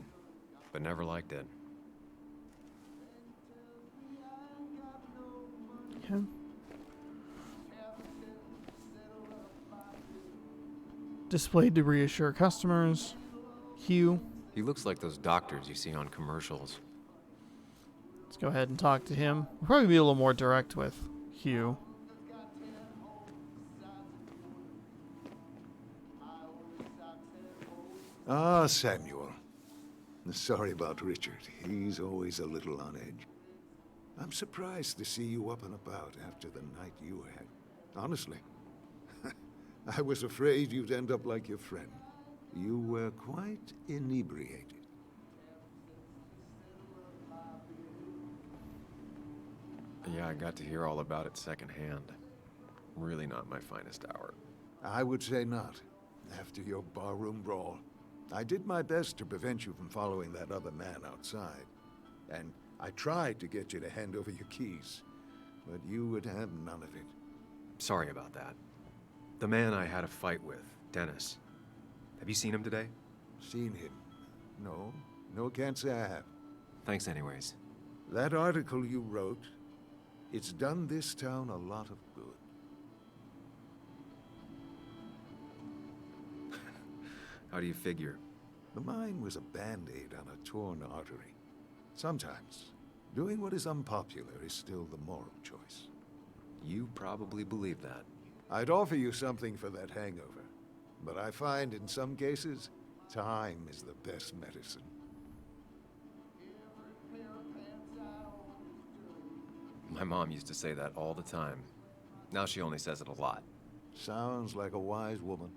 but never liked it. Okay. Displayed to reassure customers. Hugh. He looks like those doctors you see on commercials. Let's go ahead and talk to him. We'll probably be a little more direct with Hugh. Ah, Samuel. Sorry about Richard. He's always a little on edge. I'm surprised to see you up and about after the night you had. Honestly. I was afraid you'd end up like your friend. You were quite inebriated. Yeah, I got to hear all about it secondhand. Really not my finest hour. I would say not. After your barroom brawl. I did my best to prevent you from following that other man outside. And I tried to get you to hand over your keys. But you would have none of it. Sorry about that. The man I had a fight with, Dennis. Have you seen him today? Seen him? No. No, can't say I have. Thanks anyways. That article you wrote, it's done this town a lot of good. How do you figure? The mine was a band-aid on a torn artery. Sometimes, doing what is unpopular is still the moral choice. You probably believe that. I'd offer you something for that hangover, but I find in some cases, time is the best medicine. My mom used to say that all the time. Now she only says it a lot. Sounds like a wise woman.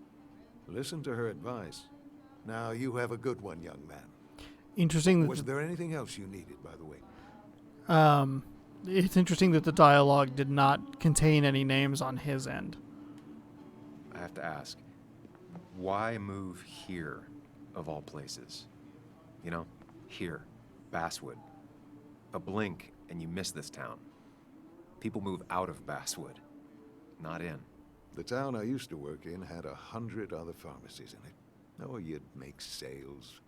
Listen to her advice. Now you have a good one, young man. Interesting. Was there anything else you needed, by the way? It's interesting that the dialogue did not contain any names on his end. I have to ask, why move here, of all places? You know, here, Basswood. A blink and you miss this town. People move out of Basswood, not in. The town I used to work in had 100 other pharmacies in it. Oh, you'd make sales.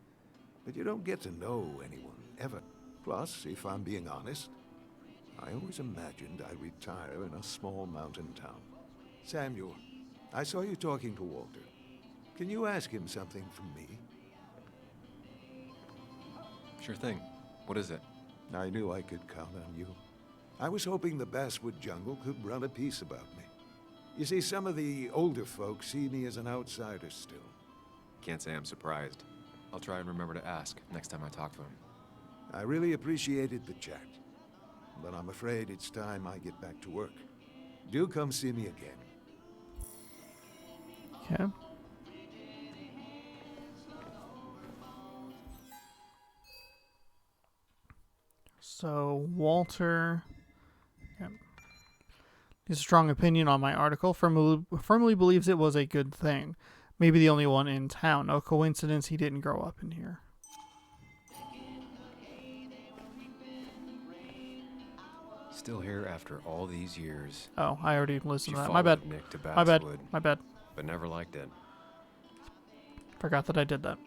But you don't get to know anyone, ever. Plus, if I'm being honest, I always imagined I'd retire in a small mountain town. Samuel, I saw you talking to Walter. Can you ask him something from me? Sure thing. What is it? I knew I could count on you. I was hoping the Basswood jungle could run a piece about me. You see, some of the older folks see me as an outsider still. Can't say I'm surprised. I'll try and remember to ask next time I talk to him. I really appreciated the chat, but I'm afraid it's time I get back to work. Do come see me again. Okay. So, Walter... Yep. His strong opinion on my article, firmly believes it was a good thing. Maybe the only one in town. No coincidence he didn't grow up in here. Still here after all these years. Oh, I already listened She to that. My bad. followed Nick to My bad. Basswood, My bad. But never liked it. Forgot that I did that.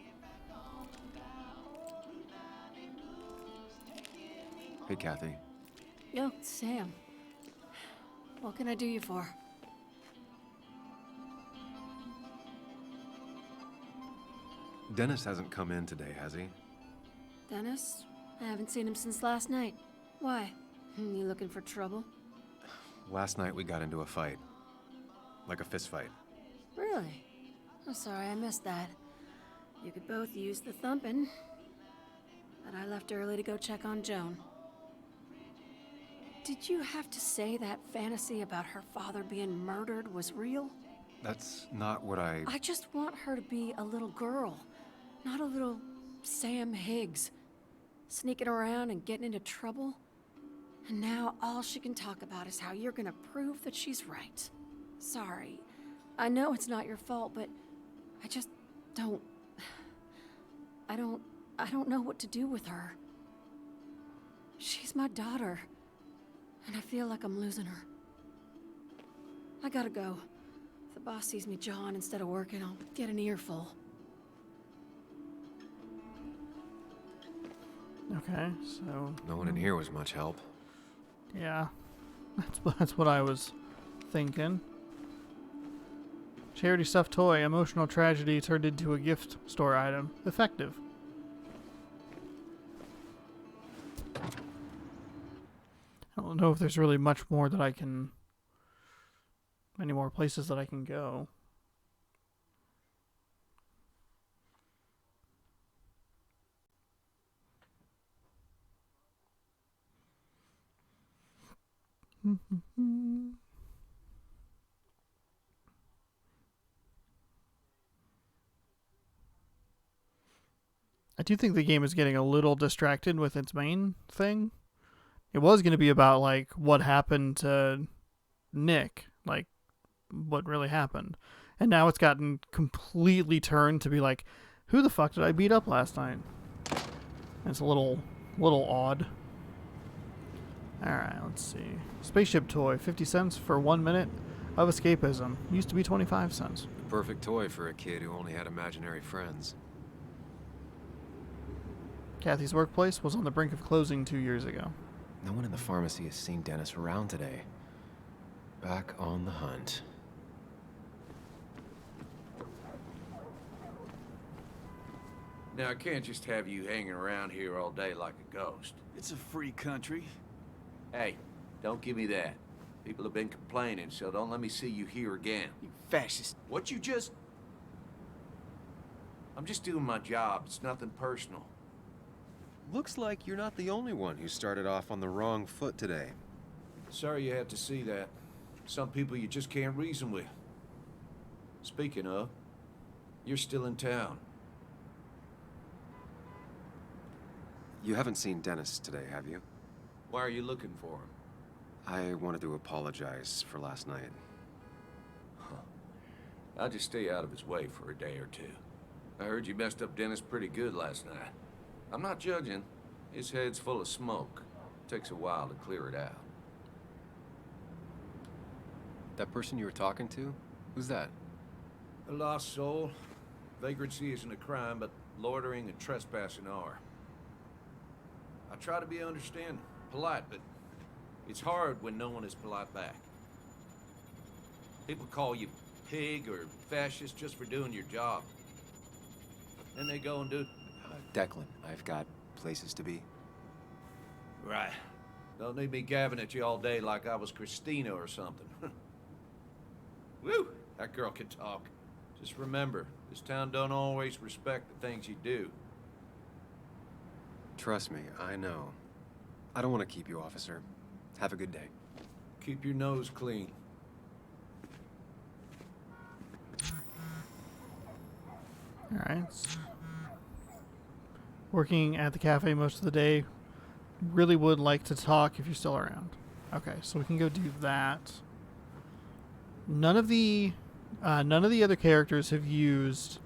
Hey, Kathy. Yo, Sam. What can I do you for? Dennis hasn't come in today, has he? Dennis? I haven't seen him since last night. Why? You looking for trouble? Last night we got into a fight. Like a fist fight. Really? I'm sorry I missed that. You could both use the thumping. But I left early to go check on Joan. Did you have to say that fantasy about her father being murdered was real? That's not what I just want her to be a little girl, not a little Sam Higgs. Sneaking around and getting into trouble. And now all she can talk about is how you're gonna prove that she's right. Sorry. I know it's not your fault, but I just don't... I don't know what to do with her. She's my daughter. And I feel like I'm losing her. I gotta go. If the boss sees me jawing instead of working, I'll get an earful. Okay, so... No one in here was much help. Yeah, that's what I was thinking. Charity stuffed toy, emotional tragedy turned into a gift store item. Effective. I don't know if there's really much more that I can... Many more places that I can go. I do think the game is getting a little distracted with its main thing. It was going to be about, like, what happened to Nick, like, what really happened. And now it's gotten completely turned to be like, who the fuck did I beat up last night? And it's a little odd. Alright, let's see. Spaceship toy, 50 cents for 1 minute of escapism. Used to be 25 cents. The perfect toy for a kid who only had imaginary friends. Kathy's workplace was on the brink of closing 2 years ago. No one in the pharmacy has seen Dennis around today. Back on the hunt. Now, I can't just have you hanging around here all day like a ghost. It's a free country. Hey, don't give me that. People have been complaining, so don't let me see you here again. You fascist. What you just... I'm just doing my job. It's nothing personal. Looks like you're not the only one who started off on the wrong foot today. Sorry you have to see that. Some people you just can't reason with. Speaking of, you're still in town. You haven't seen Dennis today, have you? Why are you looking for him? I wanted to apologize for last night. I'll just stay out of his way for a day or two. I heard you messed up Dennis pretty good last night. I'm not judging. His head's full of smoke. Takes a while to clear it out. That person you were talking to? Who's that? A lost soul. Vagrancy isn't a crime, but loitering and trespassing are. I try to be understanding, polite, but it's hard when no one is polite back. People call you pig or fascist just for doing your job. Then they go and do... Declan, I've got places to be. Right. Don't need me gabbing at you all day like I was Christina or something. Woo! That girl can talk. Just remember, this town don't always respect the things you do. Trust me, I know. I don't want to keep you, officer. Have a good day. Keep your nose clean. Alright. Working at the cafe most of the day. Really would like to talk if you're still around. Okay, so we can go do that. None of the other characters have used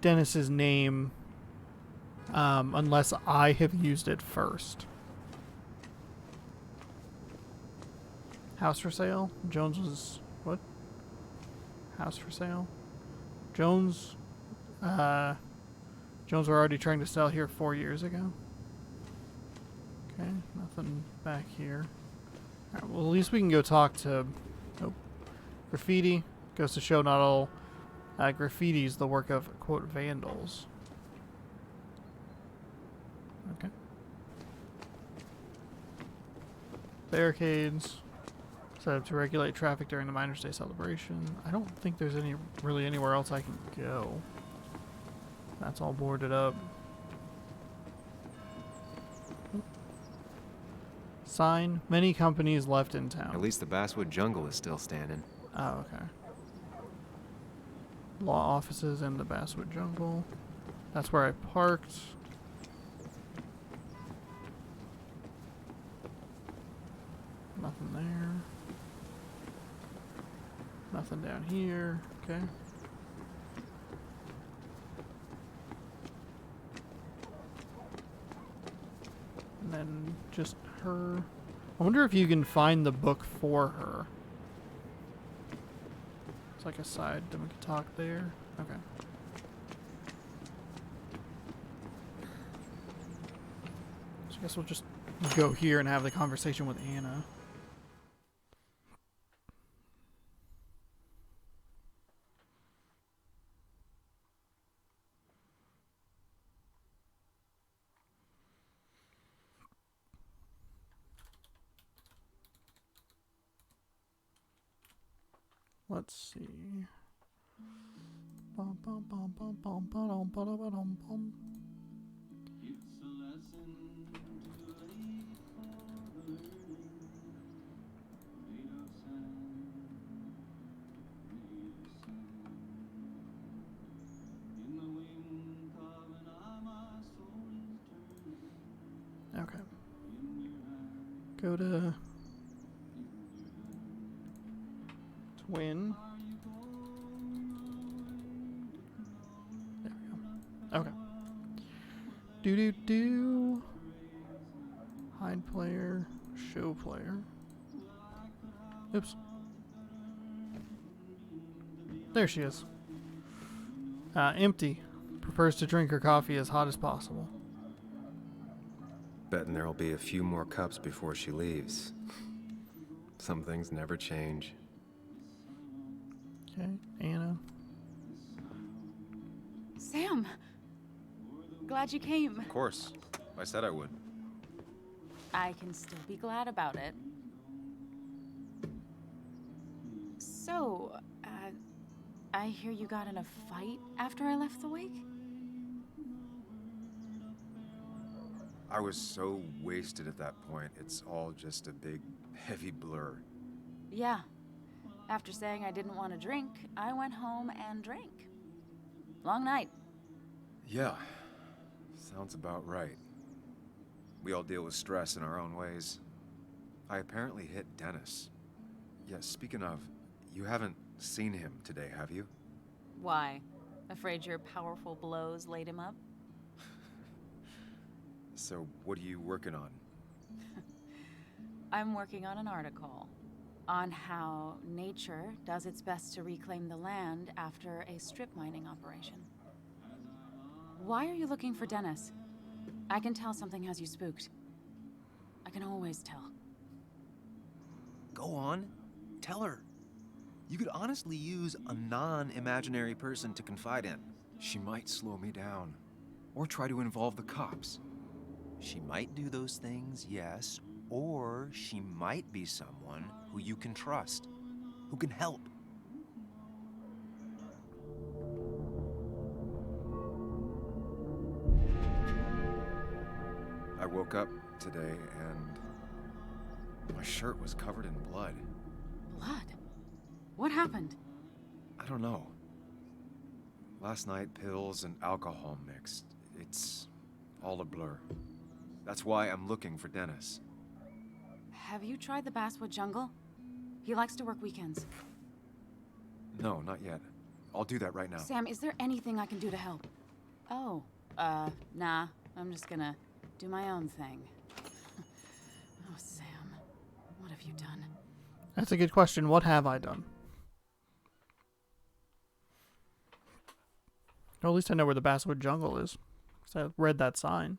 Dennis's name unless I have used it first. House for sale? Jones was... what? House for sale? Jones... Jones were already trying to sell here 4 years ago. Okay, nothing back here. Alright, well, at least we can go talk to... Oh, graffiti. Goes to show not all graffiti is the work of, quote, vandals. Okay. Barricades. Set up to regulate traffic during the Miners' Day celebration. I don't think there's really anywhere else I can go. That's all boarded up. Sign. Many companies left in town. At least the Basswood Jungle is still standing. Oh, okay. Law offices in the Basswood Jungle. That's where I parked. Nothing there. Nothing down here. Okay. And then just her. I wonder if you can find the book for her. It's like a side. Then we can talk there. Okay. So I guess we'll just go here and have the conversation with Anna. Let's see. Bum, bum, bum, bum, bum, ba-dum, ba-da-ba-dum, bum. Okay. Go to Twin. There we go. Okay. Do. Hide player. Show player. Oops. There she is. Empty. Prefers to drink her coffee as hot as possible. Betting there'll be a few more cups before she leaves. Some things never change. Okay, Anna. Sam! Glad you came. Of course. I said I would. I can still be glad about it. So, I hear you got in a fight after I left the wake? I was so wasted at that point, it's all just a big, heavy blur. Yeah. After saying I didn't want to drink, I went home and drank. Long night. Yeah. Sounds about right. We all deal with stress in our own ways. I apparently hit Dennis. Yeah, speaking of, you haven't seen him today, have you? Why? Afraid your powerful blows laid him up? So, what are you working on? I'm working on an article on how nature does its best to reclaim the land after a strip mining operation. Why are you looking for Dennis? I can tell something has you spooked. I can always tell. Go on. Tell her. You could honestly use a non-imaginary person to confide in. She might slow me down. Or try to involve the cops. She might do those things, yes, or she might be someone who you can trust, who can help. I woke up today and my shirt was covered in blood. Blood? What happened? I don't know. Last night, pills and alcohol mixed. It's all a blur. That's why I'm looking for Dennis. Have you tried the Basswood Jungle? He likes to work weekends. No, not yet. I'll do that right now. Sam, is there anything I can do to help? Oh, nah. I'm just gonna do my own thing. Oh, Sam. What have you done? That's a good question. What have I done? Or at least I know where the Basswood Jungle is. Because I read that sign.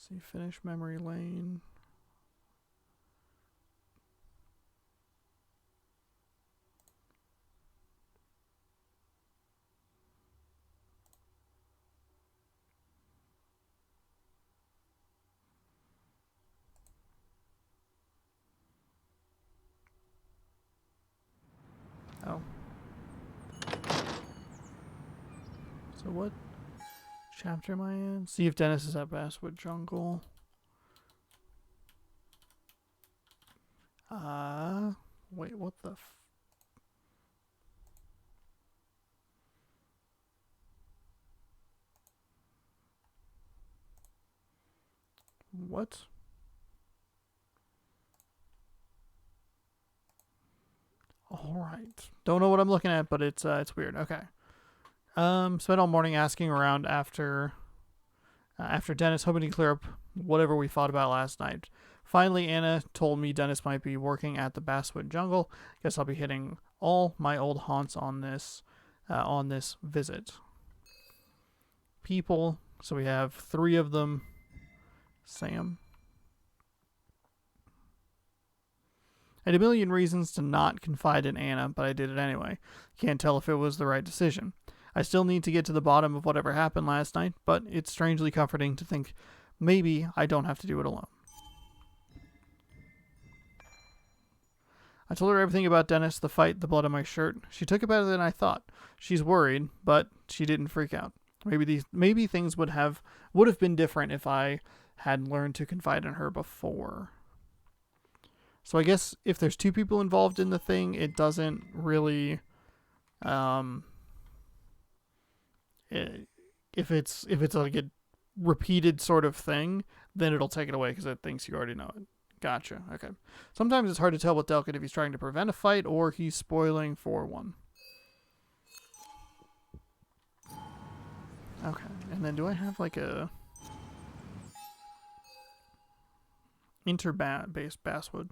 See, finish memory lane. Oh. So what chapter am I in? See if Dennis is at Basswood Jungle. Wait, what the what? All right. Don't know what I'm looking at, but it's weird. Okay. Spent all morning asking around after Dennis, hoping to clear up whatever we fought about last night. Finally, Anna told me Dennis might be working at the Basswood Jungle. Guess I'll be hitting all my old haunts on this visit. People. So we have 3 of them. Sam. I had a million reasons to not confide in Anna, but I did it anyway. Can't tell if it was the right decision. I still need to get to the bottom of whatever happened last night, but it's strangely comforting to think maybe I don't have to do it alone. I told her everything about Dennis, the fight, the blood on my shirt. She took it better than I thought. She's worried, but she didn't freak out. Maybe things would have been different if I had learned to confide in her before. So I guess if there's 2 people involved in the thing, it doesn't really, if it's like a repeated sort of thing, then it'll take it away because it thinks you already know it. Gotcha. Okay. Sometimes it's hard to tell with Delkin if he's trying to prevent a fight or he's spoiling for one. Okay. And then do I have like a inter-based Basswood?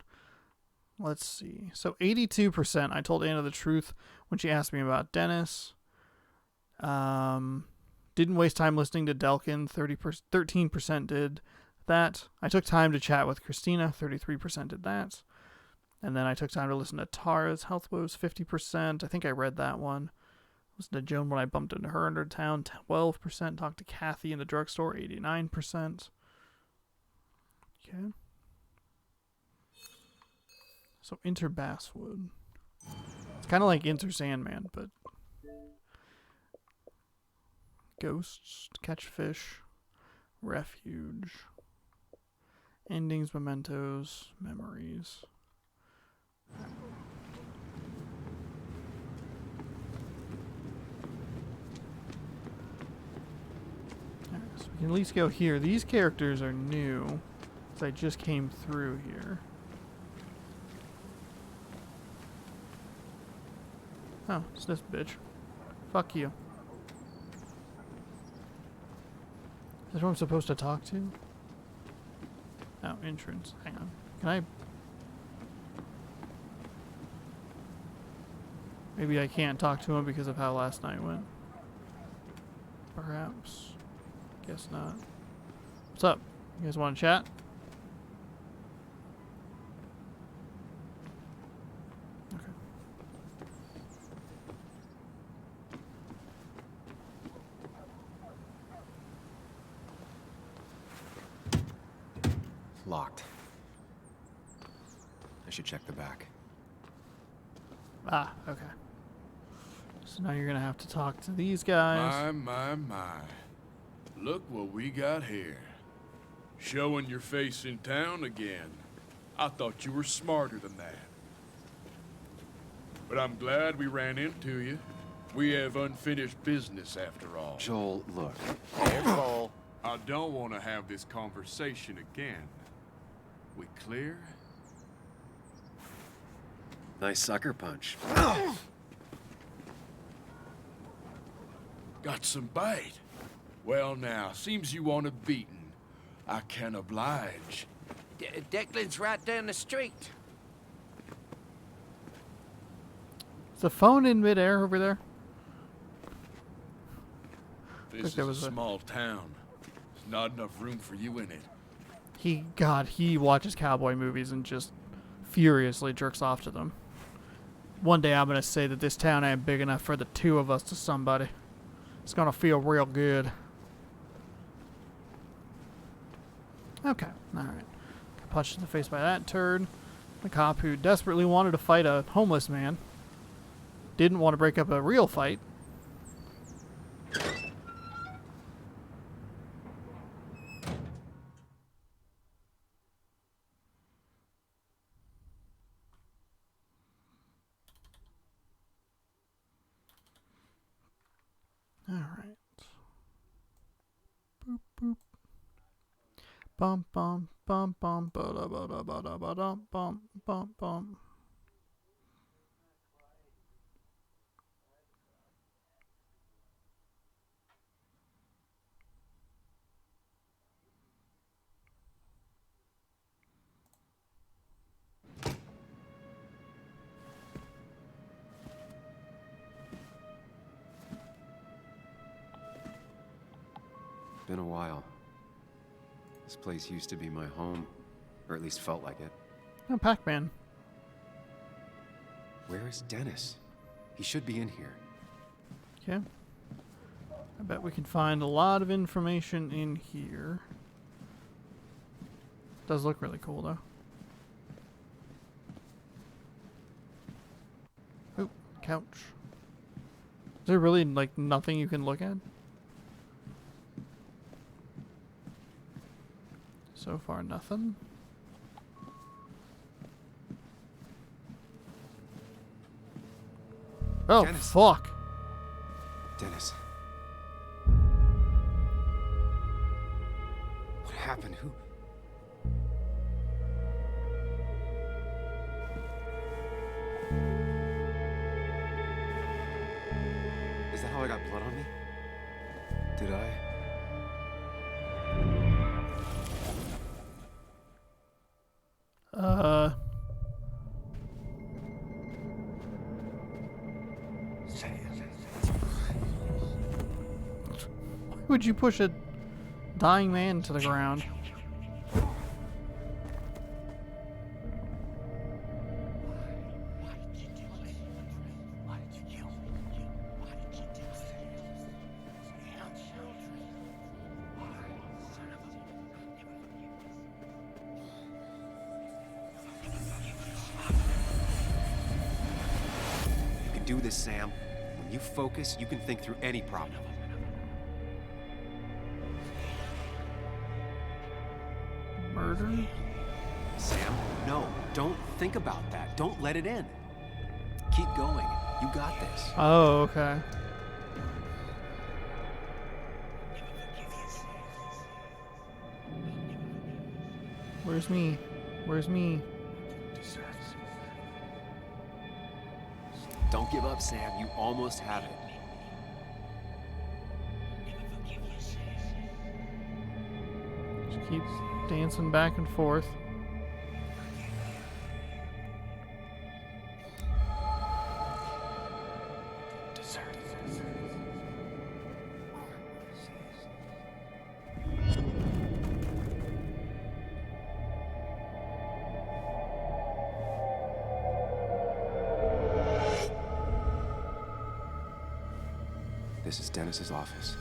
Let's see. So 82%. I told Anna the truth when she asked me about Dennis. Didn't waste time listening to Delkin. 13% did that. I took time to chat with Christina. 33% did that. And then I took time to listen to Tara's health woes. 50%. I think I read that one. Listen to Joan when I bumped into her under town. 12%. Talked to Kathy in the drugstore. 89%. Okay. So Inter Basswood. It's kind of like Inter Sandman, but ghosts, catch fish, refuge, endings, mementos, memories. Alright, so we can at least go here. These characters are new, so I just came through here. Oh, it's this bitch. Fuck you. Is this who I'm supposed to talk to? Oh, entrance. Hang on. Can I... Maybe I can't talk to him because of how last night went. Perhaps. Guess not. What's up? You guys want to chat? Locked. I should check the back. Ah, okay. So now you're gonna have to talk to these guys. My. Look what we got here. Showing your face in town again. I thought you were smarter than that. But I'm glad we ran into you. We have unfinished business after all. Joel, look. Careful. I don't want to have this conversation again. We clear? Nice sucker punch. Got some bite. Well now, seems you want a beating. I can oblige. Declan's right down the street. Is the phone in midair over there? This is a small town. There's not enough room for you in it. He watches cowboy movies and just furiously jerks off to them. One day I'm gonna say that this town ain't big enough for the two of us to somebody. It's gonna feel real good. Okay, alright. Punched in the face by that turd. The cop who desperately wanted to fight a homeless man. Didn't want to break up a real fight. Alright. Boop boop. Bum bum bum bum ba da ba da ba da ba dum bum bum bum. Been a while. This place used to be my home, or at least felt like it. Oh, Pac-Man. Where is Dennis? He should be in here. Okay. I bet we can find a lot of information in here. Does look really cool though. Oop, couch. Is there really like nothing you can look at? So far, nothing. Oh, Dennis. fuck. Dennis. What happened? Who? Is that how I got blood on me? Did I? Why would you push a dying man to the ground? You can do this, Sam. When you focus, you can think through any problem. Murder? Sam, no, don't think about that. Don't let it in. Keep going. You got this. Oh, okay. Where's me? Where's me? Don't give up, Sam. You almost have it. Just keep dancing back and forth. This is Dennis's office.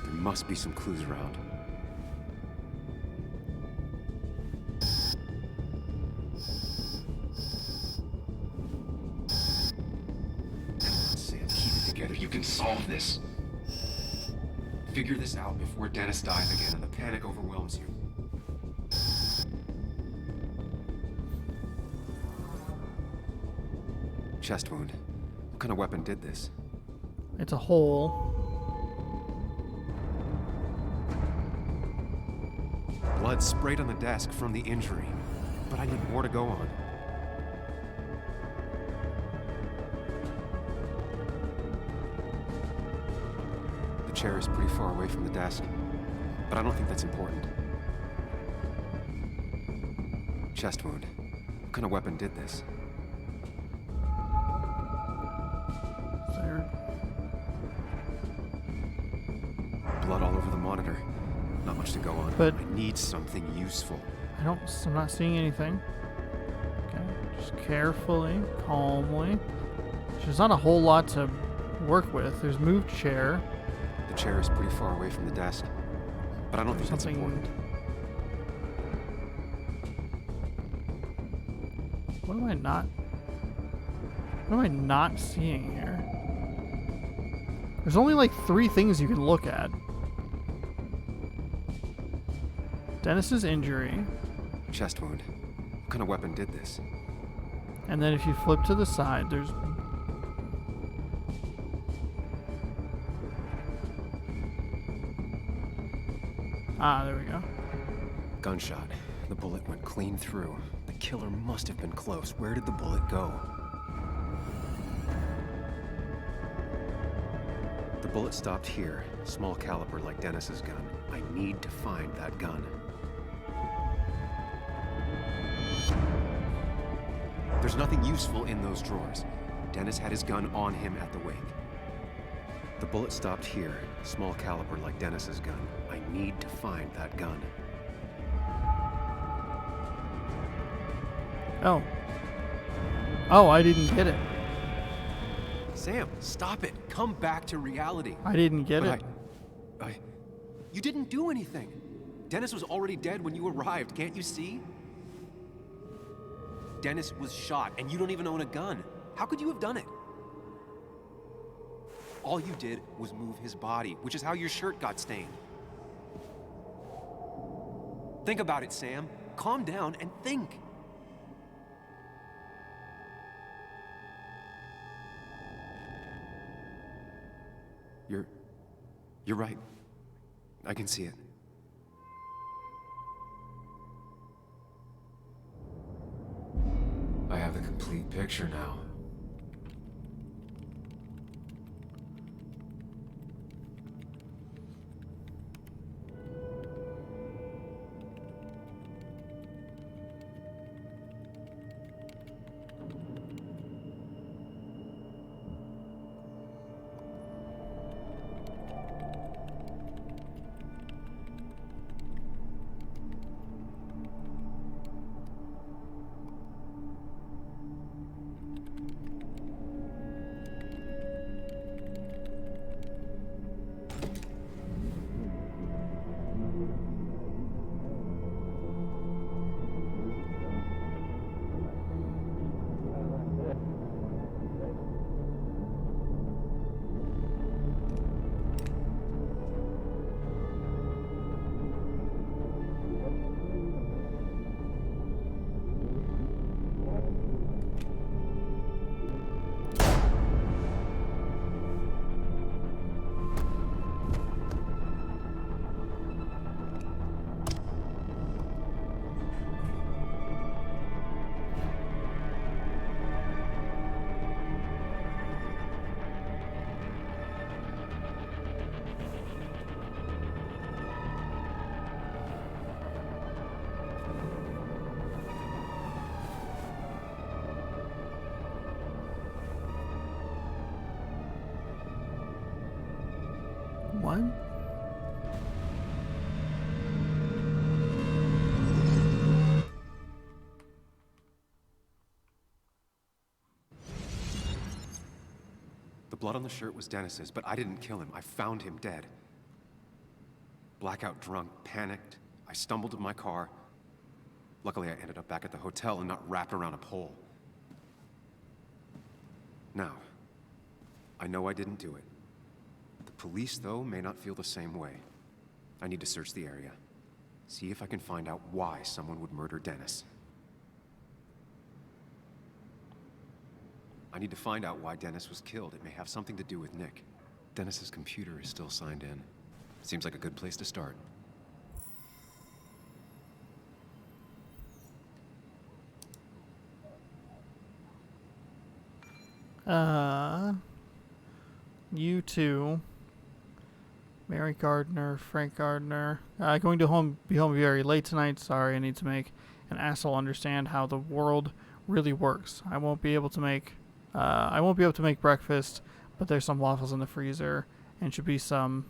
There must be some clues around. Sam, keep it together. You can solve this. Figure this out before Dennis dies again and the panic overwhelms you. Chest wound. What kind of weapon did this? It's a hole. Blood sprayed on the desk from the injury, but I need more to go on. The chair is pretty far away from the desk, but I don't think that's important. Chest wound. What kind of weapon did this? There. Blood all over the monitor. Not much to go on. But I need something useful. I'm not seeing anything. Okay, just carefully, calmly. There's not a whole lot to work with. There's moved chair. The chair is pretty far away from the desk, but I don't think that's important. What am I not seeing here? There's only like 3 things you can look at. Dennis's injury. Chest wound. What kind of weapon did this? And then if you flip to the side, there's... Ah, there we go. Gunshot. The bullet went clean through. The killer must have been close. Where did the bullet go? The bullet stopped here. Small caliber like Dennis's gun. I need to find that gun. There's nothing useful in those drawers. Dennis had his gun on him at the wake. The bullet stopped here. Small caliber like Dennis's gun. I need to find that gun. Oh. Oh, I didn't get it. Sam, stop it. Come back to reality. I didn't get But it. You didn't do anything. Dennis was already dead when you arrived. Can't you see? Dennis was shot, and you don't even own a gun. How could you have done it? All you did was move his body, which is how your shirt got stained. Think about it, Sam. Calm down and think. You're right. I can see it. I have the complete picture now. What? The blood on the shirt was Dennis's, but I didn't kill him. I found him dead. Blackout drunk, panicked. I stumbled to my car. Luckily, I ended up back at the hotel and not wrapped around a pole. Now, I know I didn't do it. The police, though, may not feel the same way. I need to search the area. See if I can find out why someone would murder Dennis. I need to find out why Dennis was killed. It may have something to do with Nick. Dennis's computer is still signed in. Seems like a good place to start. You two. Mary Gardner, Frank Gardner. Going to be home very late tonight. Sorry, I need to make an asshole understand how the world really works. I won't be able to make breakfast, but there's some waffles in the freezer and should be some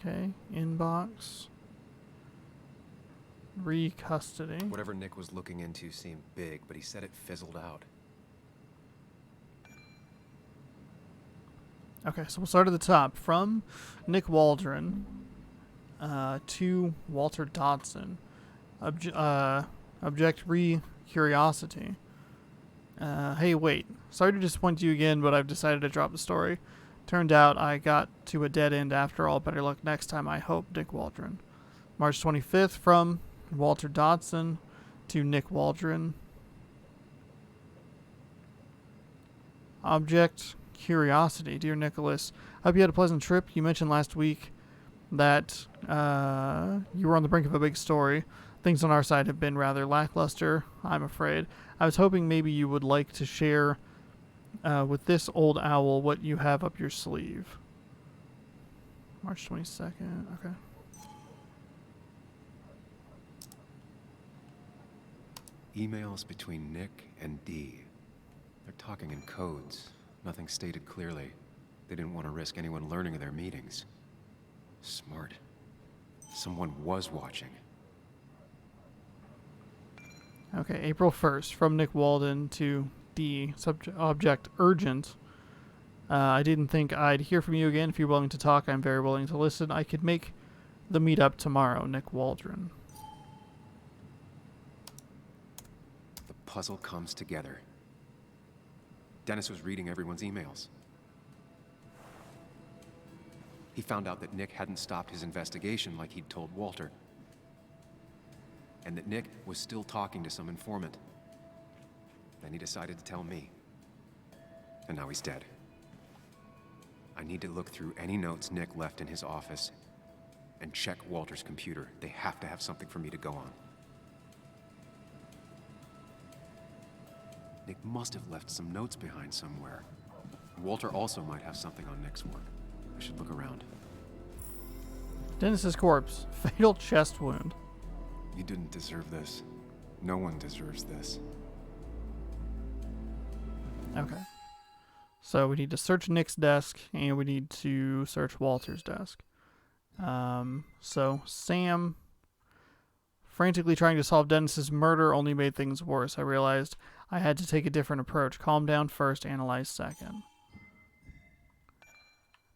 Okay, inbox. Re-custody. Whatever Nick was looking into seemed big, but he said it fizzled out. Okay, so we'll start at the top. From Nick Waldron to Walter Dodson. Object re-curiosity. Hey, wait. Sorry to disappoint you again, but I've decided to drop the story. Turned out I got to a dead end after all. Better luck next time, I hope, Nick Waldron. March 25th, from Walter Dodson to Nick Waldron. Object curiosity. Dear Nicholas, hope you had a pleasant trip. You mentioned last week that you were on the brink of a big story. Things on our side have been rather lackluster, I'm afraid. I was hoping maybe you would like to share with this old owl what you have up your sleeve. March 22nd. Okay. Emails between Nick and Dee. They're talking in codes. Nothing stated clearly. They didn't want to risk anyone learning of their meetings. Smart. Someone was watching. Okay, April 1st, from Nick Walden to D. Object urgent. I didn't think I'd hear from you again. If you're willing to talk, I'm very willing to listen. I could make the meetup tomorrow, Nick Waldron. The puzzle comes together. Dennis was reading everyone's emails. He found out that Nick hadn't stopped his investigation like he'd told Walter. And that Nick was still talking to some informant. Then he decided to tell me. And now he's dead. I need to look through any notes Nick left in his office and check Walter's computer. They have to have something for me to go on. Nick must have left some notes behind somewhere. Walter also might have something on Nick's work. I should look around. Dennis's corpse. Fatal chest wound. You didn't deserve this. No one deserves this. Okay. So we need to search Nick's desk, and we need to search Walter's desk. So Sam, frantically trying to solve Dennis's murder, only made things worse. I realized I had to take a different approach. Calm down first, analyze second.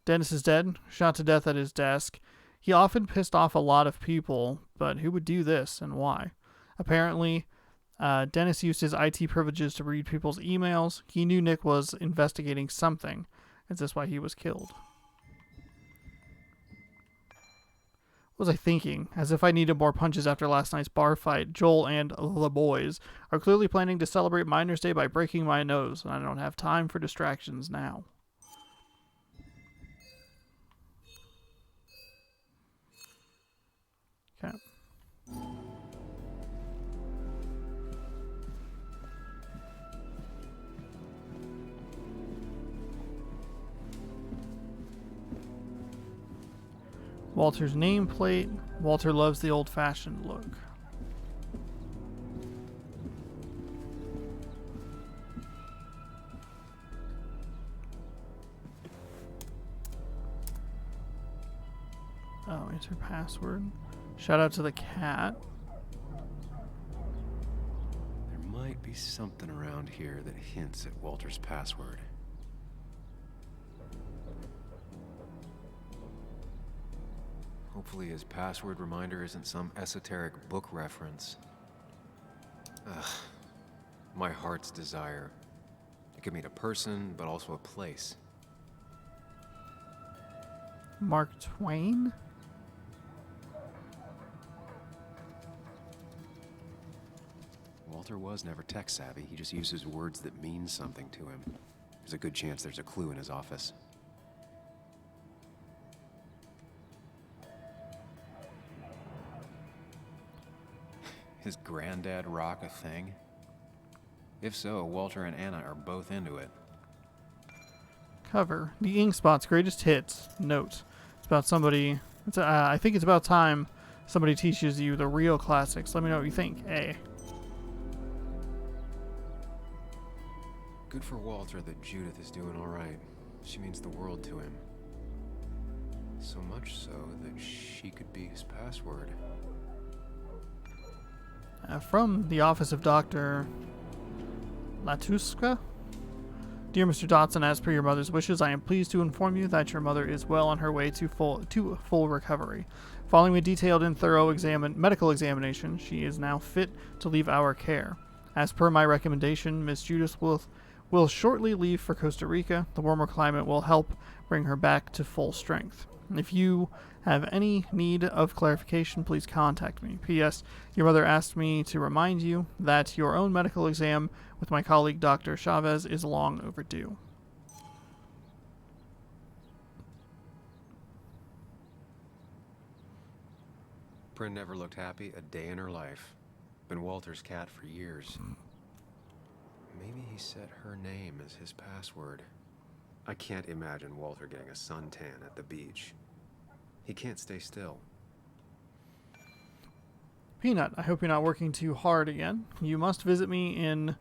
Dennis is dead, shot to death at his desk. He often pissed off a lot of people, but who would do this and why? Apparently, Dennis used his IT privileges to read people's emails. He knew Nick was investigating something. Is this why he was killed? What was I thinking? As if I needed more punches after last night's bar fight, Joel and the boys are clearly planning to celebrate Miners' Day by breaking my nose, and I don't have time for distractions now. Okay. Walter's nameplate. Walter loves the old-fashioned look. Oh, enter password. Shout out to the cat. There might be something around here that hints at Walter's password. Hopefully his password reminder isn't some esoteric book reference. Ugh. My heart's desire. It could mean a person, but also a place. Mark Twain? Walter was never tech savvy. He just uses words that mean something to him. There's a good chance there's a clue in his office. His granddad rock a thing? If so, Walter and Anna are both into it. Cover. The Inkspot's greatest hits. Note. It's about somebody... I think it's about time somebody teaches you the real classics. Let me know what you think. A. Good for Walter that Judith is doing all right. She means the world to him. So much so that she could be his password. From the office of Dr. Latuska? Dear Mr. Dotson, as per your mother's wishes, I am pleased to inform you that your mother is well on her way to full recovery. Following a detailed and thorough medical examination, she is now fit to leave our care. As per my recommendation, Miss Judith will shortly leave for Costa Rica. The warmer climate will help bring her back to full strength. If you have any need of clarification, please contact me. P.S. Your mother asked me to remind you that your own medical exam with my colleague Dr. Chavez is long overdue. Bryn never looked happy a day in her life. Been Walter's cat for years. Maybe he set her name as his password. I can't imagine Walter getting a suntan at the beach. He can't stay still. Peanut, I hope you're not working too hard again. You must visit me in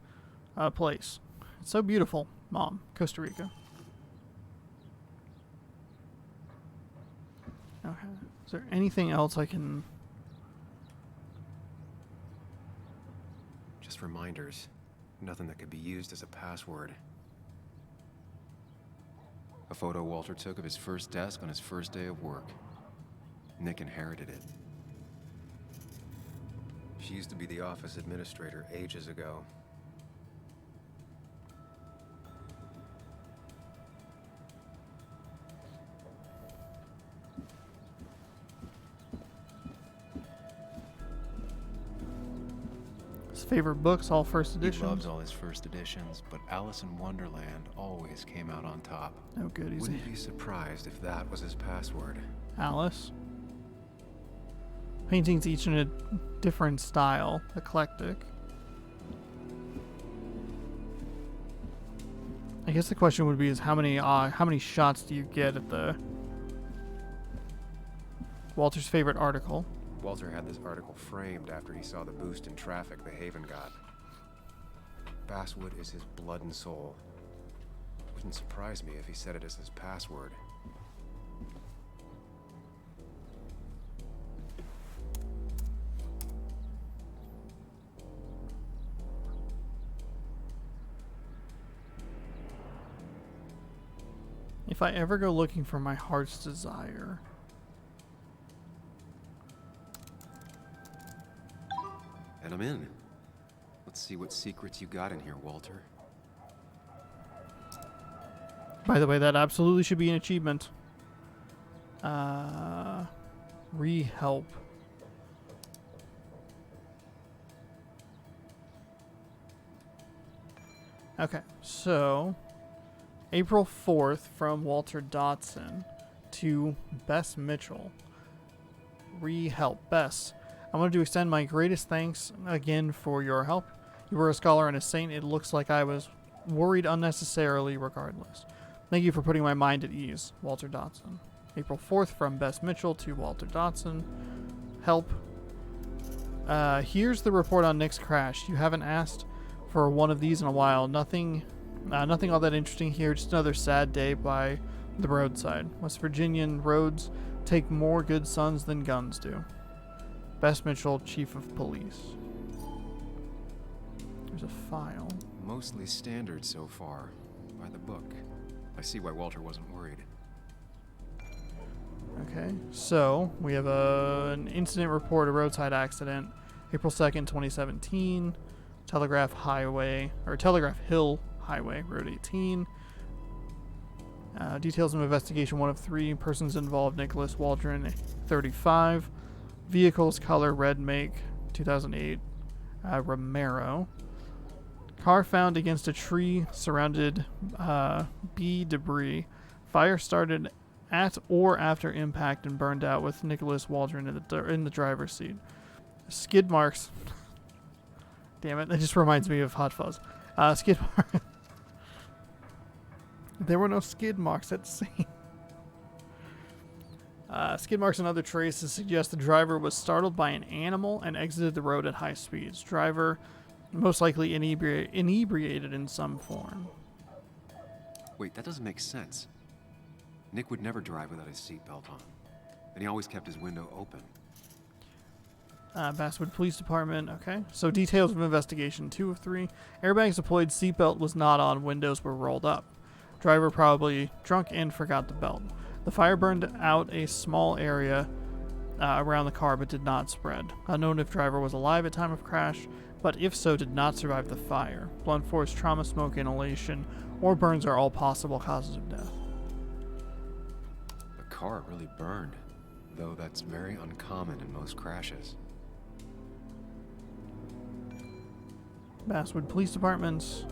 a place. It's so beautiful, Mom. Costa Rica. Okay. Is there anything else I can... Just reminders. Nothing that could be used as a password. A photo Walter took of his first desk on his first day of work. Nick inherited it. She used to be the office administrator ages ago. His favorite books, all first editions. He loves all his first editions, but Alice in Wonderland always came out on top. Oh, good. Wouldn't be surprised if that was his password. Alice. Paintings each in a different style, eclectic. I guess the question would be is how many shots do you get at the Walter's favorite article? Walter had this article framed after he saw the boost in traffic the Haven got. Basswood is his blood and soul. Wouldn't surprise me if he set it as his password. If I ever go looking for my heart's desire. And I'm in. Let's see what secrets you got in here, Walter. By the way, that absolutely should be an achievement. Re-help. Okay, so April 4th from Walter Dotson to Bess Mitchell. Re-help. Bess, I wanted to extend my greatest thanks again for your help. You were a scholar and a saint. It looks like I was worried unnecessarily regardless. Thank you for putting my mind at ease. Walter Dotson. April 4th from Bess Mitchell to Walter Dotson. Help. Here's the report on Nick's crash. You haven't asked for one of these in a while. Nothing all that interesting here. Just another sad day by the roadside. West Virginian roads take more good sons than guns do. Bess Mitchell, Chief of Police. There's a file. Mostly standard so far. By the book. I see why Walter wasn't worried. Okay, so we have an incident report, a roadside accident, April 2nd, 2017, Telegraph Hill Highway, Road 18. Details of investigation: 1 of 3 persons involved. Nicholas Waldron, 35. Vehicles color red, make 2008. Romero. Car found against a tree, surrounded B debris. Fire started at or after impact and burned out with Nicholas Waldron in the driver's seat. Skid marks. Damn it, that just reminds me of Hot Fuzz. Skid marks. There were no skid marks at the scene. Skid marks and other traces suggest the driver was startled by an animal and exited the road at high speeds. Driver most likely inebriated in some form. Wait, that doesn't make sense. Nick would never drive without his seatbelt on. And he always kept his window open. Basswood Police Department. Okay. So details of investigation 2 of 3. Airbags deployed, seatbelt was not on, windows were rolled up. Driver probably drunk and forgot the belt. The fire burned out a small area around the car but did not spread. Unknown if driver was alive at time of crash, but if so, did not survive the fire. Blunt force trauma, smoke inhalation, or burns are all possible causes of death. The car really burned, though that's very uncommon in most crashes. Basswood Police Department.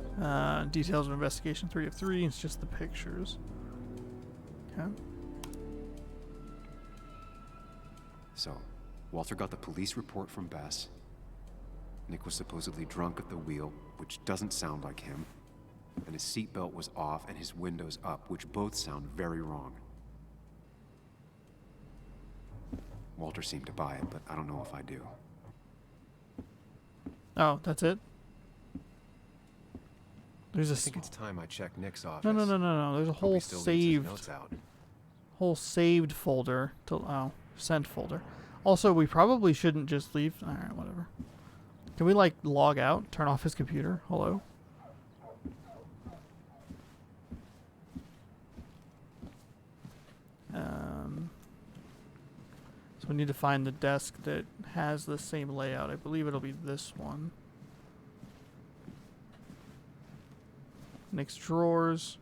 Details of investigation 3 of 3. It's just the pictures. Okay. So, Walter got the police report from Bess. Nick was supposedly drunk at the wheel, which doesn't sound like him. And his seatbelt was off and his windows up, which both sound very wrong. Walter seemed to buy it, but I don't know if I do. Oh, that's it? There's a I think it's time I check Nick's office. No. There's a Hope whole he still leaves his saved notes out. saved folder to sent folder. Also, we probably shouldn't just leave. All right, whatever. Can we like log out? Turn off his computer? Hello? So we need to find the desk that has the same layout. I believe it'll be this one. Nick's drawers.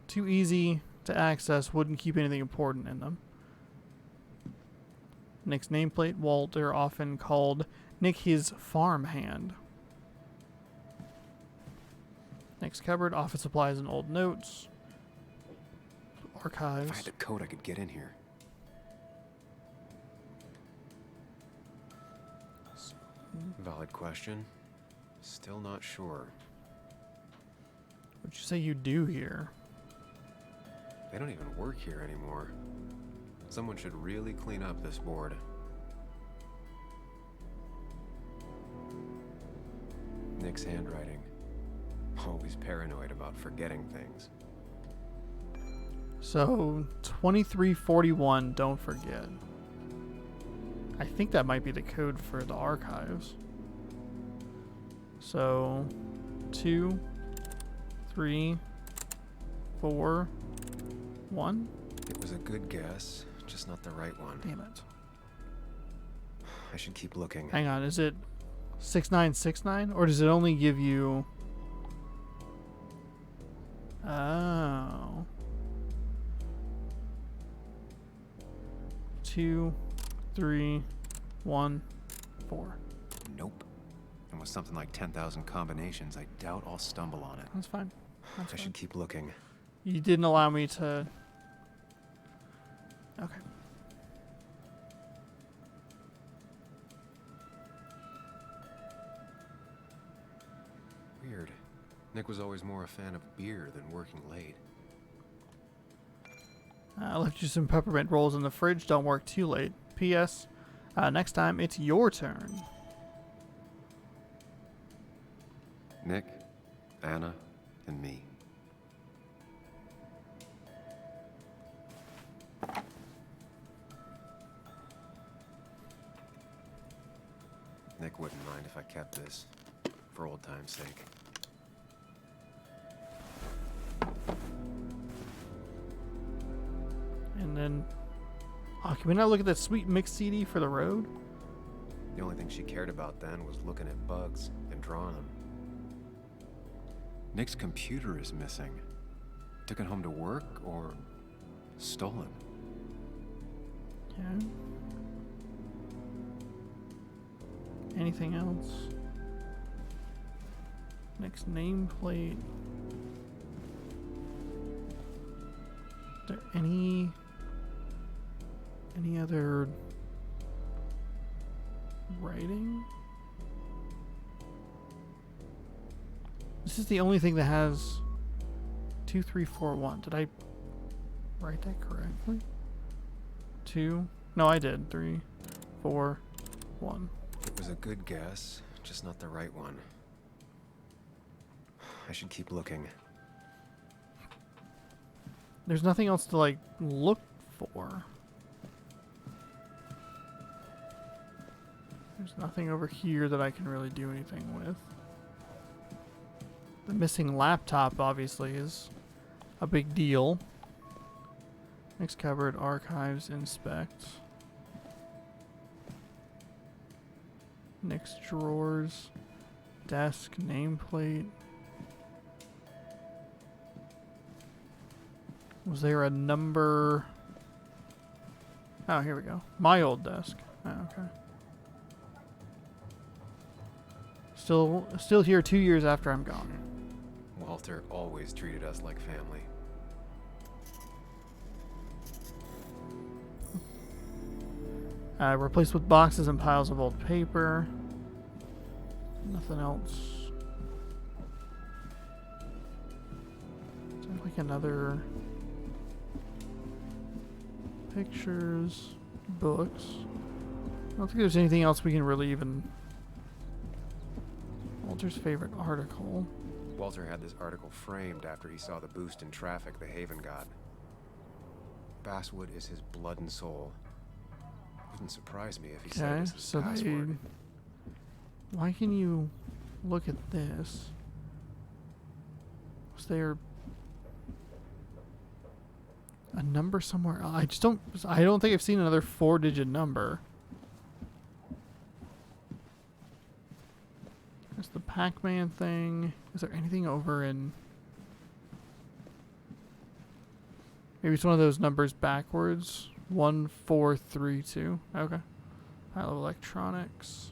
Too easy to access. Wouldn't keep anything important in them. Nick's nameplate. Walter often called Nick his farm hand. Nick's cupboard. Office supplies and old notes. Archives. If I had the code, I could get in here. Valid question. Still not sure. What'd you say you do here? They don't even work here anymore. Someone should really clean up this board. Nick's handwriting. Always paranoid about forgetting things. So 2341, don't forget. I think that might be the code for the archives. So 2, 3, 4, 1. It was a good guess, just not the right one. Damn it. I should keep looking. Hang on, is it 6969 or does it only give you... Oh. 2, 3, 1, 4. Nope. And with something like 10,000 combinations, I doubt I'll stumble on it. That's fine. That's I fine. should keep looking. You didn't allow me to... Okay. Weird. Nick was always more a fan of beer than working late. I left you some peppermint rolls in the fridge. Don't work too late. P.S. Next time, it's your turn. Nick, Anna, and me. Nick wouldn't mind if I kept this, for old time's sake. And then... Oh, can we not look at that sweet mix CD for the road? The only thing she cared about then was looking at bugs and drawing them. Nick's computer is missing. Took it home to work or stolen. Yeah. Anything else? Next nameplate. Is there any other writing? This is the only thing that has 2341. Did I write that correctly? 2? No, I did. 3, 4, 1. It was a good guess, just not the right one. I should keep looking. there's nothing else to like look for. There's nothing over here that I can really do anything with. The missing laptop obviously is a big deal. Next cupboard, archives, inspect. Next drawers, desk, nameplate. Was there a number? Oh, here we go. My old desk. Oh, okay. Still here 2 years after I'm gone. Walter always treated us like family. Replaced with boxes and piles of old paper. Nothing else. Is there like another pictures, books? I don't think there's anything else we can really even. Walter's favorite article. Walter had this article framed after he saw the boost in traffic the Haven got. Basswood is his blood and soul. Wouldn't surprise me if he said it's his password. Why can you look at this? Was there a number somewhere? I don't think I've seen another 4-digit number. There's the Pac-Man thing. Is there anything over in... Maybe it's one of those numbers backwards. 1432. Okay. Pile of electronics.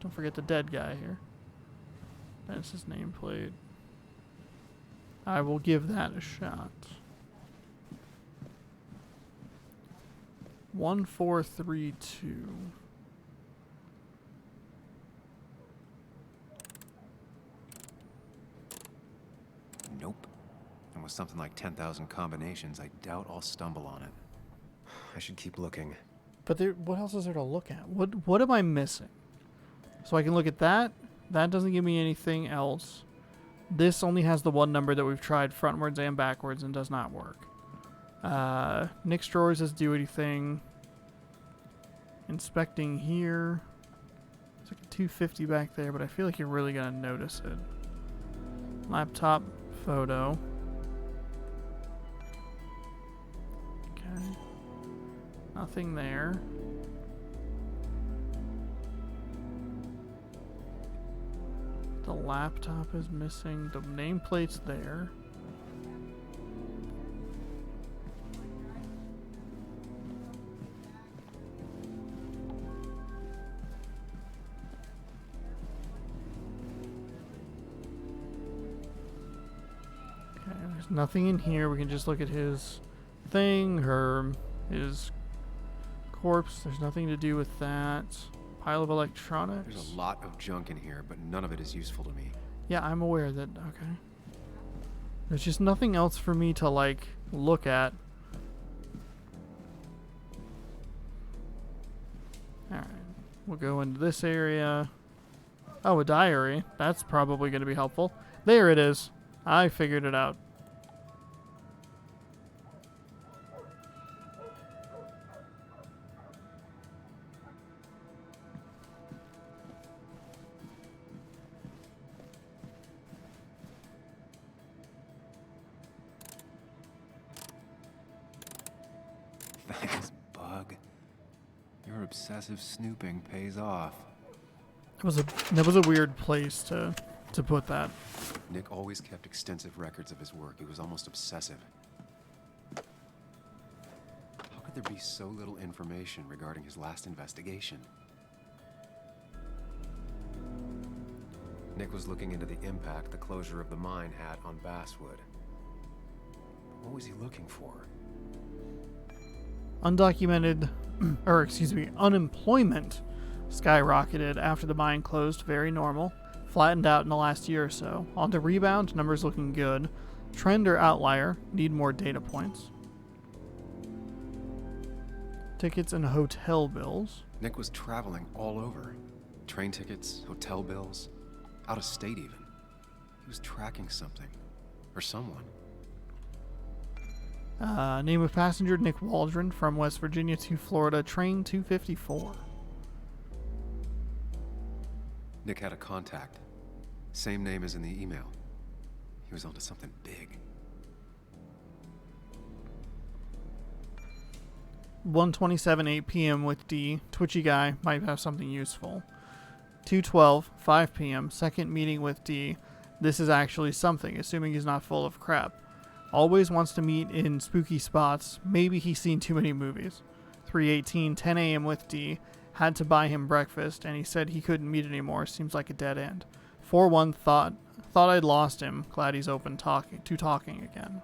Don't forget the dead guy here. That's his nameplate. I will give that a shot. 1432. Nope. And with something like 10,000 combinations, I doubt I'll stumble on it. I should keep looking. But what else is there to look at? What am I missing? So I can look at that. That doesn't give me anything else. This only has the one number that we've tried frontwards and backwards and does not work. Nick's drawers does do anything. Inspecting here. It's like a 250 back there, but I feel like you're really gonna notice it. Laptop photo. Okay. Nothing there. The laptop is missing. The nameplate's there. Okay, there's nothing in here. We can just look at his thing, his corpse. There's nothing to do with that. Pile of electronics. There's a lot of junk in here, but none of it is useful to me. Yeah, I'm aware that. Okay. There's just nothing else for me to like look at. Alright. We'll go into this area. Oh, a diary. That's probably going to be helpful. There it is. I figured it out. Thanks, Bug. Your obsessive snooping pays off. That was a weird place to put that. Nick always kept extensive records of his work. He was almost obsessive. How could there be so little information regarding his last investigation? Nick was looking into the impact the closure of the mine had on Basswood. What was he looking for? Unemployment skyrocketed after the mine closed, very normal. Flattened out in the last year or so. On the rebound, numbers looking good. Trend or outlier, need more data points. Tickets and hotel bills. Nick was traveling all over. Train tickets, hotel bills, out of state even. He was tracking something, or someone. Name of passenger, Nick Waldron, from West Virginia to Florida, train 254. Nick had a contact. Same name as in the email. He was onto something big. 1:27, 8 p.m. with D. Twitchy guy, might have something useful. 2:12, 5 p.m. Second meeting with D. This is actually something, assuming he's not full of crap. Always wants to meet in spooky spots. Maybe he's seen too many movies. 3:18, 10 a.m. with D. Had to buy him breakfast, and he said he couldn't meet anymore. Seems like a dead end. 4:1, thought I'd lost him. Glad he's open to talking again.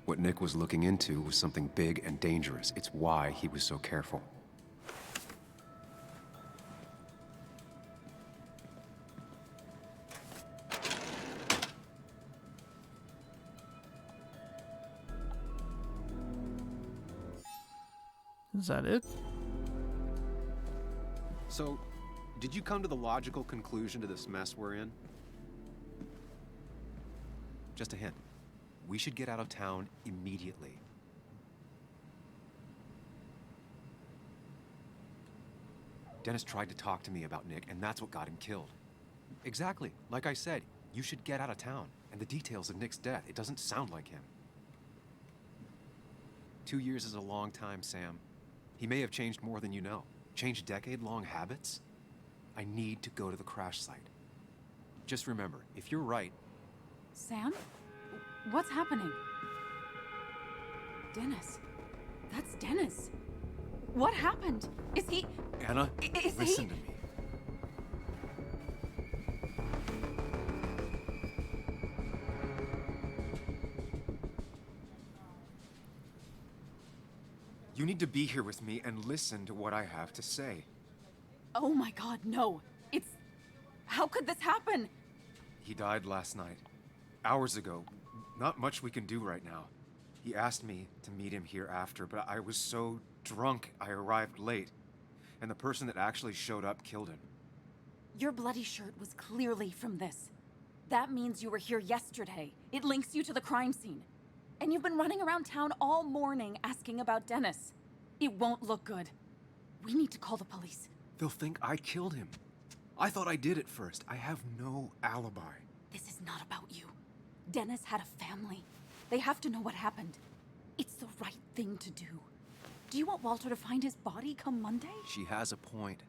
What Nick was looking into was something big and dangerous. It's why he was so careful. Is that it? So, did you come to the logical conclusion to this mess we're in? Just a hint. We should get out of town immediately. Dennis tried to talk to me about Nick, and that's what got him killed. Exactly. Like I said, you should get out of town. And the details of Nick's death, it doesn't sound like him. 2 years is a long time, Sam. He may have changed more than you know. Changed decade-long habits? I need to go to the crash site. Just remember, if you're right... Sam? What's happening? Dennis. That's Dennis. What happened? Is he... Anna, listen to me. You need to be here with me and listen to what I have to say. Oh my God, no. It's... How could this happen? He died last night. Hours ago. Not much we can do right now. He asked me to meet him here after, but I was so drunk I arrived late. And the person that actually showed up killed him. Your bloody shirt was clearly from this. That means you were here yesterday. It links you to the crime scene. And you've been running around town all morning asking about Dennis. It won't look good. We need to call the police. They'll think I killed him. I thought I did at first. I have no alibi. This is not about you. Dennis had a family. They have to know what happened. It's the right thing to do. Do you want Walter to find his body come Monday? She has a point.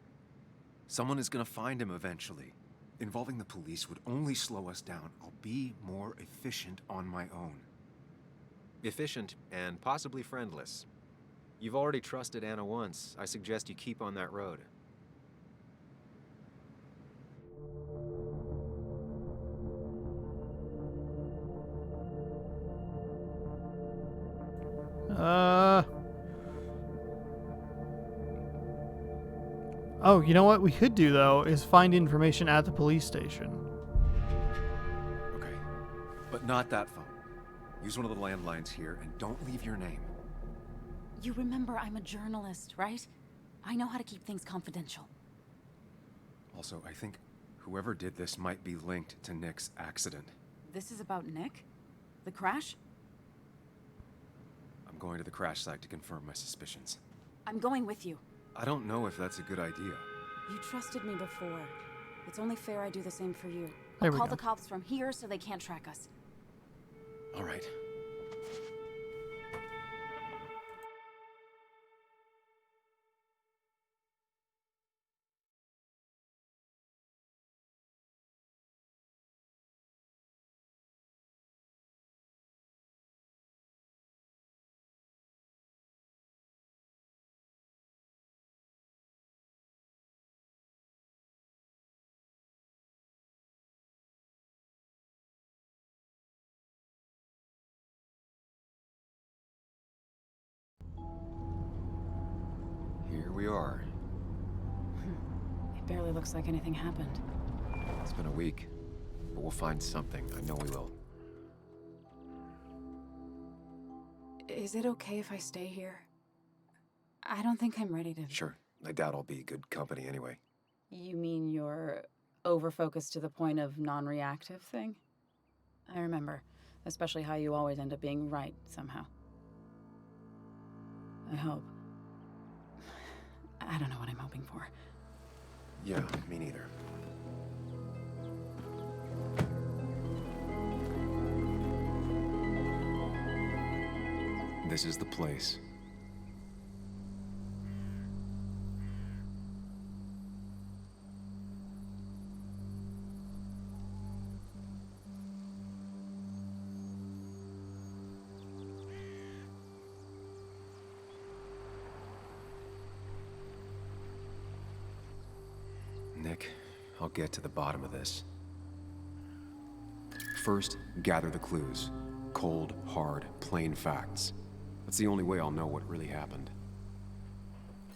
Someone is gonna find him eventually. Involving the police would only slow us down. I'll be more efficient on my own. Efficient and possibly friendless. You've already trusted Anna once. I suggest you keep on that road. Oh, you know what we could do, though, is find information at the police station. Okay. But not that phone. Use one of the landlines here, and don't leave your name. You remember I'm a journalist, right? I know how to keep things confidential. Also, I think whoever did this might be linked to Nick's accident. This is about Nick? The crash? I'm going to the crash site to confirm my suspicions. I'm going with you. I don't know if that's a good idea. You trusted me before. It's only fair I do the same for you. There I'll we call go. the cops from here so they can't track us. All right. Here we are. It barely looks like anything happened. It's been a week, but we'll find something. I know we will. Is it okay if I stay here? I don't think I'm ready to... Sure. I doubt I'll be good company anyway. You mean you're over-focused to the point of non-reactive thing? I remember, especially how you always end up being right somehow. I hope. I don't know what I'm hoping for. Yeah, me neither. This is the place. Nick, I'll get to the bottom of this. First, gather the clues. Cold, hard, plain facts. That's the only way I'll know what really happened.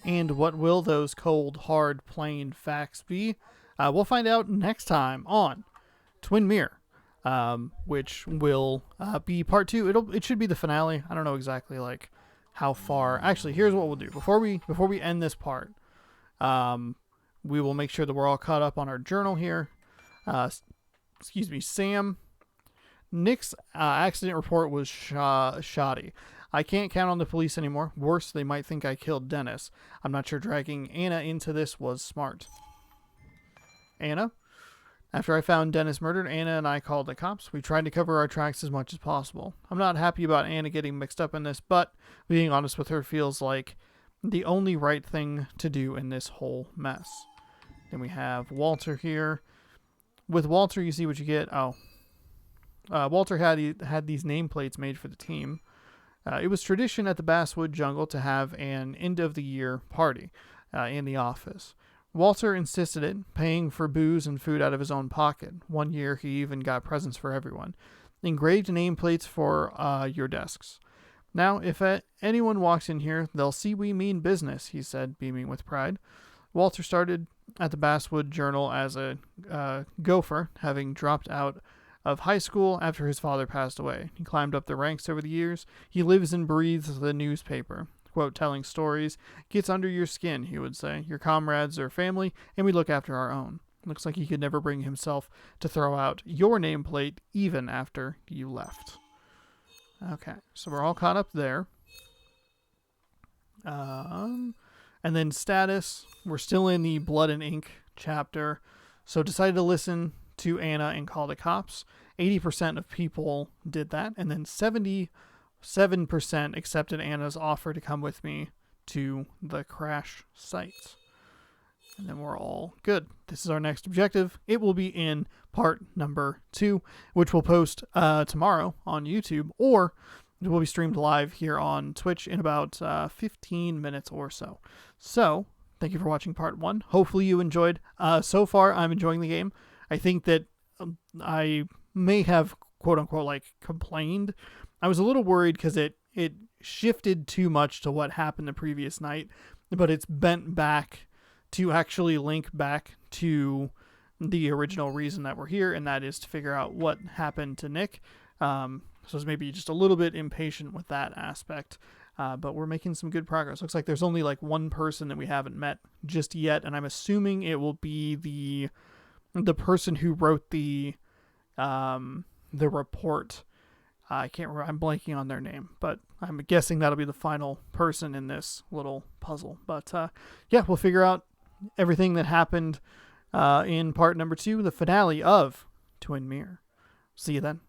And what will those cold, hard, plain facts be? We'll find out next time on Twin Mirror, which will be part 2. It should be the finale. I don't know exactly like how far. Actually, here's what we'll do before we end this part. We will make sure that we're all caught up on our journal here. Excuse me, Sam. Nick's accident report was shoddy. I can't count on the police anymore. Worse, they might think I killed Dennis. I'm not sure dragging Anna into this was smart. Anna? After I found Dennis murdered, Anna and I called the cops. We tried to cover our tracks as much as possible. I'm not happy about Anna getting mixed up in this, but being honest with her feels like the only right thing to do in this whole mess. Then we have Walter here. With Walter, you see what you get. Walter had these nameplates made for the team. It was tradition at the Basswood Jungle to have an end-of-the-year party in the office. Walter insisted it, paying for booze and food out of his own pocket. One year, he even got presents for everyone. Engraved nameplates for your desks. Now, if anyone walks in here, they'll see we mean business, he said, beaming with pride. Walter started at the Basswood Journal as a gopher, having dropped out of high school after his father passed away. He climbed up the ranks over the years. He lives and breathes the newspaper. Quote, telling stories gets under your skin, he would say. Your comrades are family, and we look after our own. Looks like he could never bring himself to throw out your nameplate even after you left. Okay, so we're all caught up there. And then status, we're still in the Blood and Ink chapter. So decided to listen to Anna and call the cops. 80% of people did that, and then 77% accepted Anna's offer to come with me to the crash site. And then we're all good. This is our next objective. It will be in part number 2, which we'll post tomorrow on YouTube, or it will be streamed live here on Twitch in about 15 minutes or so. So, thank you for watching part 1. Hopefully you enjoyed. So far, I'm enjoying the game. I think that I may have, quote-unquote, like, complained. I was a little worried because it shifted too much to what happened the previous night, but it's bent back to actually link back to the original reason that we're here, and that is to figure out what happened to Nick. So I was maybe just a little bit impatient with that aspect, but we're making some good progress. Looks like there's only like one person that we haven't met just yet, and I'm assuming it will be the person who wrote the report. I can't remember. I'm blanking on their name, but I'm guessing that'll be the final person in this little puzzle. But yeah, we'll figure out everything that happened in part number 2, the finale of Twin Mirror. See you then.